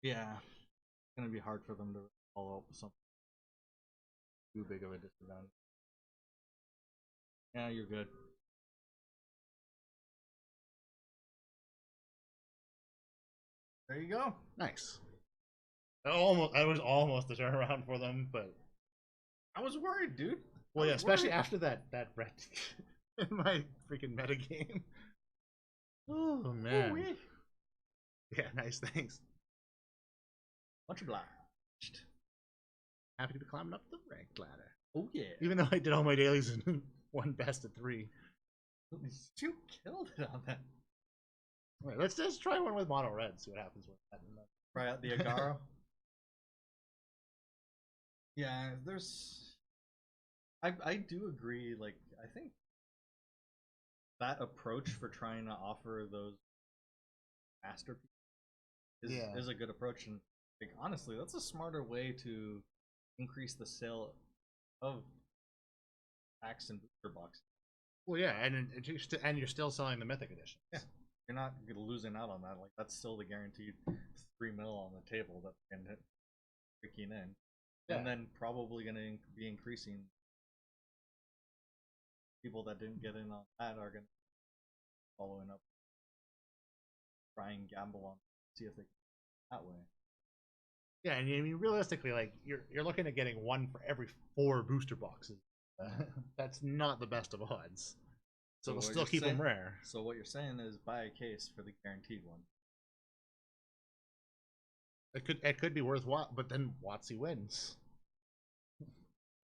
[SPEAKER 1] Yeah. It's going to be hard for them to follow up with something too big of a disadvantage. Yeah, you're good. There you go.
[SPEAKER 2] Nice. I was almost a turnaround for them, but
[SPEAKER 1] I was worried, dude.
[SPEAKER 2] Well, yeah, especially after that red in my freaking metagame. Oh man. Ooh-wee. Yeah, nice. Thanks.
[SPEAKER 1] Much obliged.
[SPEAKER 2] Happy to be climbing up the ranked ladder.
[SPEAKER 1] Oh yeah.
[SPEAKER 2] Even though I did all my dailies in one best of 3.
[SPEAKER 1] You killed it on that.
[SPEAKER 2] Alright, let's just try one with mono red. See what happens with that.
[SPEAKER 1] Try out the Agaro. Yeah, there's. I do agree. Like, I think that approach for trying to offer those masterpieces is a good approach, and like honestly, that's a smarter way to increase the sale of packs and booster boxes.
[SPEAKER 2] Well, yeah, and you're still selling the Mythic edition.
[SPEAKER 1] Yeah, you're not losing out on that. Like, that's still the guaranteed 3 mil on the table that can hit kicking in. Yeah. And then probably going to be increasing. People that didn't get in on that are going to be following up, try and gamble on, see if they can that way.
[SPEAKER 2] Yeah, and I mean realistically, like you're looking at getting 1 for every 4 booster boxes. That's not the best of odds. So we'll still keep them rare.
[SPEAKER 1] So what you're saying is buy a case for the guaranteed one.
[SPEAKER 2] It could be worthwhile, but then WotC wins.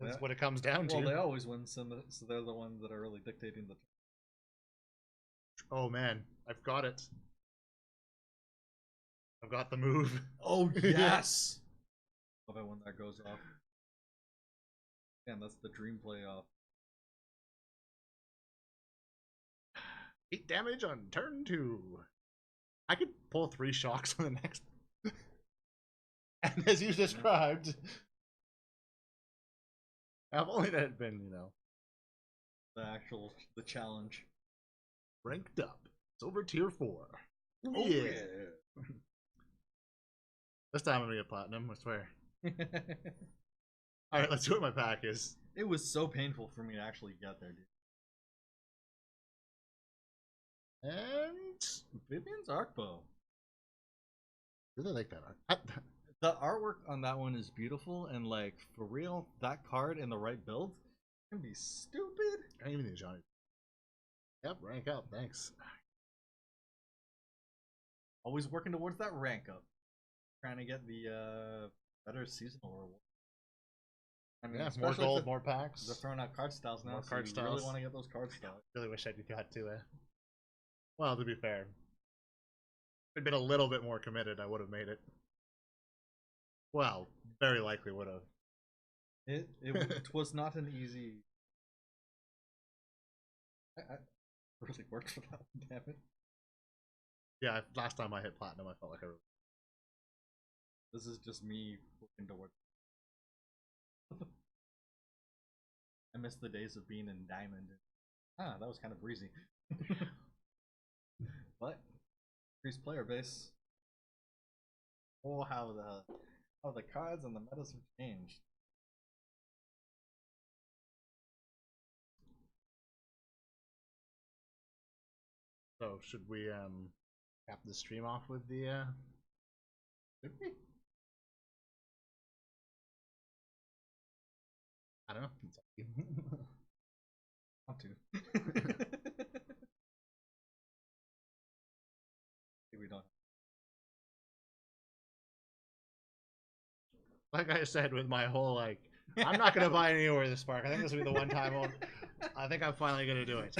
[SPEAKER 2] That's what it comes down to.
[SPEAKER 1] Well, they always win, so they're the ones that are really dictating the.
[SPEAKER 2] Oh man, I've got it. I've got the move.
[SPEAKER 1] Oh yes. Love it when that goes off. Man, that's the dream play off.
[SPEAKER 2] 8 damage on turn 2. I could pull 3 shocks on the next. And as you described, if only that had been,
[SPEAKER 1] the challenge.
[SPEAKER 2] Ranked up. It's over tier 4.
[SPEAKER 1] Oh yeah.
[SPEAKER 2] This time I'm gonna get platinum, I swear. Alright, let's see what my pack is.
[SPEAKER 1] It was so painful for me to actually get there, dude.
[SPEAKER 2] And
[SPEAKER 1] Vivian's Arc Bow.
[SPEAKER 2] Really like that art.
[SPEAKER 1] The artwork on that one is beautiful, and like for real, that card in the right build can be stupid.
[SPEAKER 2] I even need Johnny. Yep, rank up, thanks.
[SPEAKER 1] Always working towards that rank up. Trying to get the better seasonal reward. I mean,
[SPEAKER 2] Yeah, more
[SPEAKER 1] especially
[SPEAKER 2] gold,
[SPEAKER 1] if
[SPEAKER 2] more packs.
[SPEAKER 1] they're throwing out card styles now,
[SPEAKER 2] More
[SPEAKER 1] so
[SPEAKER 2] card
[SPEAKER 1] you
[SPEAKER 2] styles.
[SPEAKER 1] really want to get those card styles.
[SPEAKER 2] Really wish I got to it. Well, to be fair, if I'd been a little bit more committed, I would have made it. Well, very likely would have.
[SPEAKER 1] It was not an easy. I really worked for that one, damn it.
[SPEAKER 2] Yeah, last time I hit platinum, I felt like I really...
[SPEAKER 1] This is just me looking to work. I miss the days of being in diamond. Ah, that was kind of breezy. But increased player base. Oh, how the cards and the metas have changed.
[SPEAKER 2] So, should we cap the stream off with the
[SPEAKER 1] Did we?
[SPEAKER 2] I don't know. It's up to you.
[SPEAKER 1] Want to? We don't.
[SPEAKER 2] Like I said, with my whole like, I'm not gonna buy anywhere this spark. I think this will be the one time. I think I'm finally gonna do it.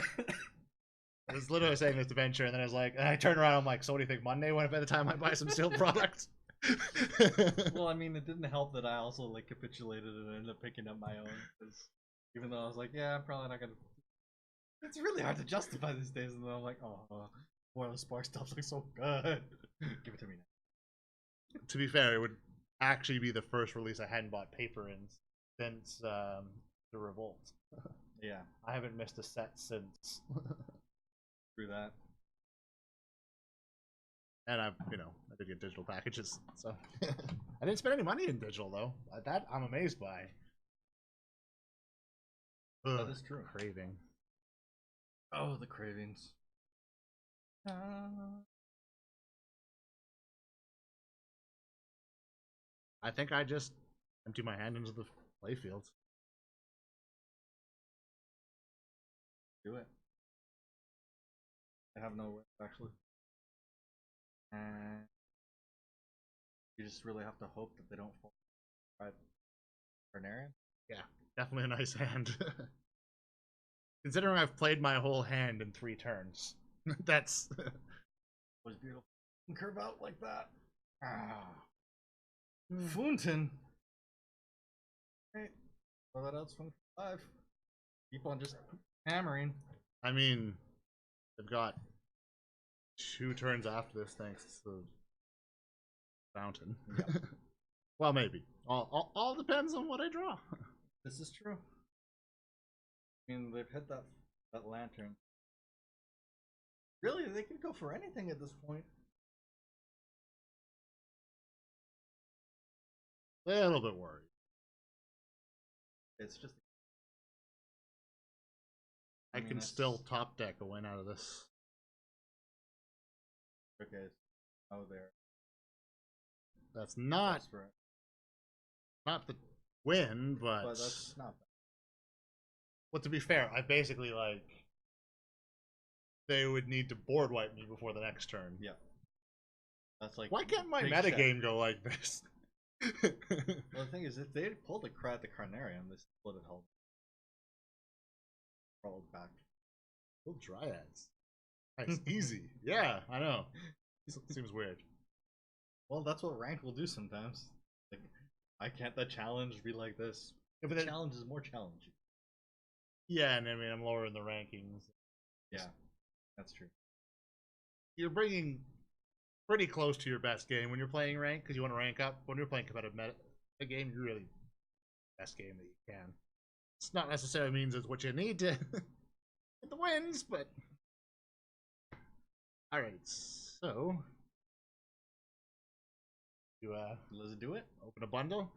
[SPEAKER 2] I was literally saying this to Venture, and then I was like, and I turned around. I'm like, so what do you think? Monday? When by the time I buy some sealed products?
[SPEAKER 1] Well, I mean, it didn't help that I also like capitulated and ended up picking up my own. Because even though I was like, yeah, I'm probably not gonna. It's really hard to justify these days, and then I'm like, oh, boy, the spark stuff looks so good. Give it to me now.
[SPEAKER 2] To be fair, it would actually be the first release I hadn't bought paper in since the Revolt.
[SPEAKER 1] Yeah,
[SPEAKER 2] I haven't missed a set since.
[SPEAKER 1] through that.
[SPEAKER 2] And I did get digital packages, so I didn't spend any money in digital though. That I'm amazed by.
[SPEAKER 1] That is true.
[SPEAKER 2] Craving.
[SPEAKER 1] Oh, the cravings.
[SPEAKER 2] I think I just empty my hand into the playfield.
[SPEAKER 1] Do it. I have no way, actually. And you just really have to hope that they don't fall by Carnarian.
[SPEAKER 2] Yeah, definitely a nice hand. Considering I've played my whole hand in 3 turns. That's
[SPEAKER 1] Was beautiful. Curve out like that. Fountain. Right. Throw that out, swing for 5. Keep on just hammering.
[SPEAKER 2] I mean, they've got 2 turns after this thanks to the fountain.
[SPEAKER 1] Yep.
[SPEAKER 2] Well, maybe. All depends on what I draw.
[SPEAKER 1] This is true. I mean, they've hit that lantern. Really, they could go for anything at this point.
[SPEAKER 2] A little bit worried.
[SPEAKER 1] It's just.
[SPEAKER 2] I can still top deck a win out of this.
[SPEAKER 1] Okay. Oh, there.
[SPEAKER 2] That's not the win, but
[SPEAKER 1] that's not bad.
[SPEAKER 2] Well, to be fair, I basically like they would need to board wipe me before the next turn.
[SPEAKER 1] Yeah. That's like.
[SPEAKER 2] Why can't my metagame go like this?
[SPEAKER 1] Well, the thing is, if they had pulled the Carnarium, this would have held. Rolled back.
[SPEAKER 2] Little dryads. Nice, easy. Yeah, I know. Seems weird.
[SPEAKER 1] Well, that's what rank will do sometimes. Like, why can't the challenge be like this?
[SPEAKER 2] Yeah,
[SPEAKER 1] the
[SPEAKER 2] but
[SPEAKER 1] challenge is more challenging.
[SPEAKER 2] Yeah, and I mean, I'm lower in the rankings.
[SPEAKER 1] Yeah, that's true.
[SPEAKER 2] You're bringing pretty close to your best game when you're playing rank because you want to rank up. When you're playing competitive meta game, you're really best game that you can. It's not necessarily means it's what you need to get the wins, but all right. So you
[SPEAKER 1] Let's do it.
[SPEAKER 2] open a bundle.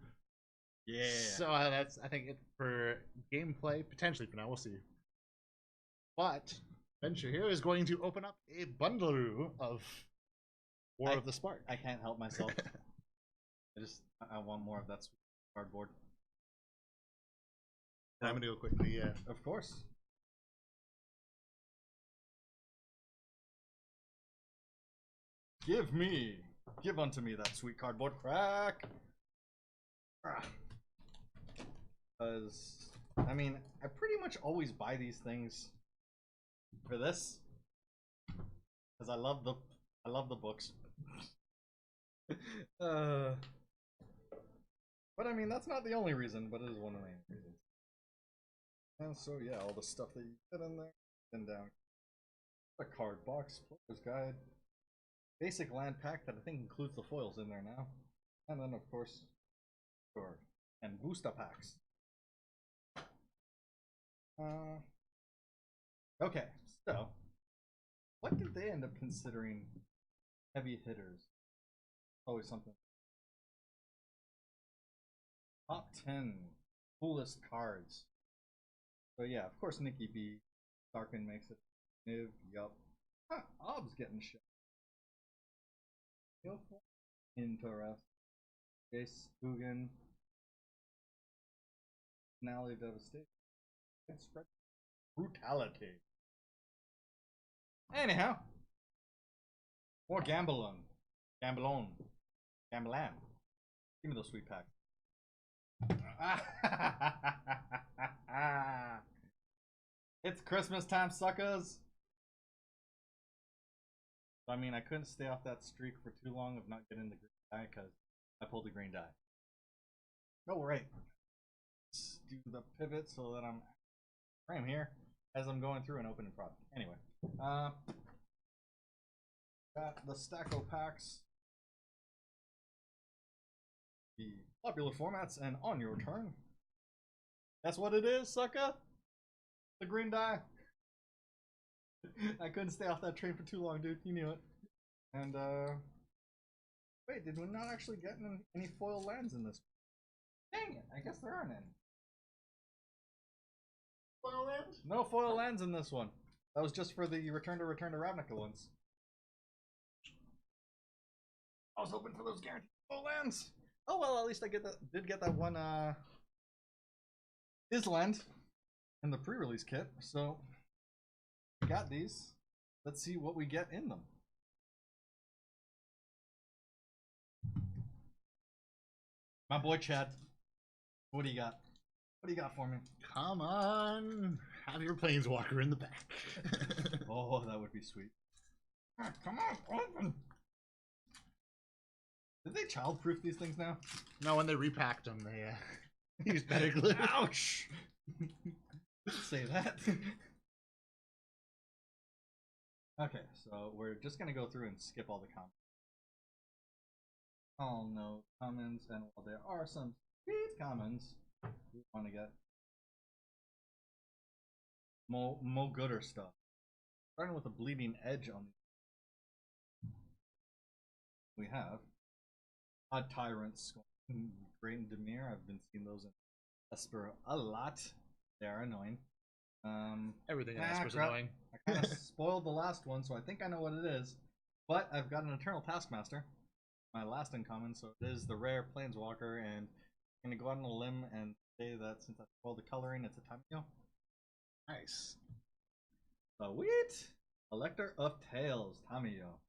[SPEAKER 1] Yeah.
[SPEAKER 2] So that's I think it for gameplay potentially for now. We'll see. But Venture here is going to open up a bundle of War of the Spark.
[SPEAKER 1] I can't help myself. I want more of that cardboard.
[SPEAKER 2] I'm gonna go quickly. Yeah,
[SPEAKER 1] of course. Give unto me that sweet cardboard crack. Because, I mean, I pretty much always buy these things for this. Because I love the books. But I mean, that's not the only reason, but it is one of the main reasons. And so yeah, all the stuff that you get in there, and down a card box, player's guide, basic land pack that I think includes the foils in there now, and then of course, sure, and booster packs. Okay, so what did they end up considering heavy hitters? Always something. Top 10 coolest cards. So yeah, of course Nikki B. Darkin makes it. Niv, yup. Huh, Ob's getting shit. Interesting. Jace, Hugin. Finale Devastation. Spread. Brutality. Anyhow. More Gambelon. Gambelon. Gambelan. Give me those sweet packs. It's Christmas time, suckers. I mean, I couldn't stay off that streak for too long of not getting the green die because I pulled the green die. Oh, right. Let's do the pivot so that I'm frame here as I'm going through and opening product. Anyway, got the Stacko packs, the popular formats, and on your turn. That's what it is, sucker. The green die. I couldn't stay off that train for too long, dude. You knew it. And wait, did we not actually get any foil lands in this? Dang it! I guess there aren't any.
[SPEAKER 2] Foil lands?
[SPEAKER 1] No foil lands in this one. That was just for the Return to Ravnica ones. I was hoping for those guaranteed foil lands. Oh well, at least I did get that one Island in the pre-release kit. So we got these. Let's see what we get in them. My boy Chad, what do you got? What do you got for me?
[SPEAKER 2] Come on, have your planeswalker in the back.
[SPEAKER 1] Oh, that would be sweet. Come on, open. Did they childproof these things now?
[SPEAKER 2] No, when they repacked them, they used better glue.
[SPEAKER 1] Ouch! Say that. Okay, so we're just gonna go through and skip all the comments. Oh no, comments, and while there are some sweet comments, we want to get more gooder stuff. Starting with a bleeding edge on these. We have Odd Tyrants, Great and Demir. I've been seeing those in Esper a lot. They are annoying.
[SPEAKER 2] Everything in Esper's annoying.
[SPEAKER 1] I kind of spoiled the last one, so I think I know what it is. But I've got an Eternal Taskmaster, my last uncommon, so it is the rare Planeswalker, and I'm going to go out on a limb and say that since I spoiled the coloring, it's a Tamio. Nice. Sweet! Elector of Tales, Tamio.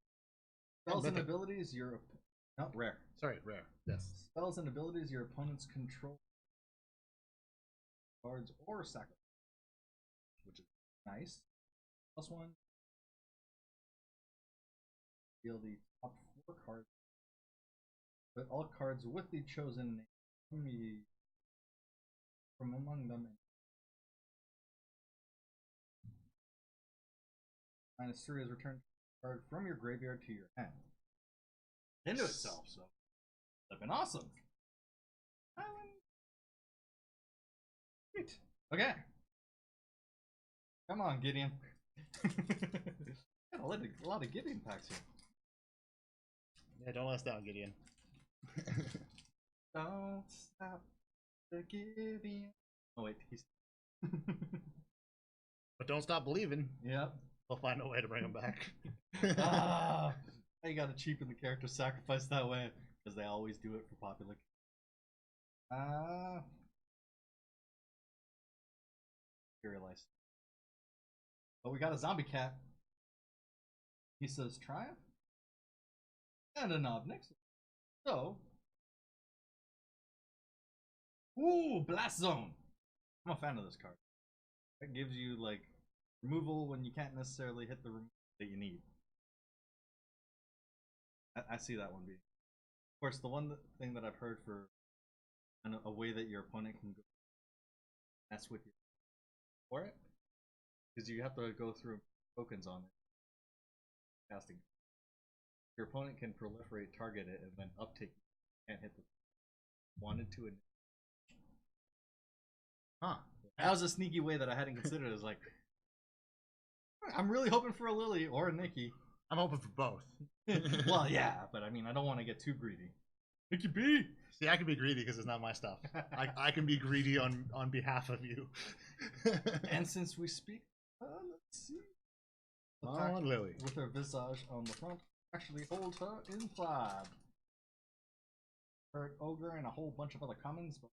[SPEAKER 1] Spells and abilities, your... No, rare.
[SPEAKER 2] Sorry, rare. Yes.
[SPEAKER 1] Spells and abilities your opponents control cards or sacrifice, which is nice. +1. Deal the top 4 cards. Put all cards with the chosen name from among them. -3 is returned card from your graveyard to your hand. Into itself, so that's been awesome. Island. Sweet. Okay. Come on, Gideon. Got a lot of Gideon packs here.
[SPEAKER 2] Yeah, don't let us down, Gideon.
[SPEAKER 1] Don't stop the Gideon. Oh wait, he's.
[SPEAKER 2] But don't stop believing.
[SPEAKER 1] Yep.
[SPEAKER 2] We'll find a way to bring him back.
[SPEAKER 1] Ah, you gotta cheapen the character sacrifice that way, because they always do it for popular. Materialized. But we got a zombie cat. He says Triumph and a Knob Nixon. So, ooh, Blast Zone. I'm a fan of this card. It gives you like removal when you can't necessarily hit the removal that you need. I see that one being. Of course, the one thing that I've heard for a way that your opponent can go mess with you for it, because you have to go through tokens on it. Casting. Your opponent can proliferate, target it, and then uptake. Can't hit the wanted to.
[SPEAKER 2] Huh.
[SPEAKER 1] That was a sneaky way that I hadn't considered. It was like, I'm really hoping for a Lily or a Nikki.
[SPEAKER 2] I'm hoping for both.
[SPEAKER 1] Well, yeah, but I mean, I don't want to get too greedy. Nikki B!
[SPEAKER 2] See, I can be greedy because it's not my stuff. I can be greedy on behalf of you.
[SPEAKER 1] And since we speak, let's see.
[SPEAKER 2] Oh, Lily.
[SPEAKER 1] With her visage on the front, actually hold her inside. Her ogre and a whole bunch of other commons, but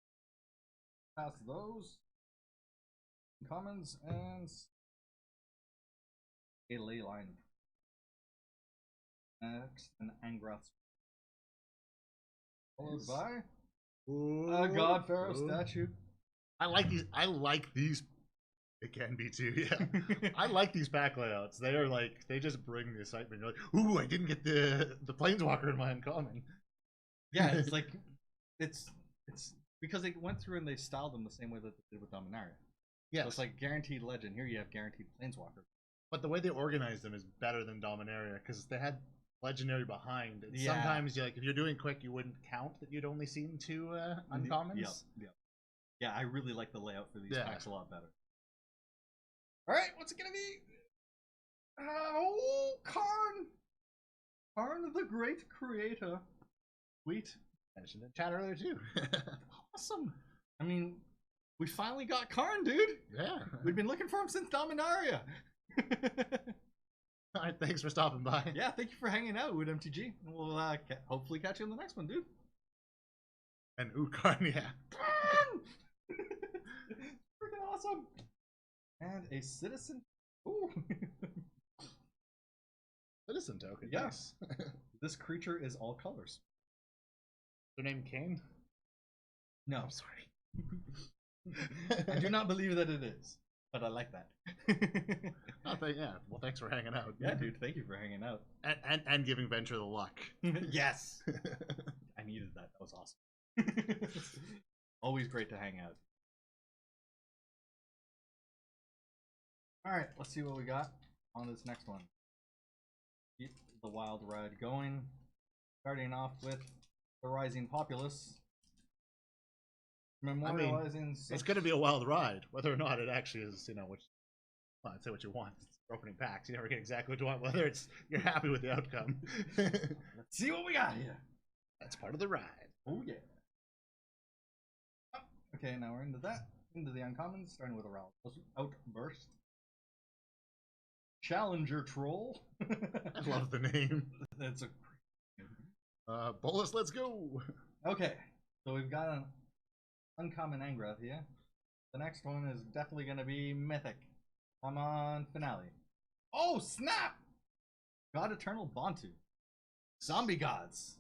[SPEAKER 1] past those commons and a ley line. Next, an Angrath, followed by a God Pharaoh statue.
[SPEAKER 2] I like these. I like these. It can be too. Yeah, I like these pack layouts. They are like they just bring the excitement. You're like, ooh, I didn't get the planeswalker in my uncommon.
[SPEAKER 1] Yeah, it's like it's because they went through and they styled them the same way that they did with Dominaria. Yeah, so it's like guaranteed legend. Here you have guaranteed planeswalker.
[SPEAKER 2] But the way they organized them is better than Dominaria because they had legendary behind. And
[SPEAKER 1] yeah.
[SPEAKER 2] Sometimes if you're doing quick, you wouldn't count that you'd only seen 2 uncommons.
[SPEAKER 1] Yeah, I really like the layout for these packs a lot better. All right, what's it gonna be? Oh, Karn! Karn, the great creator. Sweet.
[SPEAKER 2] Mentioned in chat earlier too.
[SPEAKER 1] Awesome. I mean, we finally got Karn, dude.
[SPEAKER 2] Yeah.
[SPEAKER 1] We've been looking for him since Dominaria.
[SPEAKER 2] All right, thanks for stopping by.
[SPEAKER 1] Yeah, thank you for hanging out with MTG. We'll hopefully catch you on the next one, dude.
[SPEAKER 2] And Karn, yeah.
[SPEAKER 1] Karn! Freaking awesome. And a citizen. Ooh.
[SPEAKER 2] Citizen token.
[SPEAKER 1] Yes. This creature is all colors.
[SPEAKER 2] Their name Kane?
[SPEAKER 1] No.
[SPEAKER 2] I'm sorry.
[SPEAKER 1] I do not believe that it is, but I like that.
[SPEAKER 2] Yeah. Well, thanks for hanging out.
[SPEAKER 1] Yeah, dude. Thank you for hanging out.
[SPEAKER 2] And giving Venture the luck.
[SPEAKER 1] Yes. I needed that. That was awesome. Always great to hang out. All right, let's see what we got on this next one. Keep the wild ride going. Starting off with the Rising Populace. Memorializing.
[SPEAKER 2] It's going to be a wild ride, whether or not it actually is. I'd say what you want. It's opening packs. You never get exactly what you want, whether it's you're happy with the outcome.
[SPEAKER 1] Let's see what we got here.
[SPEAKER 2] That's part of the ride.
[SPEAKER 1] Oh yeah. Oh, okay, now we're into that. Into the uncommons, starting with a Outburst. Challenger Troll.
[SPEAKER 2] I love the name.
[SPEAKER 1] That's a
[SPEAKER 2] Bolus, let's go.
[SPEAKER 1] Okay, so we've got an uncommon Angrath here. The next one is definitely going to be Mythic. Come on, Finale. Oh, snap! God Eternal Bantu. Zombie Gods.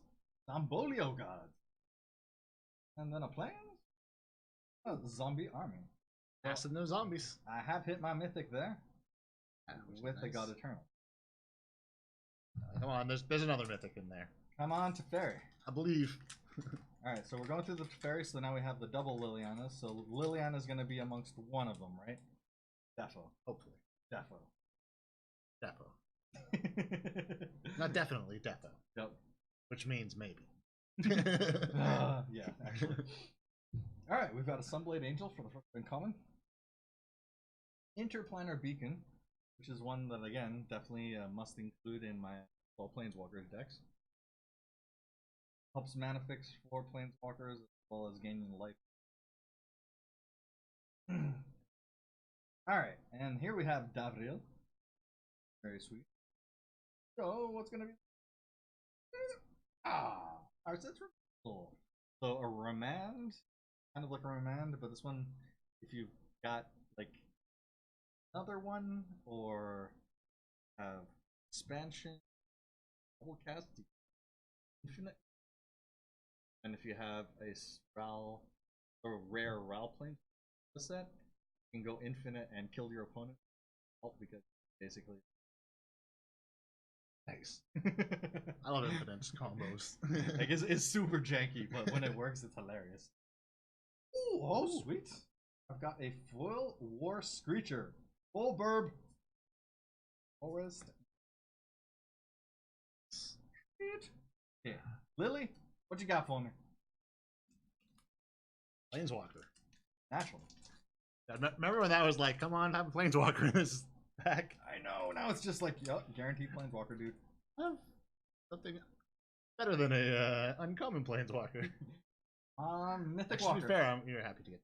[SPEAKER 1] Zombolio Gods. And then a plan? Oh, the Zombie Army.
[SPEAKER 2] Passing those zombies.
[SPEAKER 1] I have hit my Mythic there. With the God Eternal.
[SPEAKER 2] Come on, there's another Mythic in there.
[SPEAKER 1] Come on to Fairy.
[SPEAKER 2] I believe.
[SPEAKER 1] Alright, so we're going through the Fairy, so now we have the double Liliana. So Liliana's going to be amongst one of them, right? Defo.
[SPEAKER 2] Hopefully.
[SPEAKER 1] Defo.
[SPEAKER 2] Not definitely, Defo.
[SPEAKER 1] Yep.
[SPEAKER 2] Which means maybe.
[SPEAKER 1] Yeah, actually. Alright, we've got a Sunblade Angel for the first uncommon. Interplanar Beacon, which is one that, again, definitely must include in my Planeswalkers decks. Helps mana fix for Planeswalkers as well as gaining life. Alright, and here we have Davril. Very sweet. So, what's gonna be? Our sets removal. So, a Remand, kind of like a Remand, but this one, if you've got, like, another one, or have expansion, double cast, infinite. And if you have a Ral or rare Ral plane, this set, you can go infinite and kill your opponent. Because basically.
[SPEAKER 2] Nice. I love infinite combos.
[SPEAKER 1] Like it's super janky, but when it works, it's hilarious. Ooh, oh sweet! I've got a foil war screecher, full burb, forest. Sweet. Okay, Lily, what you got for me?
[SPEAKER 2] Planeswalker.
[SPEAKER 1] Naturally.
[SPEAKER 2] Remember when that was like, come on, have a Planeswalker in this pack?
[SPEAKER 1] I know. Now it's just like, yup, guaranteed Planeswalker, dude.
[SPEAKER 2] Something better than a uncommon Planeswalker.
[SPEAKER 1] Mythic
[SPEAKER 2] To
[SPEAKER 1] Walker.
[SPEAKER 2] be fair, you're happy to get.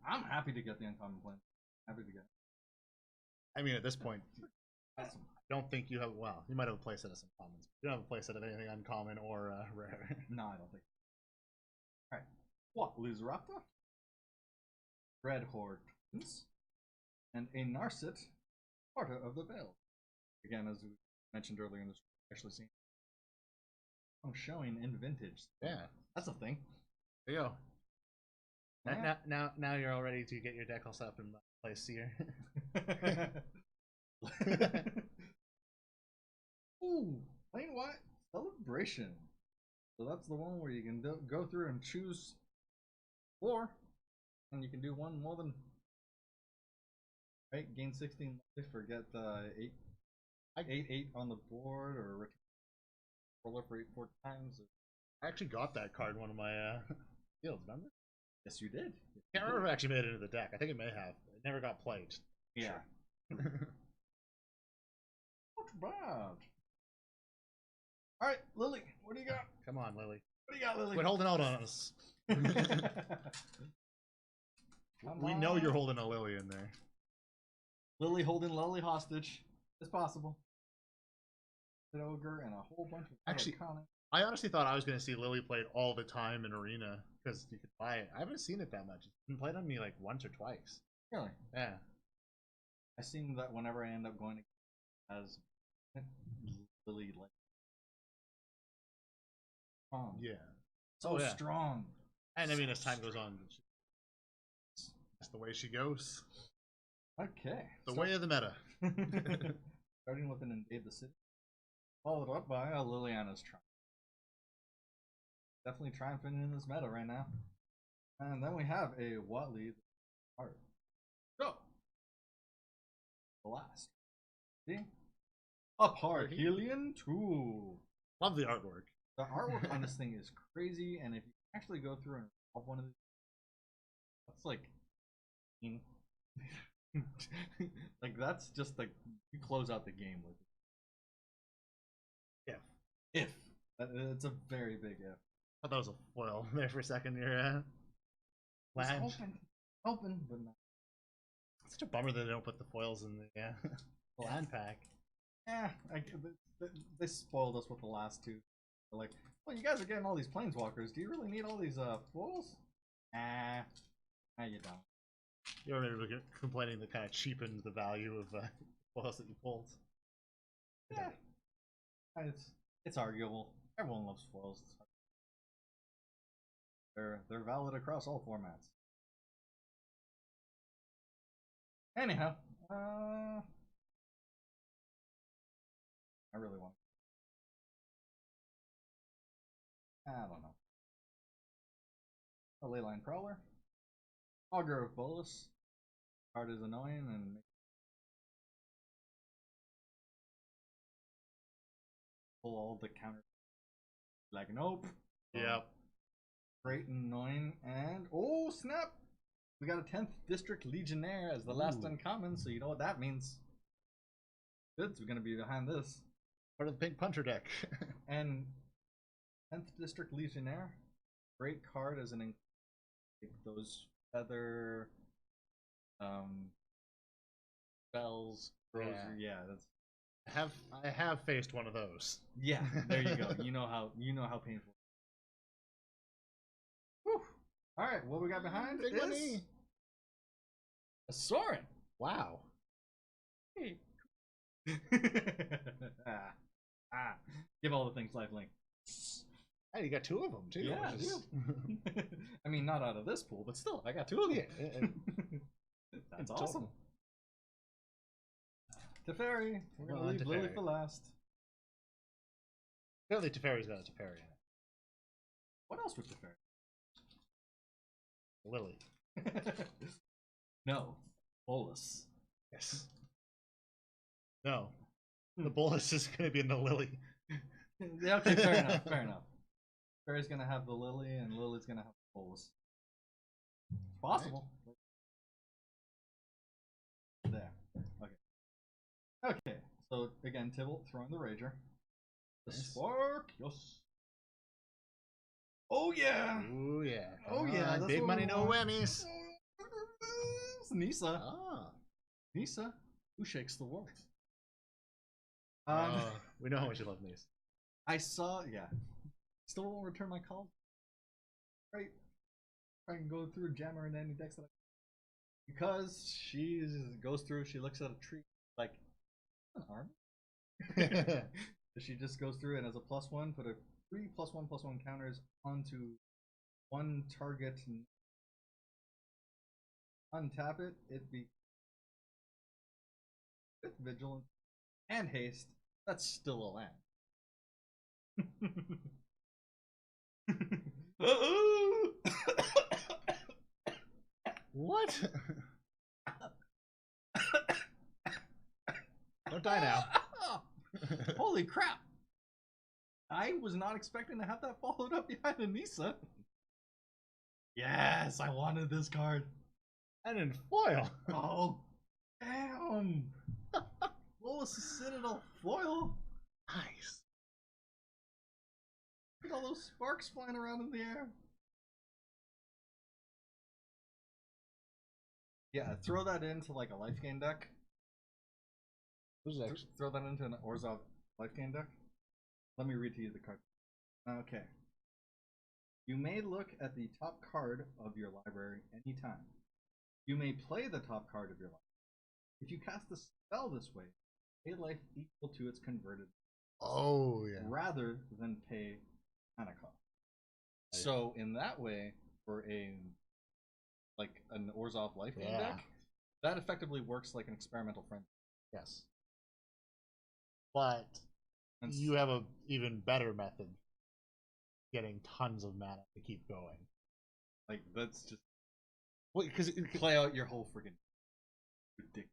[SPEAKER 1] I'm happy to get the uncommon Planeswalker. Happy to get.
[SPEAKER 2] I mean, at this point, I don't think you have. Well, you might have a playset of some commons. You don't have a playset of anything uncommon or rare.
[SPEAKER 1] No, I don't think. All right. What? Lizaraptor? Red Horde Twins, and a Narset, Sparta of the Veil. Again, as we mentioned earlier in this, actually seen. I'm showing in vintage.
[SPEAKER 2] Yeah,
[SPEAKER 1] that's a thing.
[SPEAKER 2] There you go.
[SPEAKER 1] Yeah.
[SPEAKER 2] Now you're all ready to get your deck all set up and play Seer.
[SPEAKER 1] Ooh, plain white celebration. So that's the one where you can go through and choose 4. And you can do one more than right. Gain 16 life or get 8 on the board or proliferate 4 times.
[SPEAKER 2] I actually got that card in one of my fields. Remember?
[SPEAKER 1] Yes, you did.
[SPEAKER 2] Can't remember if it actually made it into the deck. I think it may have. It never got played.
[SPEAKER 1] Yeah.
[SPEAKER 2] Sure.
[SPEAKER 1] Not bad. All right, Lily, what do you got?
[SPEAKER 2] Come on, Lily.
[SPEAKER 1] What do you got, Lily?
[SPEAKER 2] Quit holding out on us. We know you're holding a Lily in there.
[SPEAKER 1] Lily holding Lily hostage. It's possible. An ogre and a whole bunch of
[SPEAKER 2] actually. I honestly thought I was going to see Lily played all the time in Arena because you could buy it. I haven't seen it that much. It's been played on me like once or twice.
[SPEAKER 1] Really?
[SPEAKER 2] Yeah.
[SPEAKER 1] I seen that whenever I end up going as Lily, like,
[SPEAKER 2] yeah,
[SPEAKER 1] so strong.
[SPEAKER 2] And I mean, as time goes on, that's the way she goes.
[SPEAKER 1] Okay.
[SPEAKER 2] The way of the meta.
[SPEAKER 1] Starting with an Invade the City, followed up by a Liliana's Triumph. Definitely triumphing in this meta right now. And then we have a Watley art. So, the last. See? A Parhelion 2.
[SPEAKER 2] Love the artwork.
[SPEAKER 1] The artwork on this thing is crazy, and if you actually go through and resolve one of these, that's like, like that's just like you close out the game with it. If it's a very big if.
[SPEAKER 2] I thought that was a foil there for a second. Your land
[SPEAKER 1] open, but not.
[SPEAKER 2] It's such a bummer that they don't put the foils in the land pack.
[SPEAKER 1] Yeah, they spoiled us with the last 2. They're like, well, you guys are getting all these planeswalkers. Do you really need all these foils? Nah, you don't.
[SPEAKER 2] You were maybe complaining that kind of cheapened the value of foils that you pulled.
[SPEAKER 1] Yeah, it's arguable. Everyone loves foils. They're valid across all formats. Anyhow, I really want. I don't know. A Leyline Prowler. Augur of Bolus. Card is annoying and pull all the counters. Like, nope.
[SPEAKER 2] Yep.
[SPEAKER 1] Great and annoying. And, oh, snap! We got a 10th District Legionnaire as the last uncommon, so you know what that means. Good's gonna be behind this.
[SPEAKER 2] Part of the Pink Puncher deck.
[SPEAKER 1] And 10th District Legionnaire. Great card as an those feather spells. Yeah, that's
[SPEAKER 2] I have faced one of those.
[SPEAKER 1] Yeah, there you go. You know how painful. Whew. All right, what we got behind
[SPEAKER 2] Big
[SPEAKER 1] is
[SPEAKER 2] money.
[SPEAKER 1] A Sorin.
[SPEAKER 2] Wow.
[SPEAKER 1] Hey. Give all the things lifelink.
[SPEAKER 2] Hey, you got 2 of them too.
[SPEAKER 1] Yeah,
[SPEAKER 2] which is...
[SPEAKER 1] I mean, not out of this pool, but still, I got 2 of them.
[SPEAKER 2] Yeah,
[SPEAKER 1] That's awesome. Teferi, we're gonna leave Lily for last.
[SPEAKER 2] Apparently, Teferi's got a Teferi in it.
[SPEAKER 1] What else with Teferi?
[SPEAKER 2] Lily.
[SPEAKER 1] No, Bolus.
[SPEAKER 2] Yes. No. The Bolus is going to be in the Lily.
[SPEAKER 1] Yeah, okay, fair enough, fair enough. Teferi's gonna have the Lily, and Lily's gonna have the Bolus. It's possible. Right. There. Okay. Okay, so again, Tybalt throwing the Rager. The Spark, yes. Oh yeah!
[SPEAKER 2] Oh yeah.
[SPEAKER 1] Oh yeah, that's
[SPEAKER 2] big money, no whammies.
[SPEAKER 1] It's Nisa.
[SPEAKER 2] Ah.
[SPEAKER 1] Nisa, who shakes the world.
[SPEAKER 2] We know how much you love Nisa.
[SPEAKER 1] I saw, yeah. Still won't return my call. Right. I can go through jammer in any decks that because she goes through, she looks at a tree like an arm. She just goes through and as a +1, put a 3+1/+1 counters onto one target. Untap it. It be with vigilance and haste. That's still a land.
[SPEAKER 2] What? Don't die now.
[SPEAKER 1] Holy crap! I was not expecting to have that followed up behind Anissa. Yes, I wanted this card.
[SPEAKER 2] And in foil.
[SPEAKER 1] Oh, damn! Lois Citadel foil.
[SPEAKER 2] Nice.
[SPEAKER 1] Look at all those sparks flying around in the air. Yeah, throw that into like a life gain deck. Throw that into an Orzhov life gain deck. Let me read to you the card. Okay. You may look at the top card of your library anytime. You may play the top card of your library. If you cast a spell this way, pay life equal to its converted.
[SPEAKER 2] Oh yeah.
[SPEAKER 1] Rather than pay mana cost. So in that way, for a like an Orzhov life gain deck, that effectively works like an experimental friend.
[SPEAKER 2] Yes. But you have a even better method getting tons of mana to keep going.
[SPEAKER 1] Like that's just
[SPEAKER 2] because
[SPEAKER 1] play out your whole freaking ridiculous.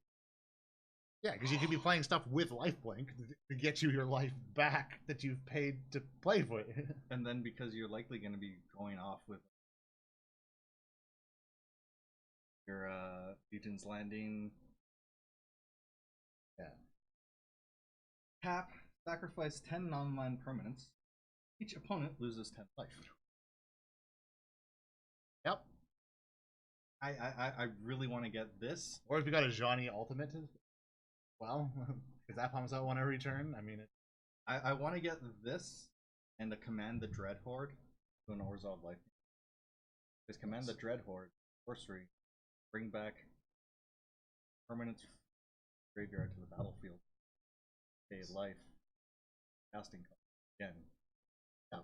[SPEAKER 2] Yeah, because you could be playing stuff with lifelink to get you your life back that you've paid to play for it.
[SPEAKER 1] And then because you're likely going to be going off with your Legion's Landing. Yeah. Tap, sacrifice 10 non-land permanents. Each opponent loses 10 life.
[SPEAKER 2] Yep.
[SPEAKER 1] I really want to get this.
[SPEAKER 2] Or if you got a Johnny ultimate, well, because that pumps out one every turn. I mean,
[SPEAKER 1] I want to get this and to command the Dread Horde to an Orzhov life. Because command the Dread Horde, sorcery, bring back permanent graveyard to the battlefield. Pay life, casting again. Yeah.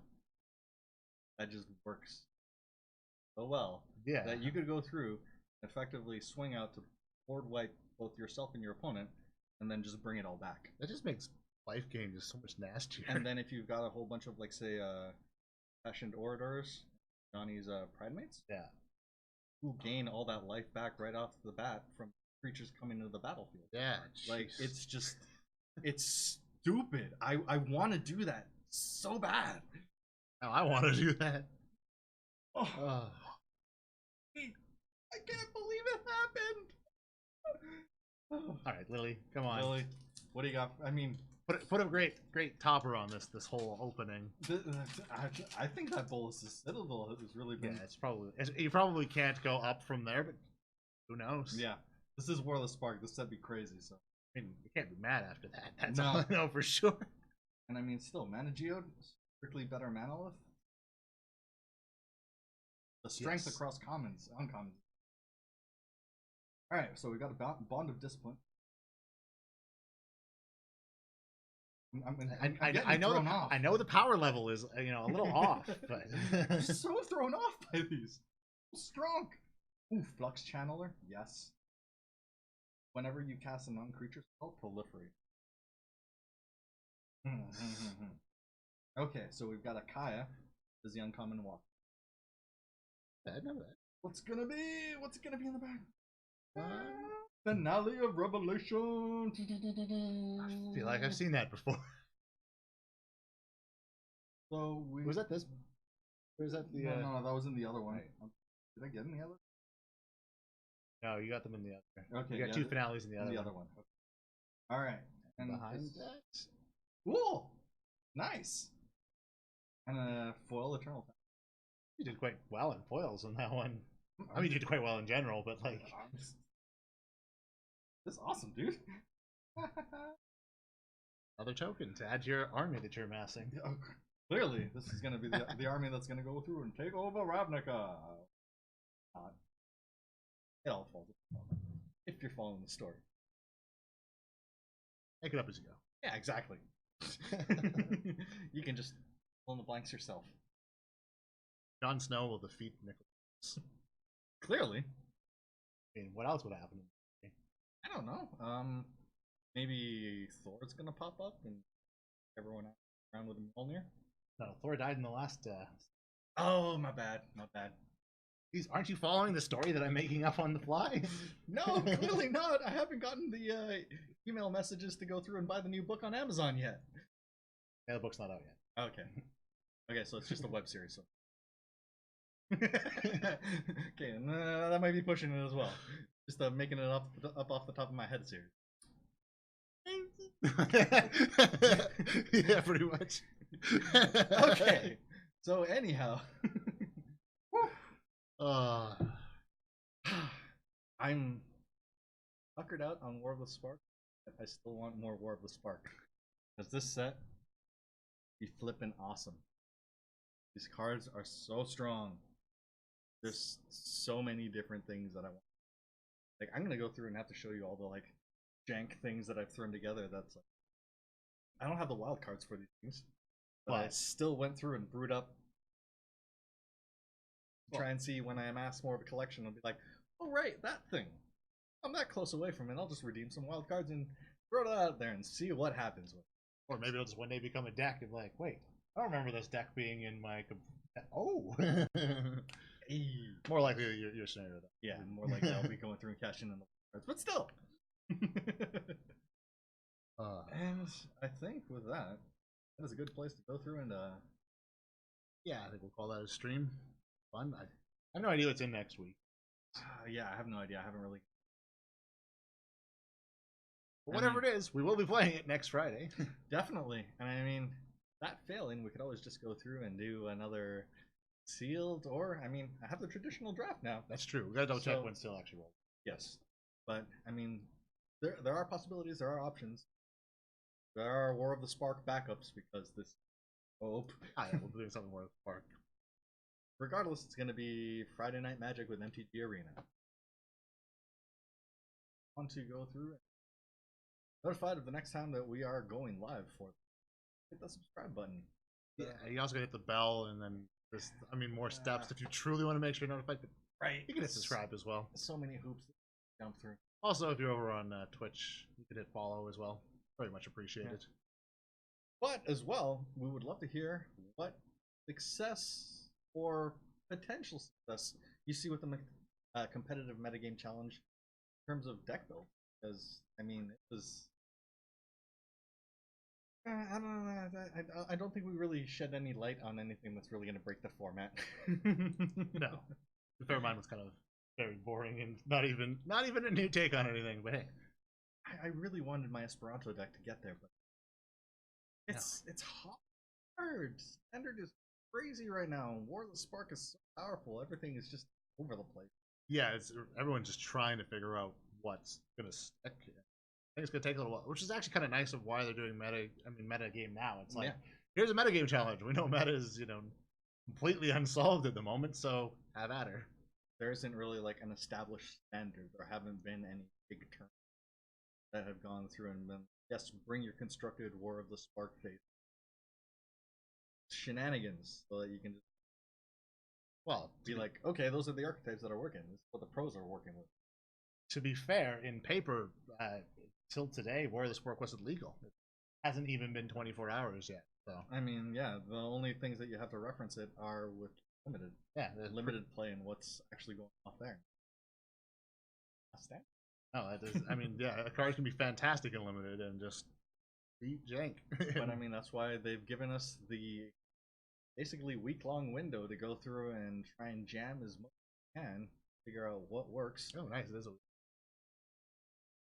[SPEAKER 1] That just works so well.
[SPEAKER 2] Yeah.
[SPEAKER 1] That you could go through, effectively swing out to board wipe both yourself and your opponent, and then just bring it all back.
[SPEAKER 2] That just makes life gain just so much nastier.
[SPEAKER 1] And then if you've got a whole bunch of, like, say, Passionate Orators, Johnny's Pride Mates,
[SPEAKER 2] yeah,
[SPEAKER 1] who gain all that life back right off the bat from creatures coming into the battlefield.
[SPEAKER 2] Yeah,
[SPEAKER 1] like it's just, it's stupid. I want to do that so bad.
[SPEAKER 2] Oh, I want to do that.
[SPEAKER 1] Oh. I can't believe it happened.
[SPEAKER 2] All right, Lily, come on.
[SPEAKER 1] Lily, what do you got? I mean,
[SPEAKER 2] put a great topper on this whole opening.
[SPEAKER 1] I think that Bolus's Citadel has really been.
[SPEAKER 2] Yeah, you probably can't go up from there, but who knows?
[SPEAKER 1] Yeah, this is Warless Spark. This would be crazy. So
[SPEAKER 2] I mean, you can't be mad after that. That's all I know for sure.
[SPEAKER 1] And I mean, still, Mana Geode, strictly better Manolith. The strength across commons, uncommons. Alright, so we got a Bond of Discipline.
[SPEAKER 2] I know I know the power level is a little off, but
[SPEAKER 1] I'm so thrown off by these. Strong. Ooh, Flux Channeler, yes. Whenever you cast a non-creature spell, proliferate. Okay, so we've got a Kaya, is the uncommon walk.
[SPEAKER 2] I know that.
[SPEAKER 1] What's it gonna be in the back? Finale of Revelation.
[SPEAKER 2] I feel like I've seen that before.
[SPEAKER 1] So
[SPEAKER 2] was that this? Or was that the?
[SPEAKER 1] No, that was in the other one.
[SPEAKER 2] Right.
[SPEAKER 1] Did I get in the other?
[SPEAKER 2] No, you got them in the other.
[SPEAKER 1] Okay,
[SPEAKER 2] you got two finales in the other.
[SPEAKER 1] one. Okay. All right, and
[SPEAKER 2] behind that.
[SPEAKER 1] Cool, nice, and a foil Eternal.
[SPEAKER 2] You did quite well in foils on that one. I mean, you did quite well in general, but like,
[SPEAKER 1] this is awesome, dude.
[SPEAKER 2] Another token to add to your army that you're amassing.
[SPEAKER 1] Clearly, this is going to be the army that's going to go through and take over Ravnica. It all falls apart if you're following the story.
[SPEAKER 2] Make it up as you go.
[SPEAKER 1] Yeah, exactly. You can just fill in the blanks yourself.
[SPEAKER 2] Jon Snow will defeat Nicholas.
[SPEAKER 1] Clearly.
[SPEAKER 2] I mean, what else would happen?
[SPEAKER 1] I don't know. Maybe Thor's gonna pop up and everyone around with Mjolnir.
[SPEAKER 2] No, Thor died in the last.
[SPEAKER 1] Oh, my bad.
[SPEAKER 2] Jeez, aren't you following the story that I'm making up on the fly?
[SPEAKER 1] No, clearly not. I haven't gotten the email messages to go through and buy the new book on Amazon yet.
[SPEAKER 2] Yeah, the book's not out yet.
[SPEAKER 1] Okay, so it's just a web series. So. Okay, and that might be pushing it as well. Just making it up off the top of my head series.
[SPEAKER 2] Yeah, pretty much.
[SPEAKER 1] Okay, so anyhow, I'm puckered out on War of the Spark. I still want more War of the Spark because this set be flipping awesome. These cards are so strong. There's so many different things that I want. Like, I'm gonna go through and have to show you all the like jank things that I've thrown together. That's like, I don't have the wild cards for these things, but I still went through and brewed up. Try and see when I amass more of a collection. I'll be like, oh right, that thing. I'm that close away from it. I'll just redeem some wild cards and throw it out there and see what happens with it.
[SPEAKER 2] Or maybe it'll just one day become a deck and be like, wait, I don't remember this deck being in my. Oh. More likely your scenario though.
[SPEAKER 1] Yeah, more likely I'll be going through and cashing in the cards, but still. And I think with that is a good place to go through and
[SPEAKER 2] yeah, I think we'll call that a stream. Fun. I have no idea what's in next week.
[SPEAKER 1] Yeah, I have no idea. I haven't really.
[SPEAKER 2] But whatever it is, we will be playing it next Friday.
[SPEAKER 1] Definitely, and I mean, that failing, we could always just go through and do another sealed, or I mean, I have the traditional draft now.
[SPEAKER 2] That's true. We gotta double check when still actually rolls.
[SPEAKER 1] Yes, but I mean, there are possibilities, there are options. There are War of the Spark backups because this. Oh,
[SPEAKER 2] yeah, we'll be doing something War of the Spark.
[SPEAKER 1] Regardless, it's gonna be Friday Night Magic with MTG Arena. Want to go through and notified of the next time that we are going live for. Hit the subscribe button.
[SPEAKER 2] Yeah, you also gotta hit the bell and then. More steps if you truly want to make sure you're notified.
[SPEAKER 1] Right.
[SPEAKER 2] You can hit subscribe as well.
[SPEAKER 1] So many hoops to jump through.
[SPEAKER 2] Also, if you're over on Twitch, you can hit follow as well. Very much appreciated.
[SPEAKER 1] Yeah. But as well, we would love to hear what success or potential success you see with the competitive metagame challenge in terms of deck build. Because, I mean, it was... I don't know. I don't think we really shed any light on anything that's really going to break the format.
[SPEAKER 2] No, the Fairmind was kind of very boring and not even a new take on anything. But hey,
[SPEAKER 1] I really wanted my Esperanto deck to get there, but it's hard. Standard is crazy right now. War of the Spark is so powerful. Everything is just over the place.
[SPEAKER 2] Yeah, everyone's just trying to figure out what's going to stick. I think it's going to take a little while, which is actually kind of nice of why they're doing meta game now. It's like, here's a metagame challenge. We know meta is, completely unsolved at the moment, so have at her.
[SPEAKER 1] There isn't really like an established standard. There haven't been any big terms that have gone through and been yes, bring your constructed War of the Spark face shenanigans so that you can just be like, okay, those are the archetypes that are working. This is what the pros are working with.
[SPEAKER 2] To be fair, in paper, till today, War of the Spark wasn't legal. It hasn't even been 24 hours yet. So
[SPEAKER 1] I mean, yeah, the only things that you have to reference it are with limited.
[SPEAKER 2] Yeah,
[SPEAKER 1] limited play and what's actually going off there.
[SPEAKER 2] No, that is. I mean, yeah, cards can be fantastic in limited and just beat jank.
[SPEAKER 1] But I mean, that's why they've given us the basically week-long window to go through and try and jam as much as we can, figure out what works.
[SPEAKER 2] Oh, nice. It is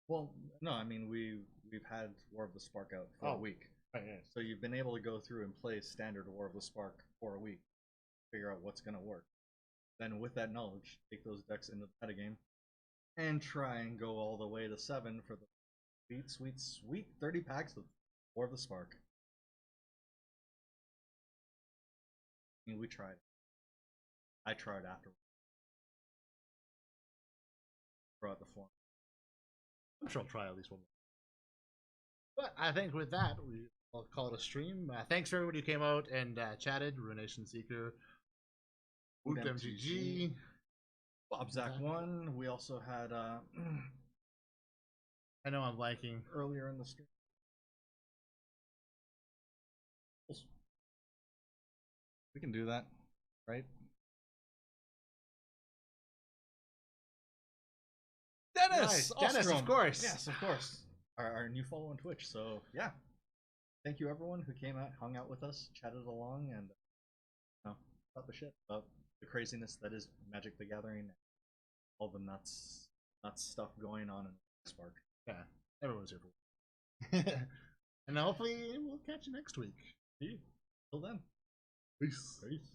[SPEAKER 1] Well, no, I mean we've had War of the Spark out for a week.
[SPEAKER 2] Right, yeah.
[SPEAKER 1] So you've been able to go through and play standard War of the Spark for a week, figure out what's gonna work. Then with that knowledge, take those decks into the metagame and try and go all the way to 7 for the sweet, sweet, sweet 30 packs of War of the Spark. I mean, we tried. I tried after. Brought the form.
[SPEAKER 2] I'm sure I'll try at least one more. But I think with that, we'll call it a stream. Thanks for everybody who came out and chatted. Ruination Seeker, Woot MTG,
[SPEAKER 1] Bob Zach 1. We also had
[SPEAKER 2] I know I'm blanking.
[SPEAKER 1] Earlier in the stream. We can do that, right? Dennis!
[SPEAKER 2] Nice. Dennis, of course.
[SPEAKER 1] Yes, of course. Our new follow on Twitch. So, yeah. Thank you, everyone who came out, hung out with us, chatted along, and about the shit, about the craziness that is Magic the Gathering, all the nuts stuff going on in Spark.
[SPEAKER 2] Yeah, everyone's here for it. And hopefully we'll catch you next week.
[SPEAKER 1] See you. Till then.
[SPEAKER 2] Peace.
[SPEAKER 1] Peace.